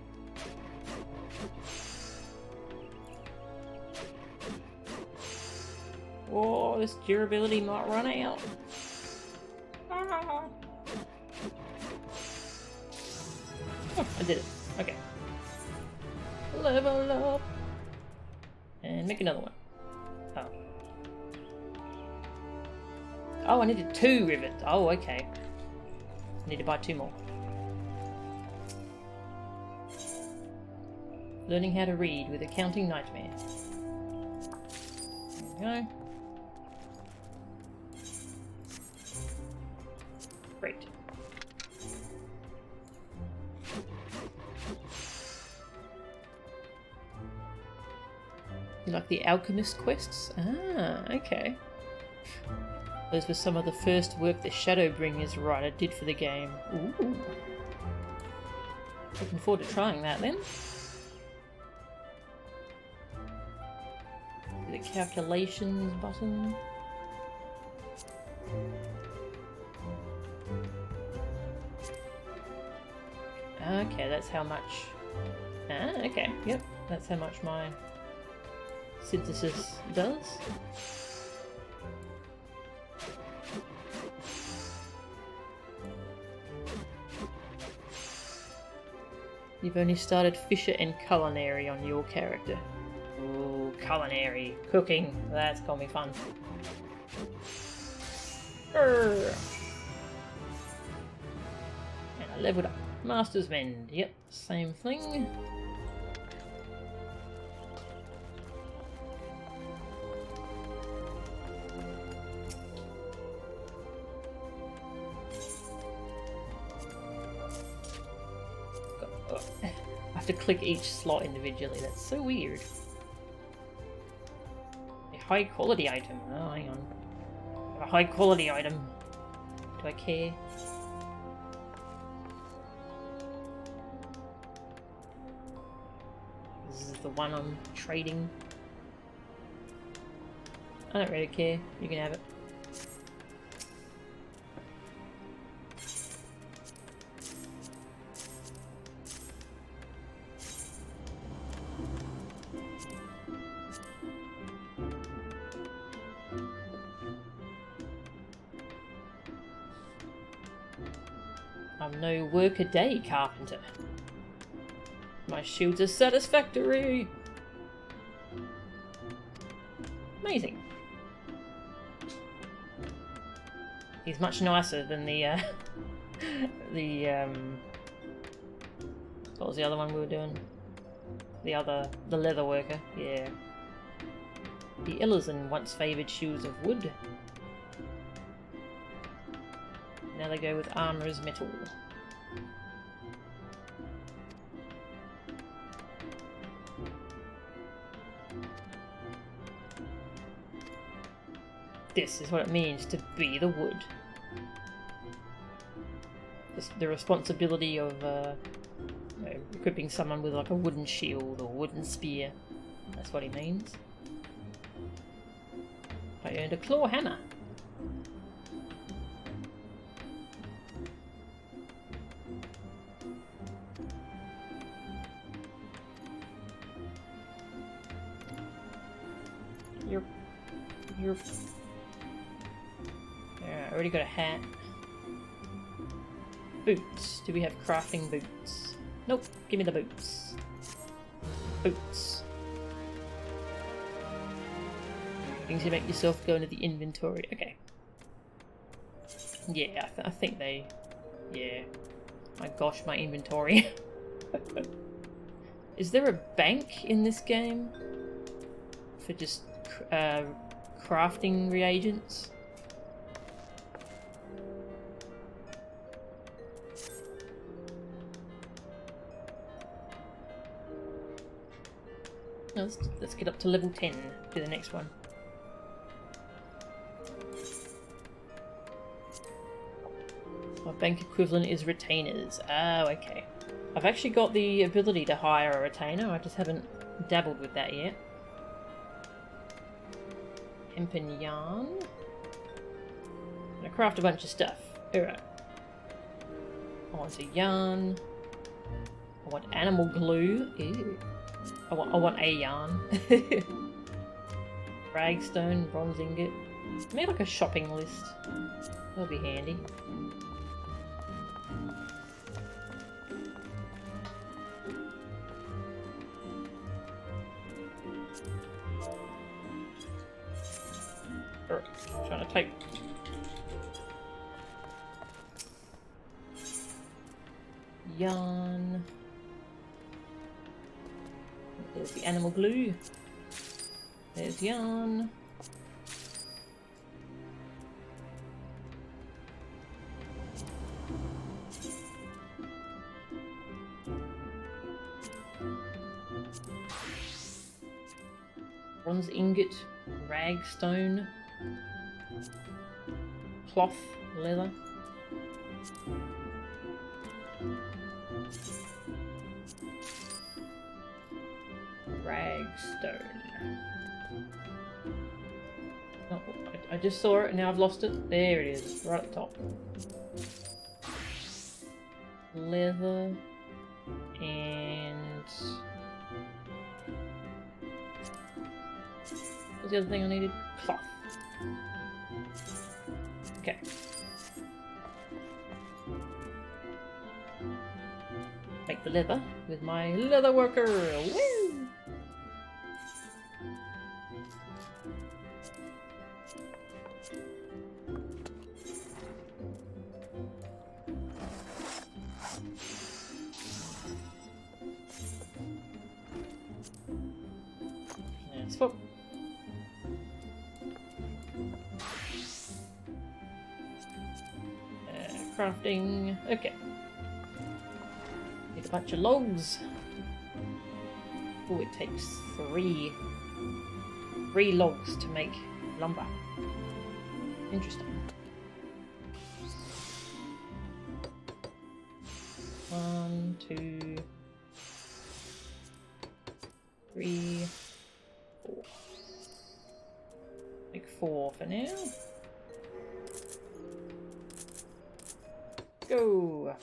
Oh, this durability might run out. Ah. Oh, I did it. Okay. Level up. And make another one. Oh. Oh, I needed 2 rivets. Oh, okay. I need to buy 2 more. Learning how to read with a counting nightmare. There we go. Great. You like the alchemist quests? Ah, okay. Those were some of the first work the Shadowbringers writer did for the game. Ooh. Looking forward to trying that then. The calculations button. Okay, that's how much. Ah, okay, yep, that's how much my synthesis does. You've only started Fisher and Culinary on your character. Ooh, culinary. Cooking. That's gonna be fun. Urgh. And I leveled up. Master's Mend. Yep, same thing. I have to click each slot individually. That's so weird. A high quality item. Oh, hang on. A high quality item. Do I care? This is the one I'm trading. I don't really care. You can have it. I'm no work-a-day carpenter. My shields are satisfactory. Amazing. He's much nicer than the what was the other one we were doing? The leather worker, yeah. The Illizan once favoured shields of wood. Now they go with armour as metal. This is what it means to be the wood. The responsibility of equipping someone with like a wooden shield or wooden spear. That's what he means. I earned a claw hammer. You're I already got a hat. Boots. Do we have crafting boots? Nope. Give me the boots. Boots. Things you make yourself go into the inventory. Okay. Yeah, I think they... Yeah. My gosh, my inventory. Is there a bank in this game? For just crafting reagents? Let's get up to level 10 to the next one. My bank equivalent is retainers. Oh, okay. I've actually got the ability to hire a retainer, I just haven't dabbled with that yet. Hemp and yarn. I'm gonna craft a bunch of stuff. Alright. I want a yarn. I want animal glue. Ew. I want a yarn. Ragstone, bronze ingot. Maybe like a shopping list. That'll be handy. Trying to take yarn. There's the animal glue. There's yarn. Bronze ingot, ragstone. Cloth, leather. Ragstone. Oh, I just saw it and now I've lost it. There it is, right at the top. Leather and what's the other thing I needed? Cloth. Okay. Make the leather with my leather worker. Woo! Let's swap. Crafting. Okay. Need a bunch of logs. Oh, it takes three logs to make lumber. Interesting. 1, 2, 3, 4. Make 4 for now. Go!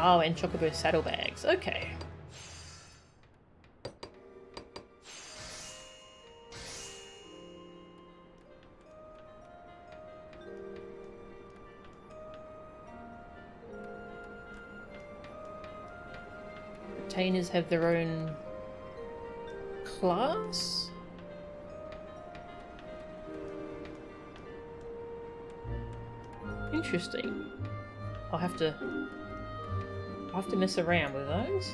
Oh, and chocobo saddlebags. Okay. Retainers have their own class? Interesting. I'll have to mess around with those.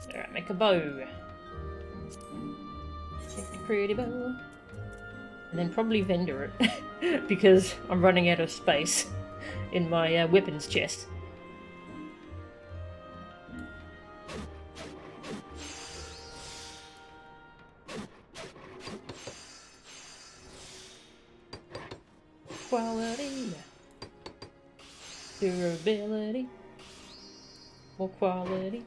Alright, make a bow. Make a pretty bow. And then probably vendor it because I'm running out of space in my weapons chest. Quality, durability, more quality.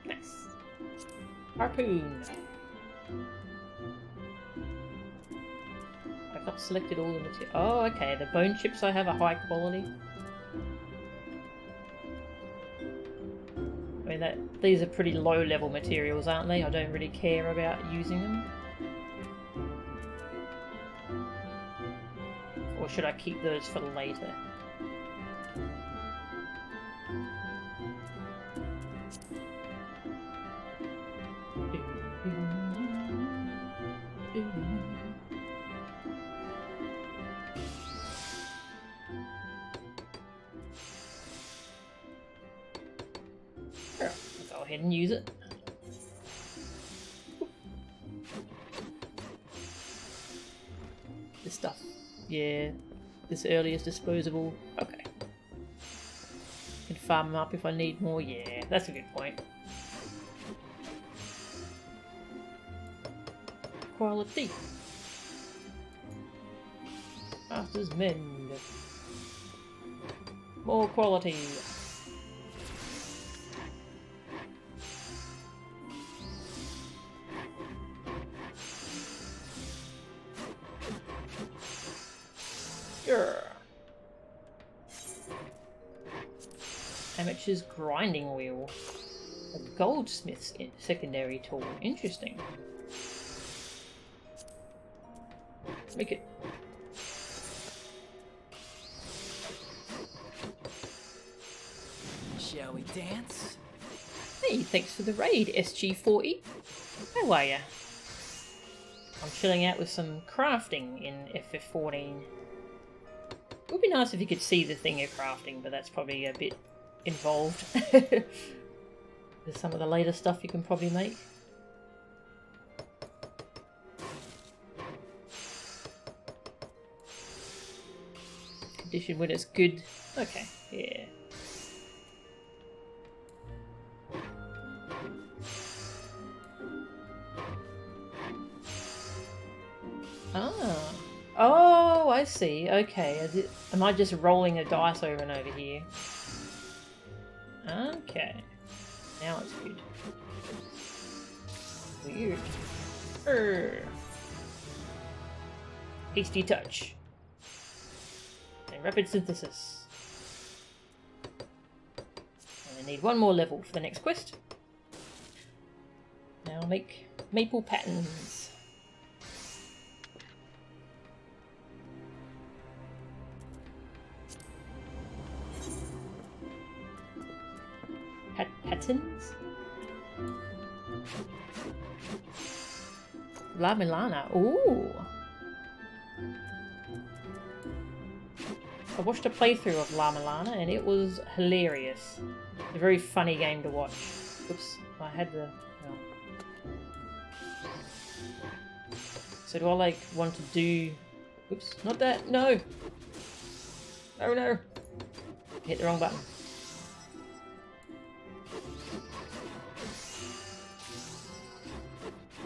Nice. Harpoon. I've not selected all the material. Oh, okay. The bone chips I have are high quality. I mean, these are pretty low level materials, aren't they? I don't really care about using them. Or should I keep those for later? ahead and use it. This stuff. Yeah. This early is disposable. Okay. Can farm them up if I need more. Yeah, that's a good point. Quality. Masters mend. More quality. Sure. Amateur's grinding wheel. A goldsmith's secondary tool. Interesting. Make it. Shall we dance? Hey, thanks for the raid, SG40. How are ya? I'm chilling out with some crafting in FF14. It would be nice if you could see the thing you're crafting, but that's probably a bit involved. There's some of the later stuff you can probably make. Condition when it's good. Okay, yeah. Ah. Oh, I see. Okay. Am I just rolling a dice over and over here? Okay. Now it's good. Weird. Hasty touch. And rapid synthesis. And I need one more level for the next quest. Now make maple patterns. Patterns? La Milana. Ooh. I watched a playthrough of La Milana and it was hilarious. A very funny game to watch. Oops, I had the... No. So do I like want to do... Oops, not that, no! Oh no! Hit the wrong button.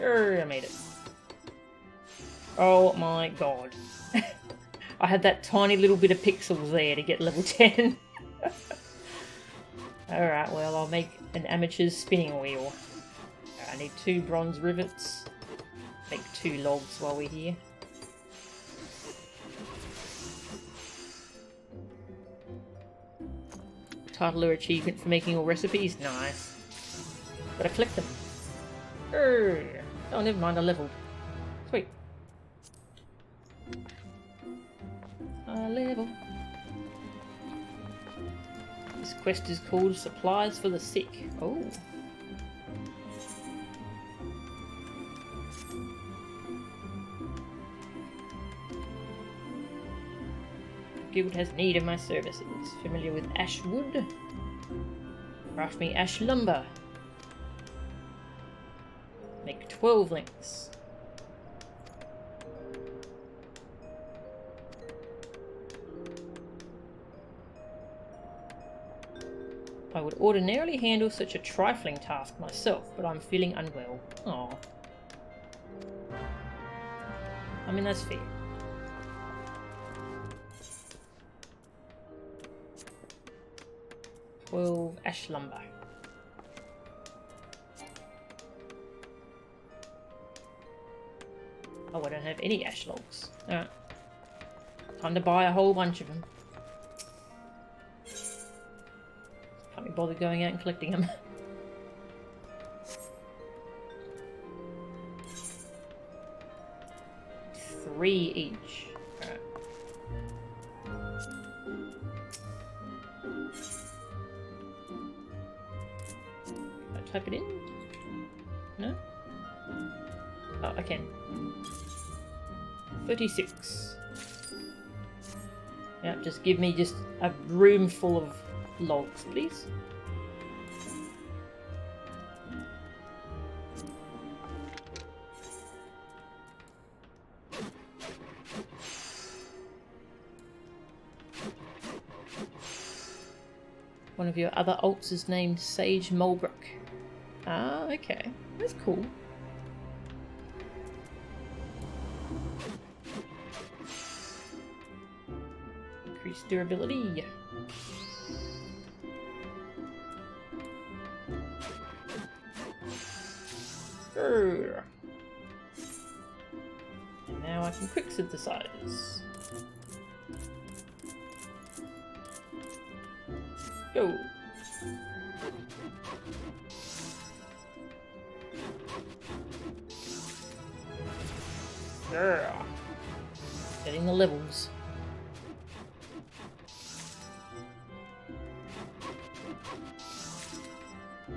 I made it. Oh my god. I had that tiny little bit of pixels there to get level 10. Alright, well I'll make an amateur's spinning wheel. I need 2 bronze rivets. Make 2 logs while we're here. Title or achievement for making all recipes? Nice. Gotta collect them. Oh, never mind, I leveled. Sweet. I level. This quest is called Supplies for the Sick. Oh. Guild has need of my services. Familiar with ash wood? Craft me ash lumber. Make 12 links. I would ordinarily handle such a trifling task myself, but I'm feeling unwell. Aww. I mean, that's fair. Well, ash lumber. Oh, I don't have any ash logs. Alright. Time to buy a whole bunch of them. Can't be bothered going out and collecting them. Three each. Alright. Can I type it in? No? Oh, I can. 36. Yeah, just give me just a room full of logs, please. One of your other alts is named Sage Mulbrook. Ah, okay. That's cool. Increased durability. Grr. And now I can quick synthesize. Go. Grr. Getting the levels.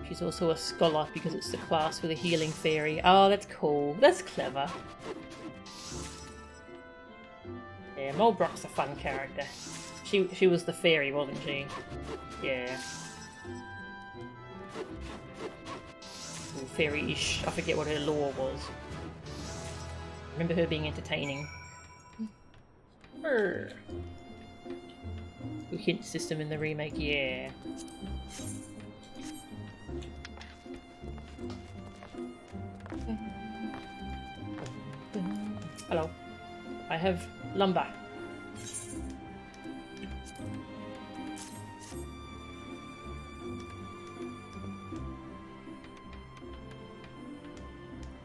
She's also a scholar because it's the class with a healing fairy. Oh, that's cool. That's clever. Yeah, Mulbrook's a fun character. She was the fairy, wasn't she? Yeah. Ooh, fairy-ish. I forget what her lore was. Remember her being entertaining. Brr. The hint system in the remake, yeah. Hello. I have lumber.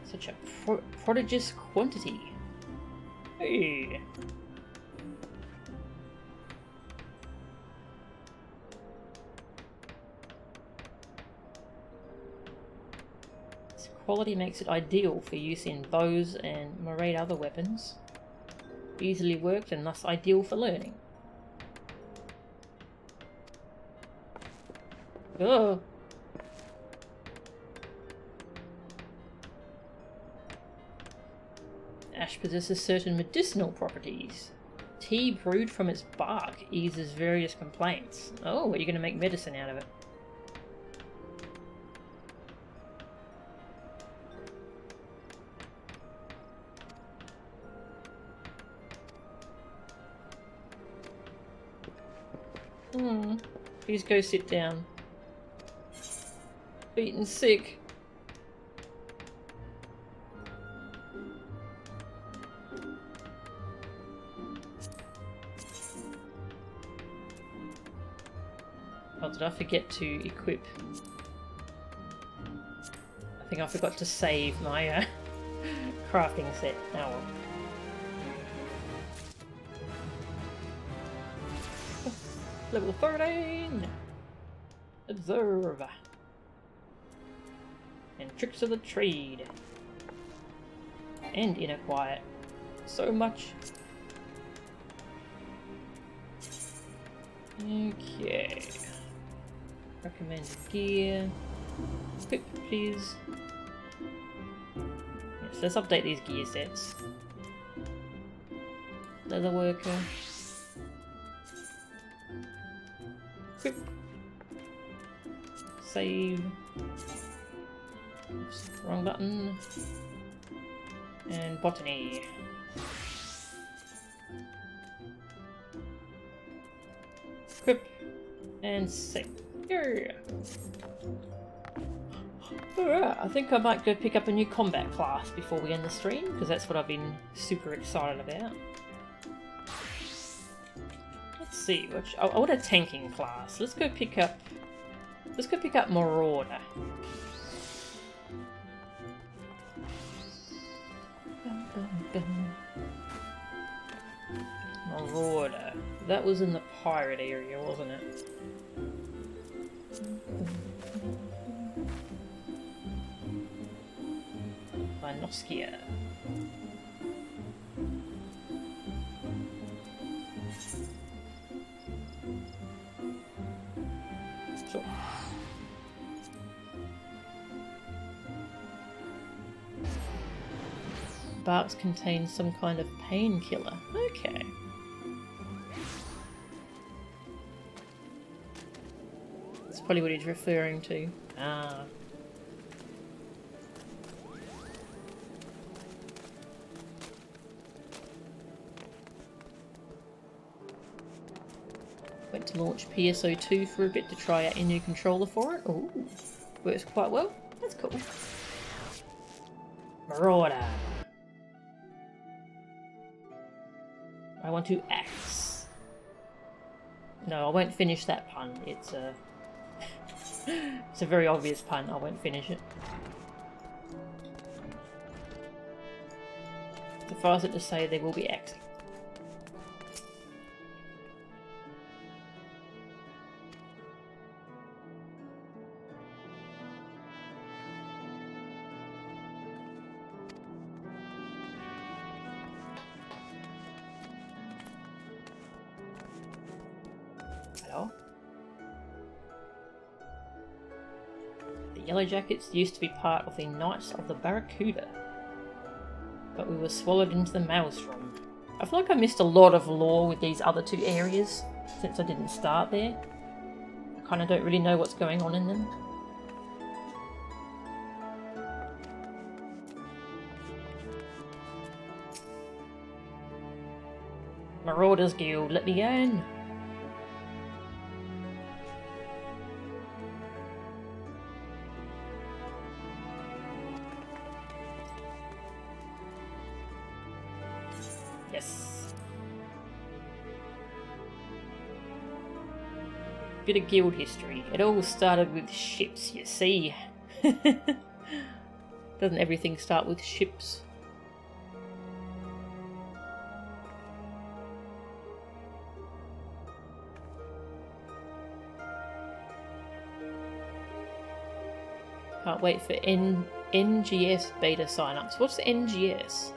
Such a prodigious quantity. Hey. This quality makes it ideal for use in bows and myriad other weapons. Easily worked and thus ideal for learning. Oh. Ash possesses certain medicinal properties. Tea brewed from its bark eases various complaints. Oh, are you going to make medicine out of it? Please go sit down. Beaten sick. Oh, did I forget to equip? I think I forgot to save my crafting set. Oh well. Level 13! Observe! And tricks of the trade. And inner quiet. So much. Okay. Recommended gear. Equip, please. Yes, let's update these gear sets. Leather worker. Equip. Save. Oops, wrong button. And botany. Equip. And save. Yeah. Alright, I think I might go pick up a new combat class before we end the stream, because that's what I've been super excited about. Let's see, which I want a tanking class. Let's go pick up Marauder. Marauder. That was in the pirate area, wasn't it? Vinoskia. Sure. Barks contain some kind of painkiller. Okay. That's probably what he's referring to. Ah. Went to launch PSO2 for a bit to try out your new controller for it. Ooh, works quite well. That's cool. Marauder. I want to axe. No, I won't finish that pun. It's a... it's a very obvious pun. I won't finish it. Suffice it to say, there will be axing. Hello? The Yellow Jackets used to be part of the Knights of the Barracuda, but we were swallowed into the maelstrom. I feel like I missed a lot of lore with these other two areas since I didn't start there. I kind of don't really know what's going on in them. Marauders Guild, let me in! Yes. Bit of guild history. It all started with ships, you see. Doesn't everything start with ships? Can't wait for NGS beta signups. What's the NGS?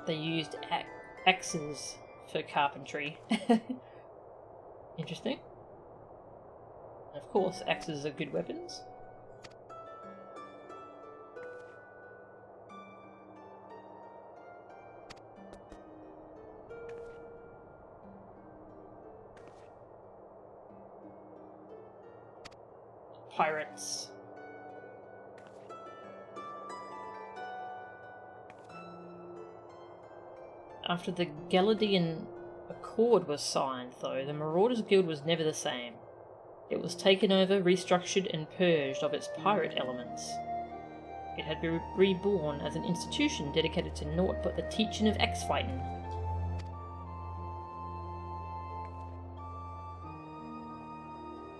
They used axes for carpentry. Interesting. Of course, axes are good weapons. Pirates. After the Galadian Accord was signed, though, the Marauders Guild was never the same. It was taken over, restructured, and purged of its pirate elements. It had been reborn as an institution dedicated to naught but the teaching of axe fighting.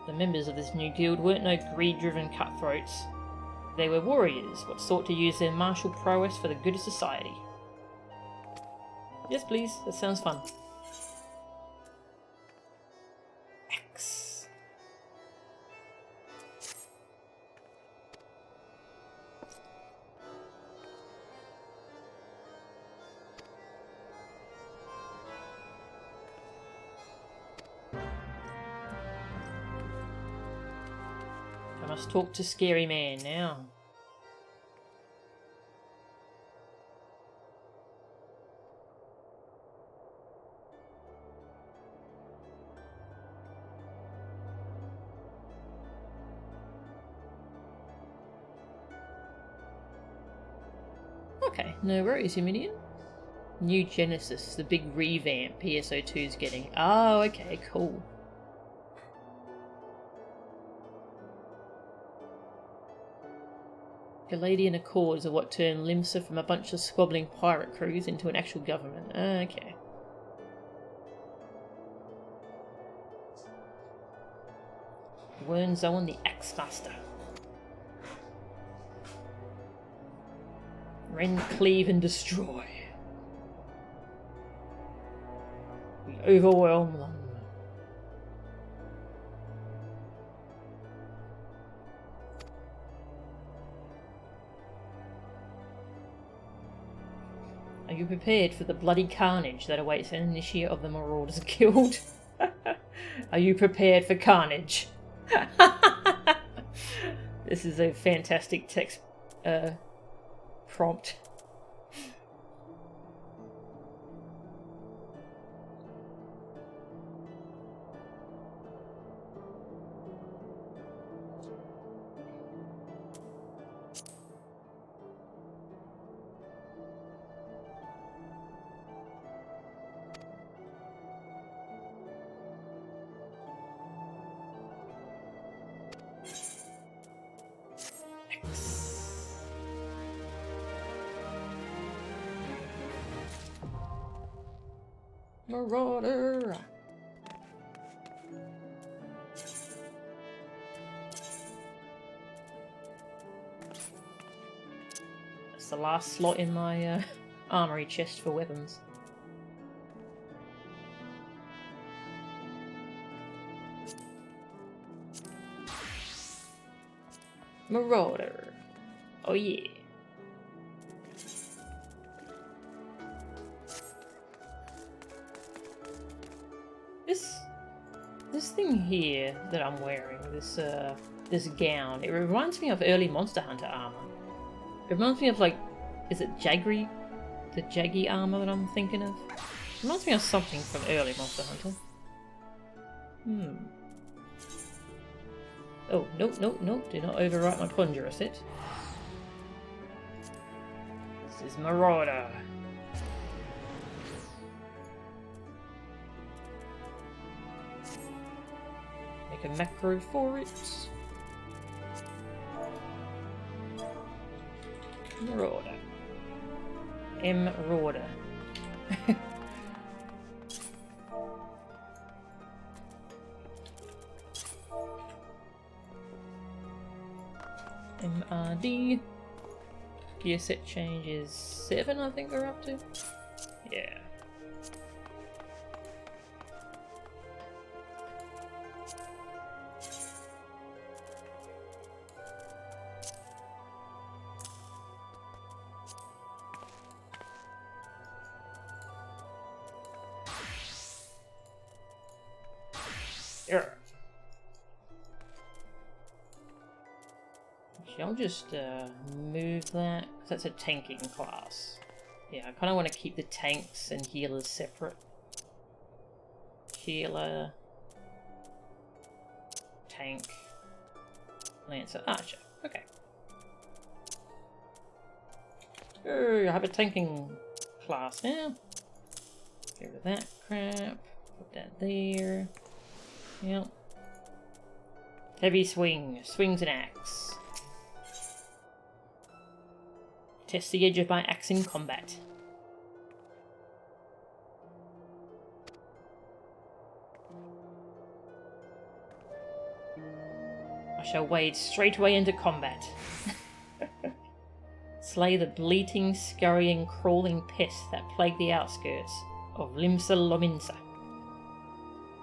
The members of this new guild weren't no greed-driven cutthroats. They were warriors, but sought to use their martial prowess for the good of society. Yes, please. That sounds fun. Axe. I must talk to Scary Man now. Okay, no worries, Huminian. New Genesis, the big revamp PSO2 is getting. Oh, okay, cool. Galadian Accords are what turned Limsa from a bunch of squabbling pirate crews into an actual government. Okay. Wernzowen the Axemaster. Rend, cleave, and destroy. We overwhelm them. Are you prepared for the bloody carnage that awaits an initiate of the Marauders Guild? Are you prepared for carnage? This is a fantastic text prompt. Marauder! That's the last slot in my armory chest for weapons. Marauder. Oh yeah. This thing here that I'm wearing, this gown, it reminds me of early Monster Hunter armor. It reminds me of, like, is it Jaggery? The Jaggy armor that I'm thinking of? It reminds me of something from early Monster Hunter. Oh, nope, nope, nope. Do not overwrite my Conjurer set. This is Marauder. Make a macro for it. Marauder. Marauder. MRD. Gear set change is 7, I think we're up to. Yeah. Yeah. I'll just move that, because that's a tanking class. Yeah, I kind of want to keep the tanks and healers separate. Healer, tank, Lancer, Archer. Okay. Oh, I have a tanking class now. Get rid of that crap. Put that there. Yep. Heavy swing. Swings an axe. Test the edge of my axe in combat. I shall wade straightway into combat. Slay the bleating, scurrying, crawling pests that plague the outskirts of Limsa Lominsa.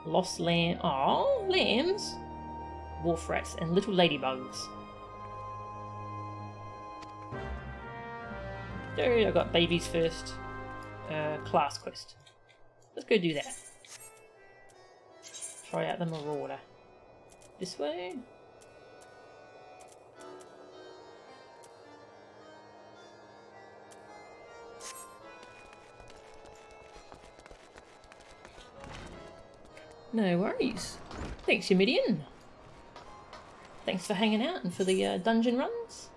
Lost lamb. Oh, lambs! Wolf rats and little ladybugs. There, I got baby's first class quest. Let's go do that. Try out the Marauder. This way? No worries. Thanks, Humidian. Thanks for hanging out and for the dungeon runs.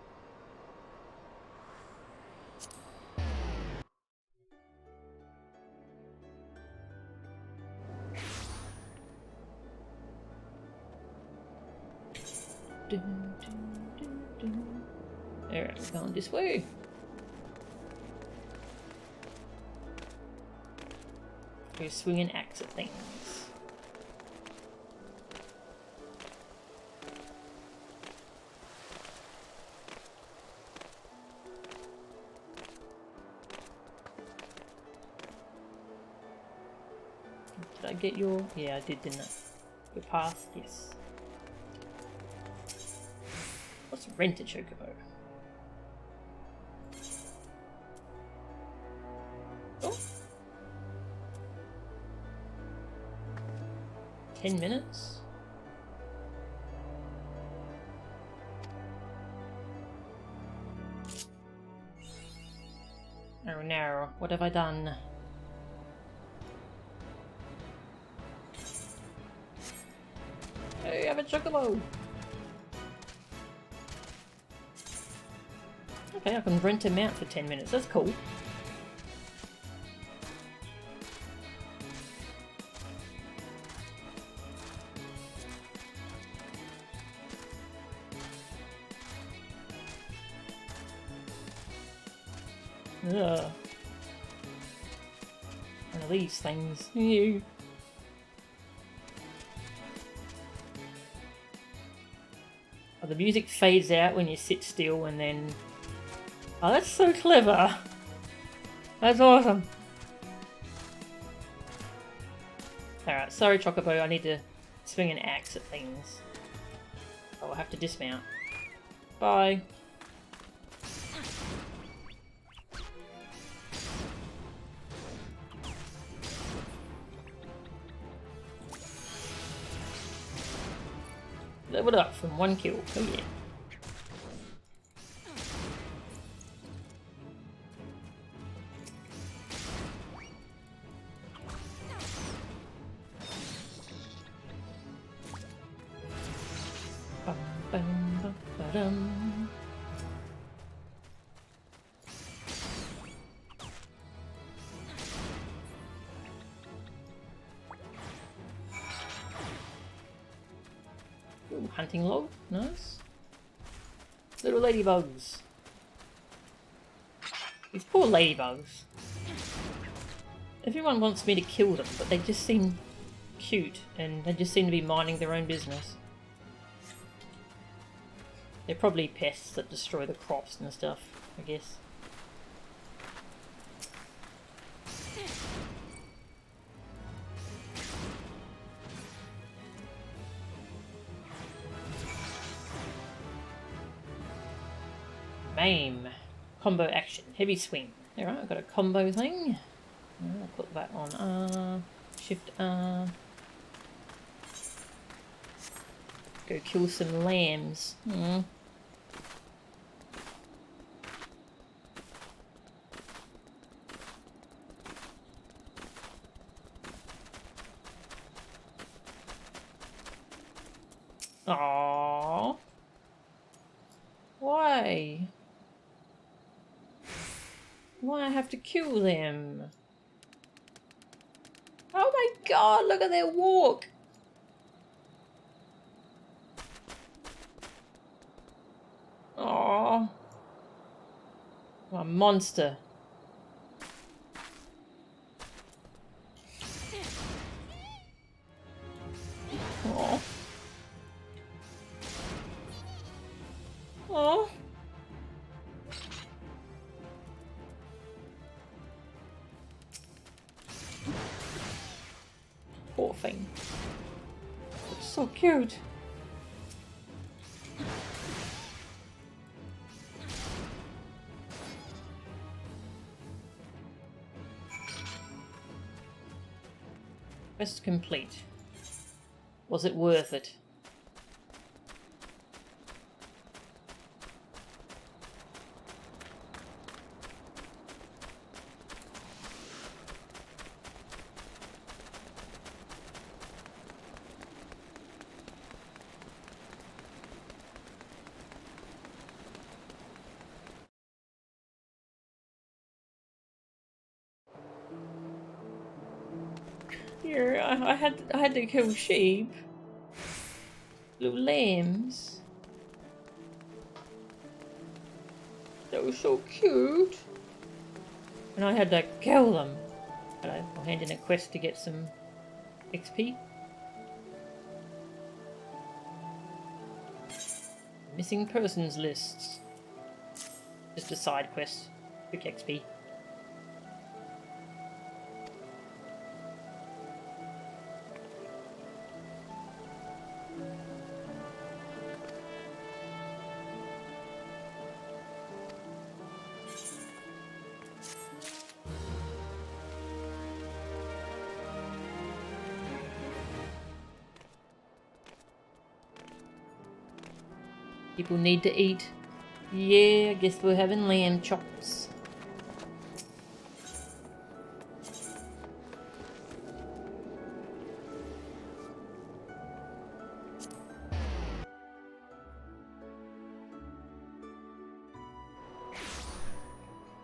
Alright, we're going this way. We're swinging axe at things. Did I get your... Yeah, I did, didn't I? Your path? Yes. Let's rent a chocobo. Oh. 10 minutes? Oh no, what have I done? Hey, I have a chocobo! Okay, I can rent him out for 10 minutes, that's cool. Ugh. One of these things. Ew. Oh, the music fades out when you sit still and then... Oh, that's so clever! That's awesome! Alright, sorry Chocobo, I need to swing an axe at things. Oh, I'll have to dismount. Bye! Leveled up from 1 kill. Oh yeah. Bum, bum, bum, ba-dum. Ooh, hunting log, nice. Little ladybugs. These poor ladybugs. Everyone wants me to kill them, but they just seem cute and they just seem to be minding their own business. They're probably pests that destroy the crops and stuff, I guess. Maim. Combo action. Heavy swing. Alright, I've got a combo thing. I'll put that on R. Shift R. Go kill some lambs. Aww. Why? Why I have to kill them? Oh my god, look at their walk! Aww. What a monster. Aww. Aww. Poor thing. It's so cute. Quest complete. Was it worth it? Here, I had to kill sheep. Little lambs. They were so cute. And I had to kill them. But I'll hand in a quest to get some XP. Missing persons lists. Just a side quest. Quick XP. People need to eat. Yeah, I guess we're having lamb chops.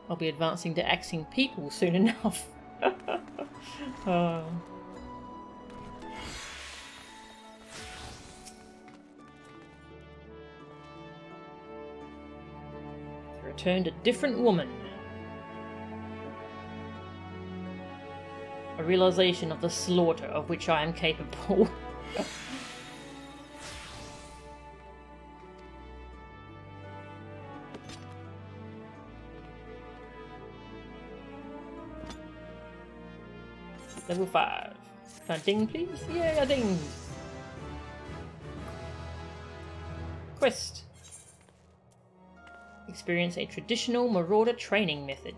I'll be advancing to axing people soon enough. Oh. Returned a different woman. A realization of the slaughter of which I am capable. Level 5. Can I ding, please? Yeah, I ding. Quest. Experience a traditional marauder training method.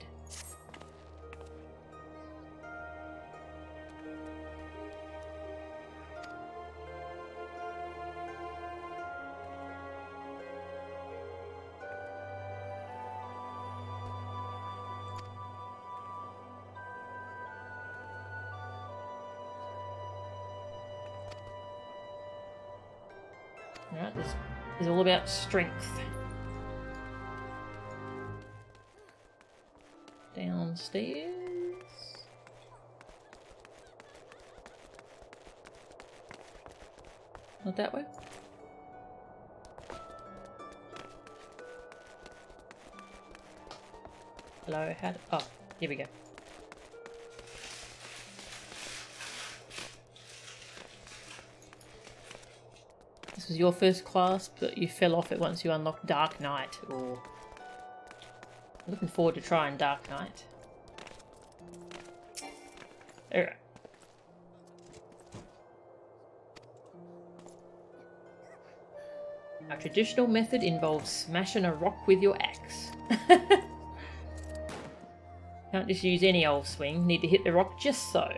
Alright, this is all about strength. Downstairs. Not that way? Hello, how do... Oh, here we go. This was your first class, but you fell off it once you unlocked Dark Knight. Or I'm looking forward to trying Dark Knight. Alright. Our traditional method involves smashing a rock with your axe. Can't just use any old swing, need to hit the rock just so.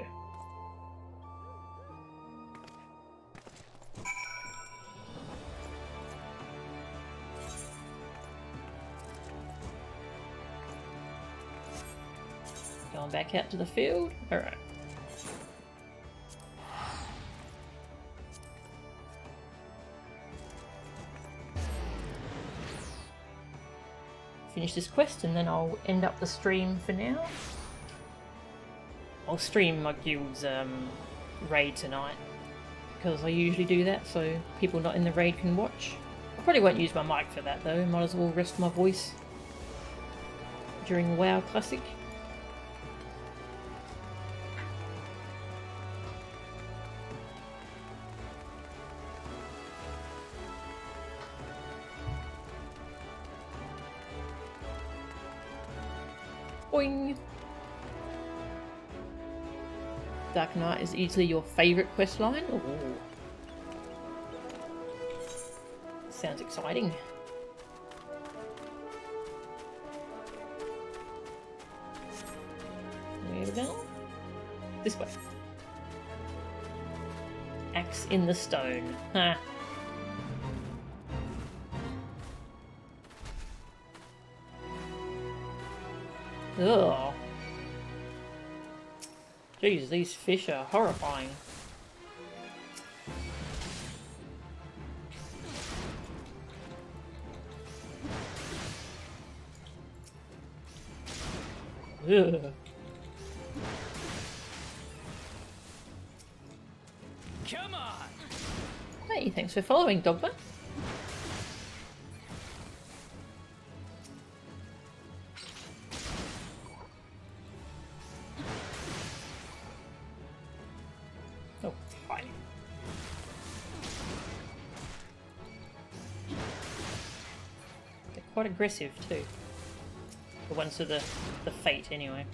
Going back out to the field? Alright. Finish this quest and then I'll end up the stream for now. I'll stream my guild's raid tonight because I usually do that so people not in the raid can watch. I probably won't use my mic for that though, might as well rest my voice during WoW Classic. Boing! Dark Knight is easily your favourite questline? Ooh. Sounds exciting. Where we go? This way. Axe in the stone. Ha. Ugh. Jeez, these fish are horrifying. Ugh. Come on! Hey, thanks for following, Dogma. Oh, hi. They're quite aggressive too. The ones with the fate, anyway.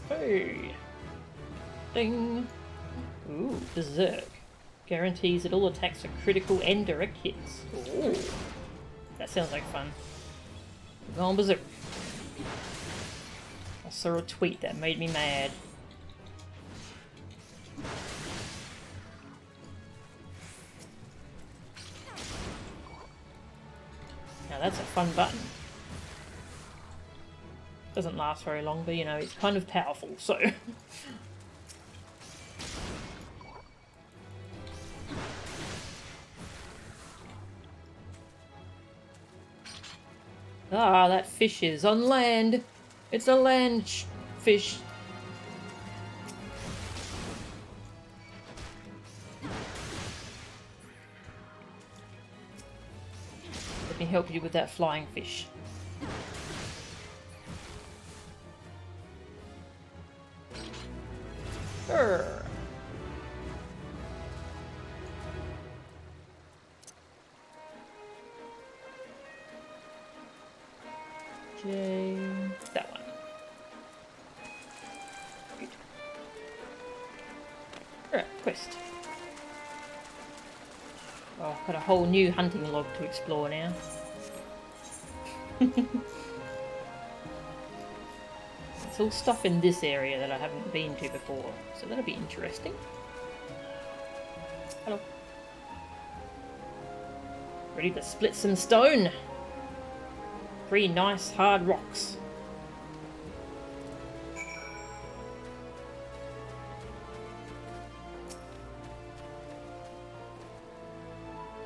Hey! Ding! Ooh, Berserk. Guarantees that all attacks are critical and direct hits. Ooh. That sounds like fun. We're going Berserk. I saw a tweet that made me mad. Now that's a fun button. Doesn't last very long, but you know, it's kind of powerful, so... Ah, that fish is on land. It's a land fish. Let me help you with that flying fish. Urgh. J. That one. Good. Alright, quest. Oh, I've got a whole new hunting log to explore now. It's all stuff in this area that I haven't been to before, so that'll be interesting. Hello. Ready to split some stone. 3 nice hard rocks.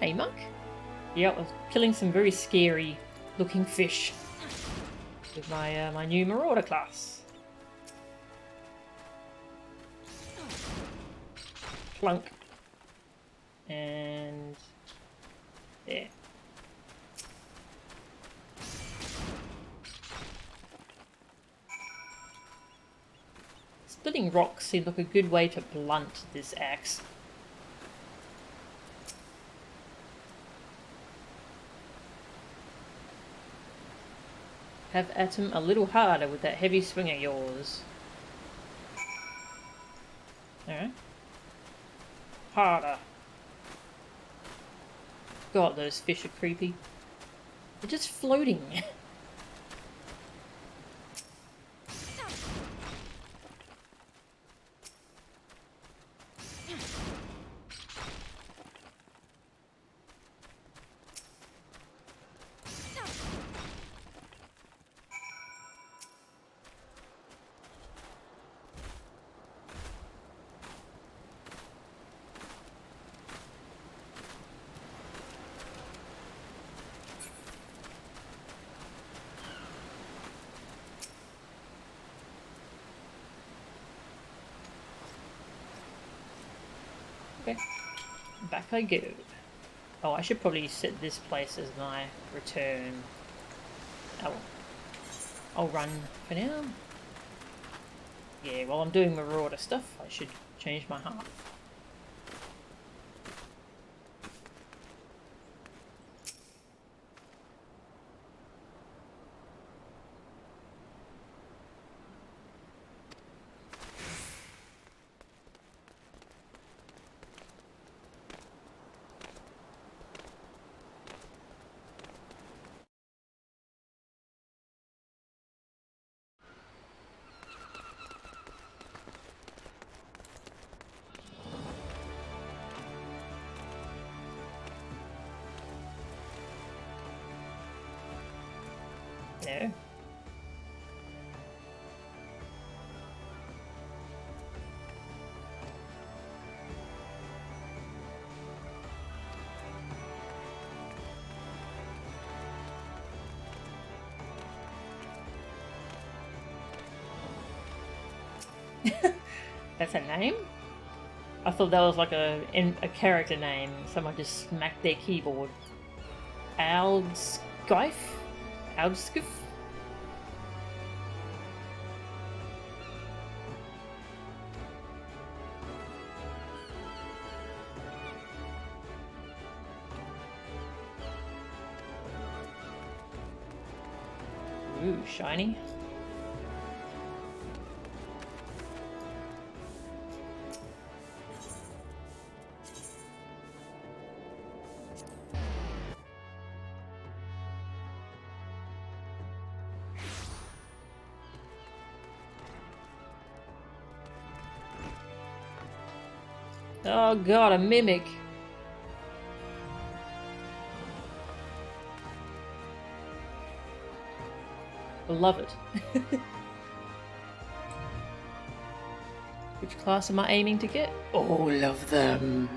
Hey, Monk. Yeah, I was killing some very scary looking fish with my my new Marauder class. Plunk. And there. Splitting rocks seems like a good way to blunt this axe. Have at him a little harder with that heavy swing of yours. Alright. Harder. God, those fish are creepy. They're just floating. Okay, back I go. Oh, I should probably set this place as my return. Oh, I'll run for now. Yeah, while I'm doing Marauder stuff, I should change my heart. No. That's a name? I thought that was like a character name. Someone just smacked their keyboard. Aldskife? Aldskiff? Ooh, shiny. Oh god, a mimic. Love it. Which class am I aiming to get? All of them.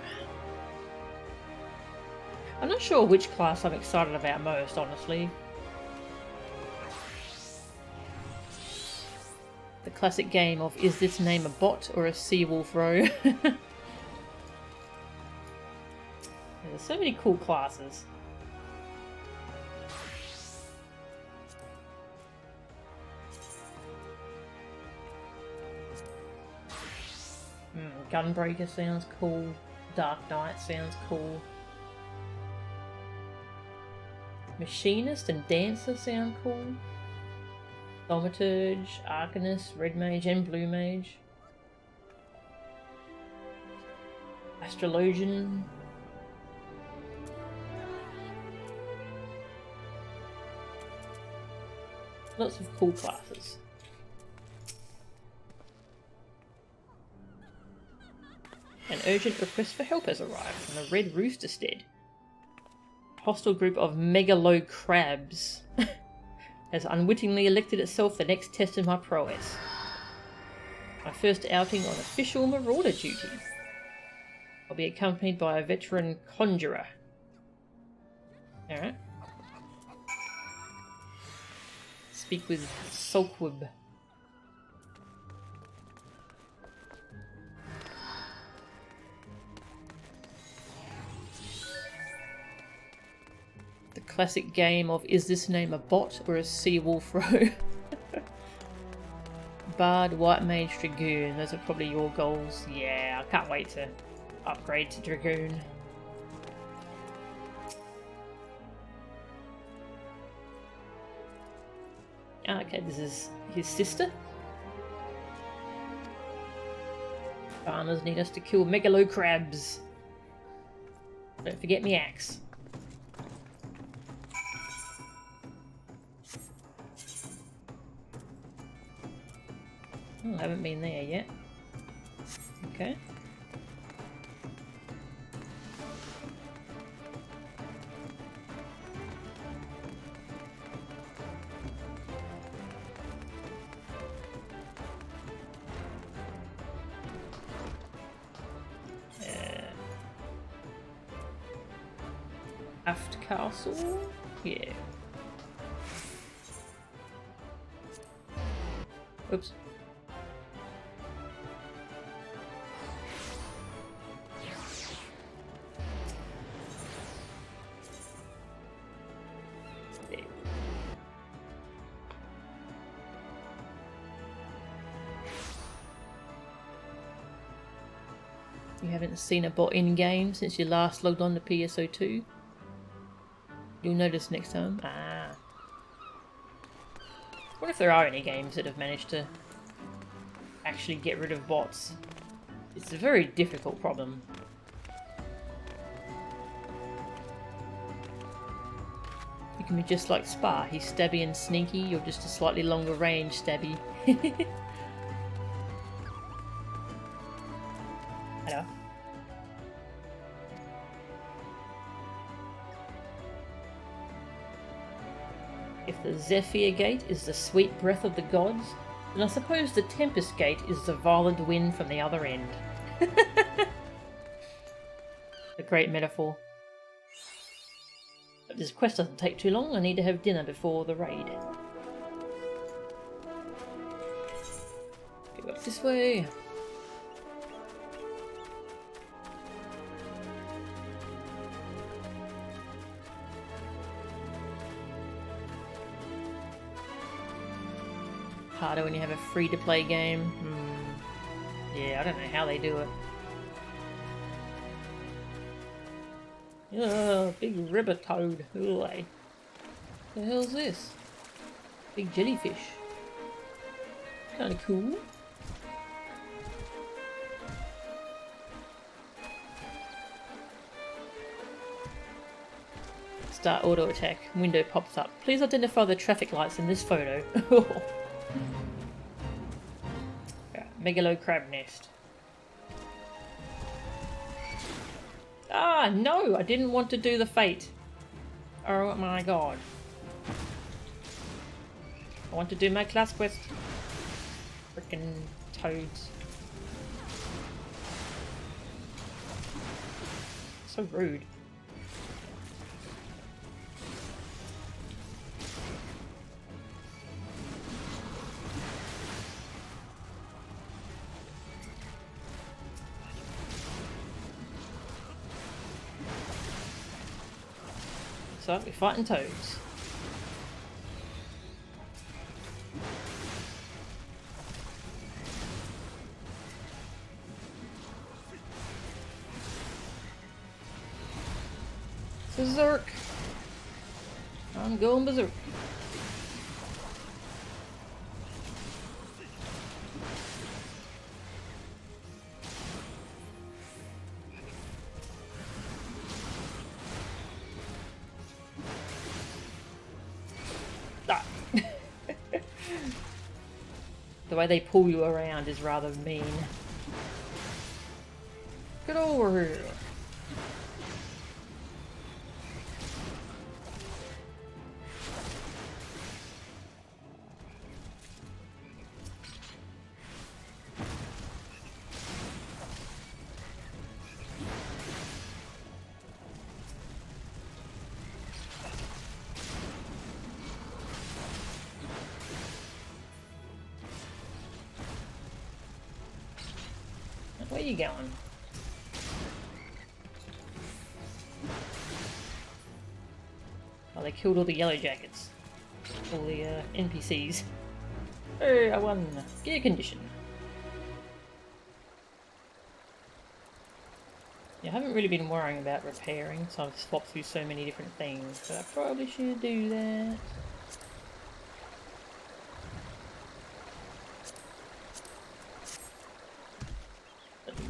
I'm not sure which class I'm excited about most, honestly. The classic game of is this name a bot or a seawolf row? There's so many cool classes. Gunbreaker sounds cool. Dark Knight sounds cool. Machinist and Dancer sound cool. Thaumaturge, Arcanist, Red Mage and Blue Mage. Astrologian. Lots of cool classes. An urgent request for help has arrived from the Red Rooster Stead. A hostile group of megalo crabs has unwittingly elected itself the next test of my prowess. My first outing on official marauder duty. I'll be accompanied by a veteran conjurer. Alright. Speak with Sulkwib. The classic game of is this name a bot or a seawolf row? Bard, White Mage, Dragoon. Those are probably your goals. Yeah, I can't wait to upgrade to Dragoon. Okay, this is his sister. Farmers need us to kill megalo crabs. Don't forget me axe. Oh, I haven't been there yet. Okay. Aft Castle? Yeah. Oops. You haven't seen a bot in-game since you last logged on to PSO2? You'll notice next time. Ah. What if there are any games that have managed to actually get rid of bots? It's a very difficult problem. You can be just like Spa. He's stabby and sneaky. You're just a slightly longer range stabby. Hello. If the Zephyr Gate is the sweet breath of the gods, then I suppose the Tempest Gate is the violent wind from the other end. A great metaphor. But this quest doesn't take too long. I need to have dinner before the raid. Go up this way. Harder when you have a free-to-play game. Yeah, I don't know how they do it. Oh, big river toad. Ooh, what the hell's this? Big jellyfish. Kinda cool. Start auto attack. Window pops up. Please identify the traffic lights in this photo. Megalo crab nest. Ah, no! I didn't want to do the fate. Oh my god. I want to do my class quest. Frickin' toads. So rude. So we're fighting toads. Berserk! I'm going berserk. Ah. The way they pull you around is rather mean. Get over here! Where are you going? Oh, they killed all the yellow jackets. All the NPCs. Hey, I won. Gear condition. Yeah, I haven't really been worrying about repairing, so I've swapped through so many different things, but I probably should do that.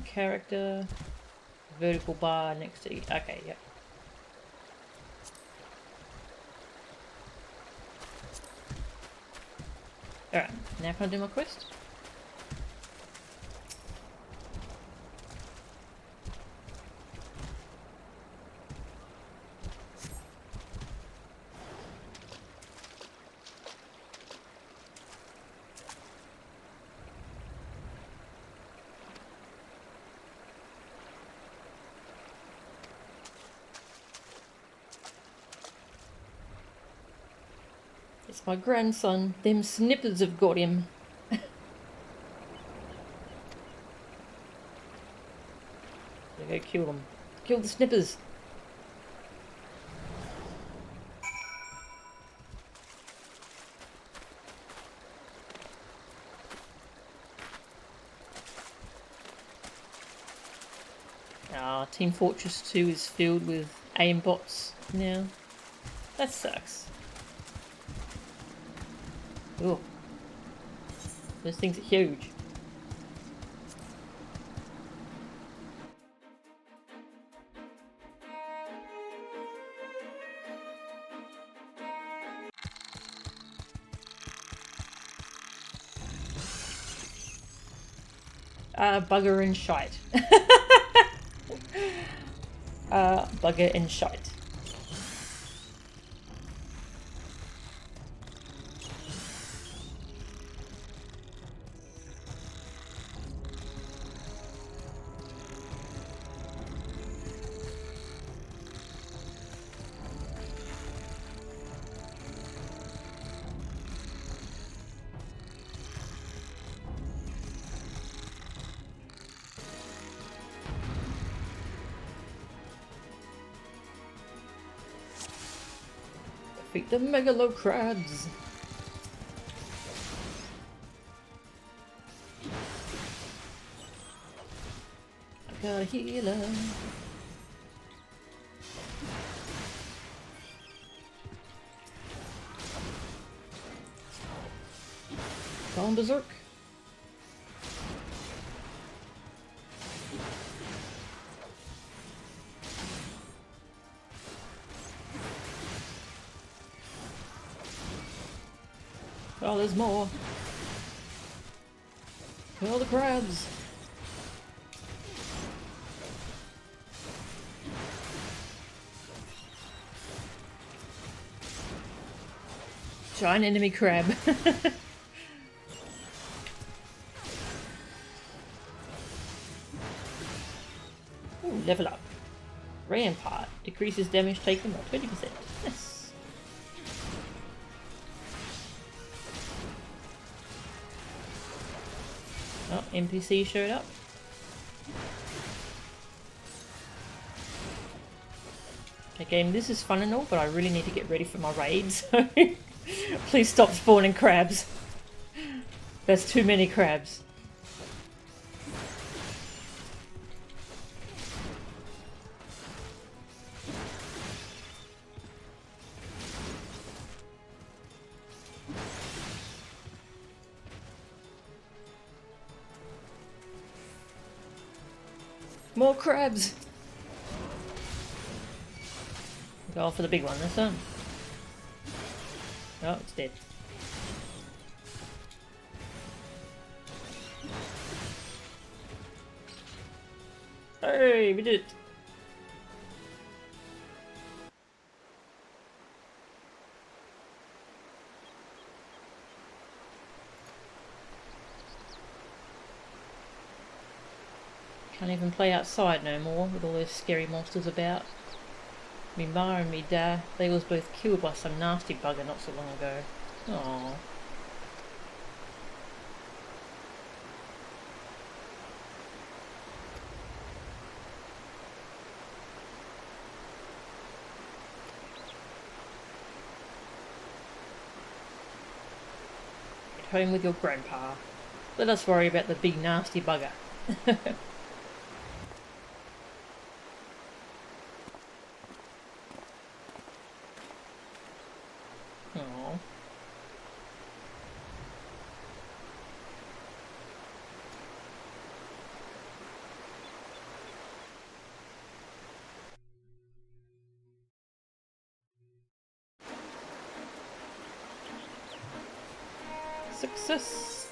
Character, vertical bar next to each. Okay, yep. Alright, now can I do my quest? It's my grandson. Them snippers have got him. There you go, kill them. Kill the snippers. Ah, Team Fortress 2 is filled with aimbots now. That sucks. Oh, those things are huge. Bugger and shite. Bugger and shite. Defeat the megalo crabs. I got a healer. Gone berserk. Oh, there's more. Kill the crabs. Giant enemy crab. Ooh, level up. Rampart decreases damage taken by 20%. Yes. Oh, NPC showed up. game, this is fun and all, but I really need to get ready for my raid, so please stop spawning crabs. There's too many crabs. More crabs! Go for the big one this time. Oh, it's dead. Hey, we did it! Can't even play outside no more with all those scary monsters about. Me ma and me da, they was both killed by some nasty bugger not so long ago. Aww. Get home with your grandpa. Let us worry about the big nasty bugger. Aww. Success!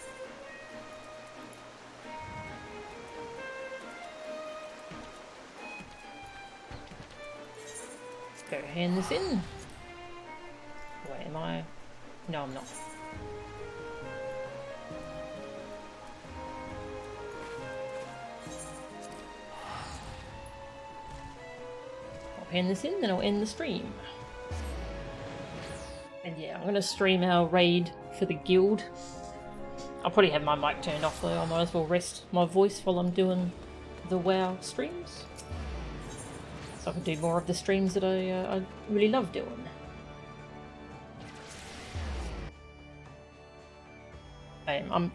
Let's go hand this in. Wait, am I? No, I'm not. I'll hand this in, then I'll end the stream. And yeah, I'm gonna stream our raid for the guild. I'll probably have my mic turned off though, I might as well rest my voice while I'm doing the WoW streams. So I can do more of the streams that I really love doing.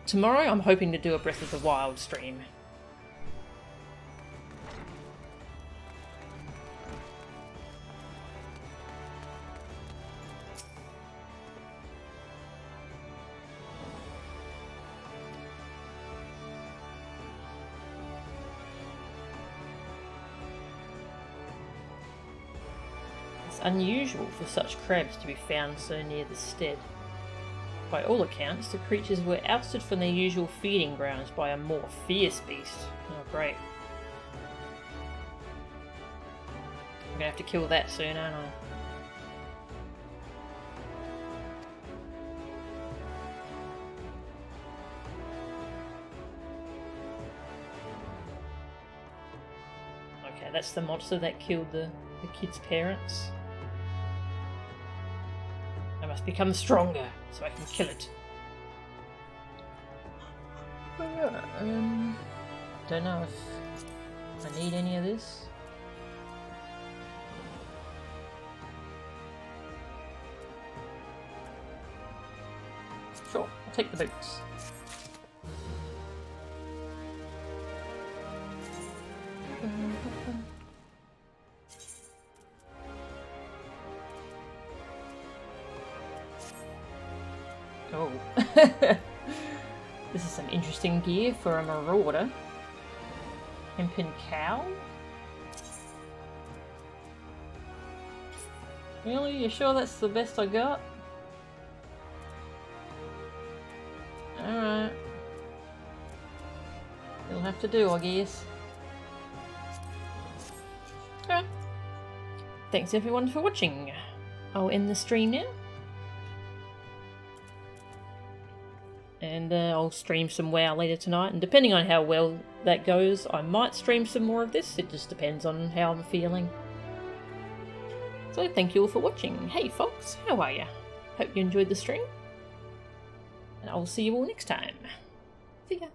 Tomorrow I'm hoping to do a Breath of the Wild stream. It's unusual for such crabs to be found so near the stead. By all accounts, the creatures were ousted from their usual feeding grounds by a more fierce beast. Oh, great. I'm gonna have to kill that soon, aren't I? Okay, that's the monster that killed the kid's parents. I must become stronger so I can kill it. Don't know if I need any of this. Sure, I'll take the boots. Oh. This is some interesting gear for a marauder. Hempen cow? Really? You sure that's the best I got? Alright. It'll have to do, I guess. Okay. Thanks everyone for watching. I'll end the stream now. And I'll stream some WoW later tonight, and depending on how well that goes, I might stream some more of this. It just depends on how I'm feeling. So thank you all for watching. Hey folks, how are ya? Hope you enjoyed the stream. And I'll see you all next time. See ya.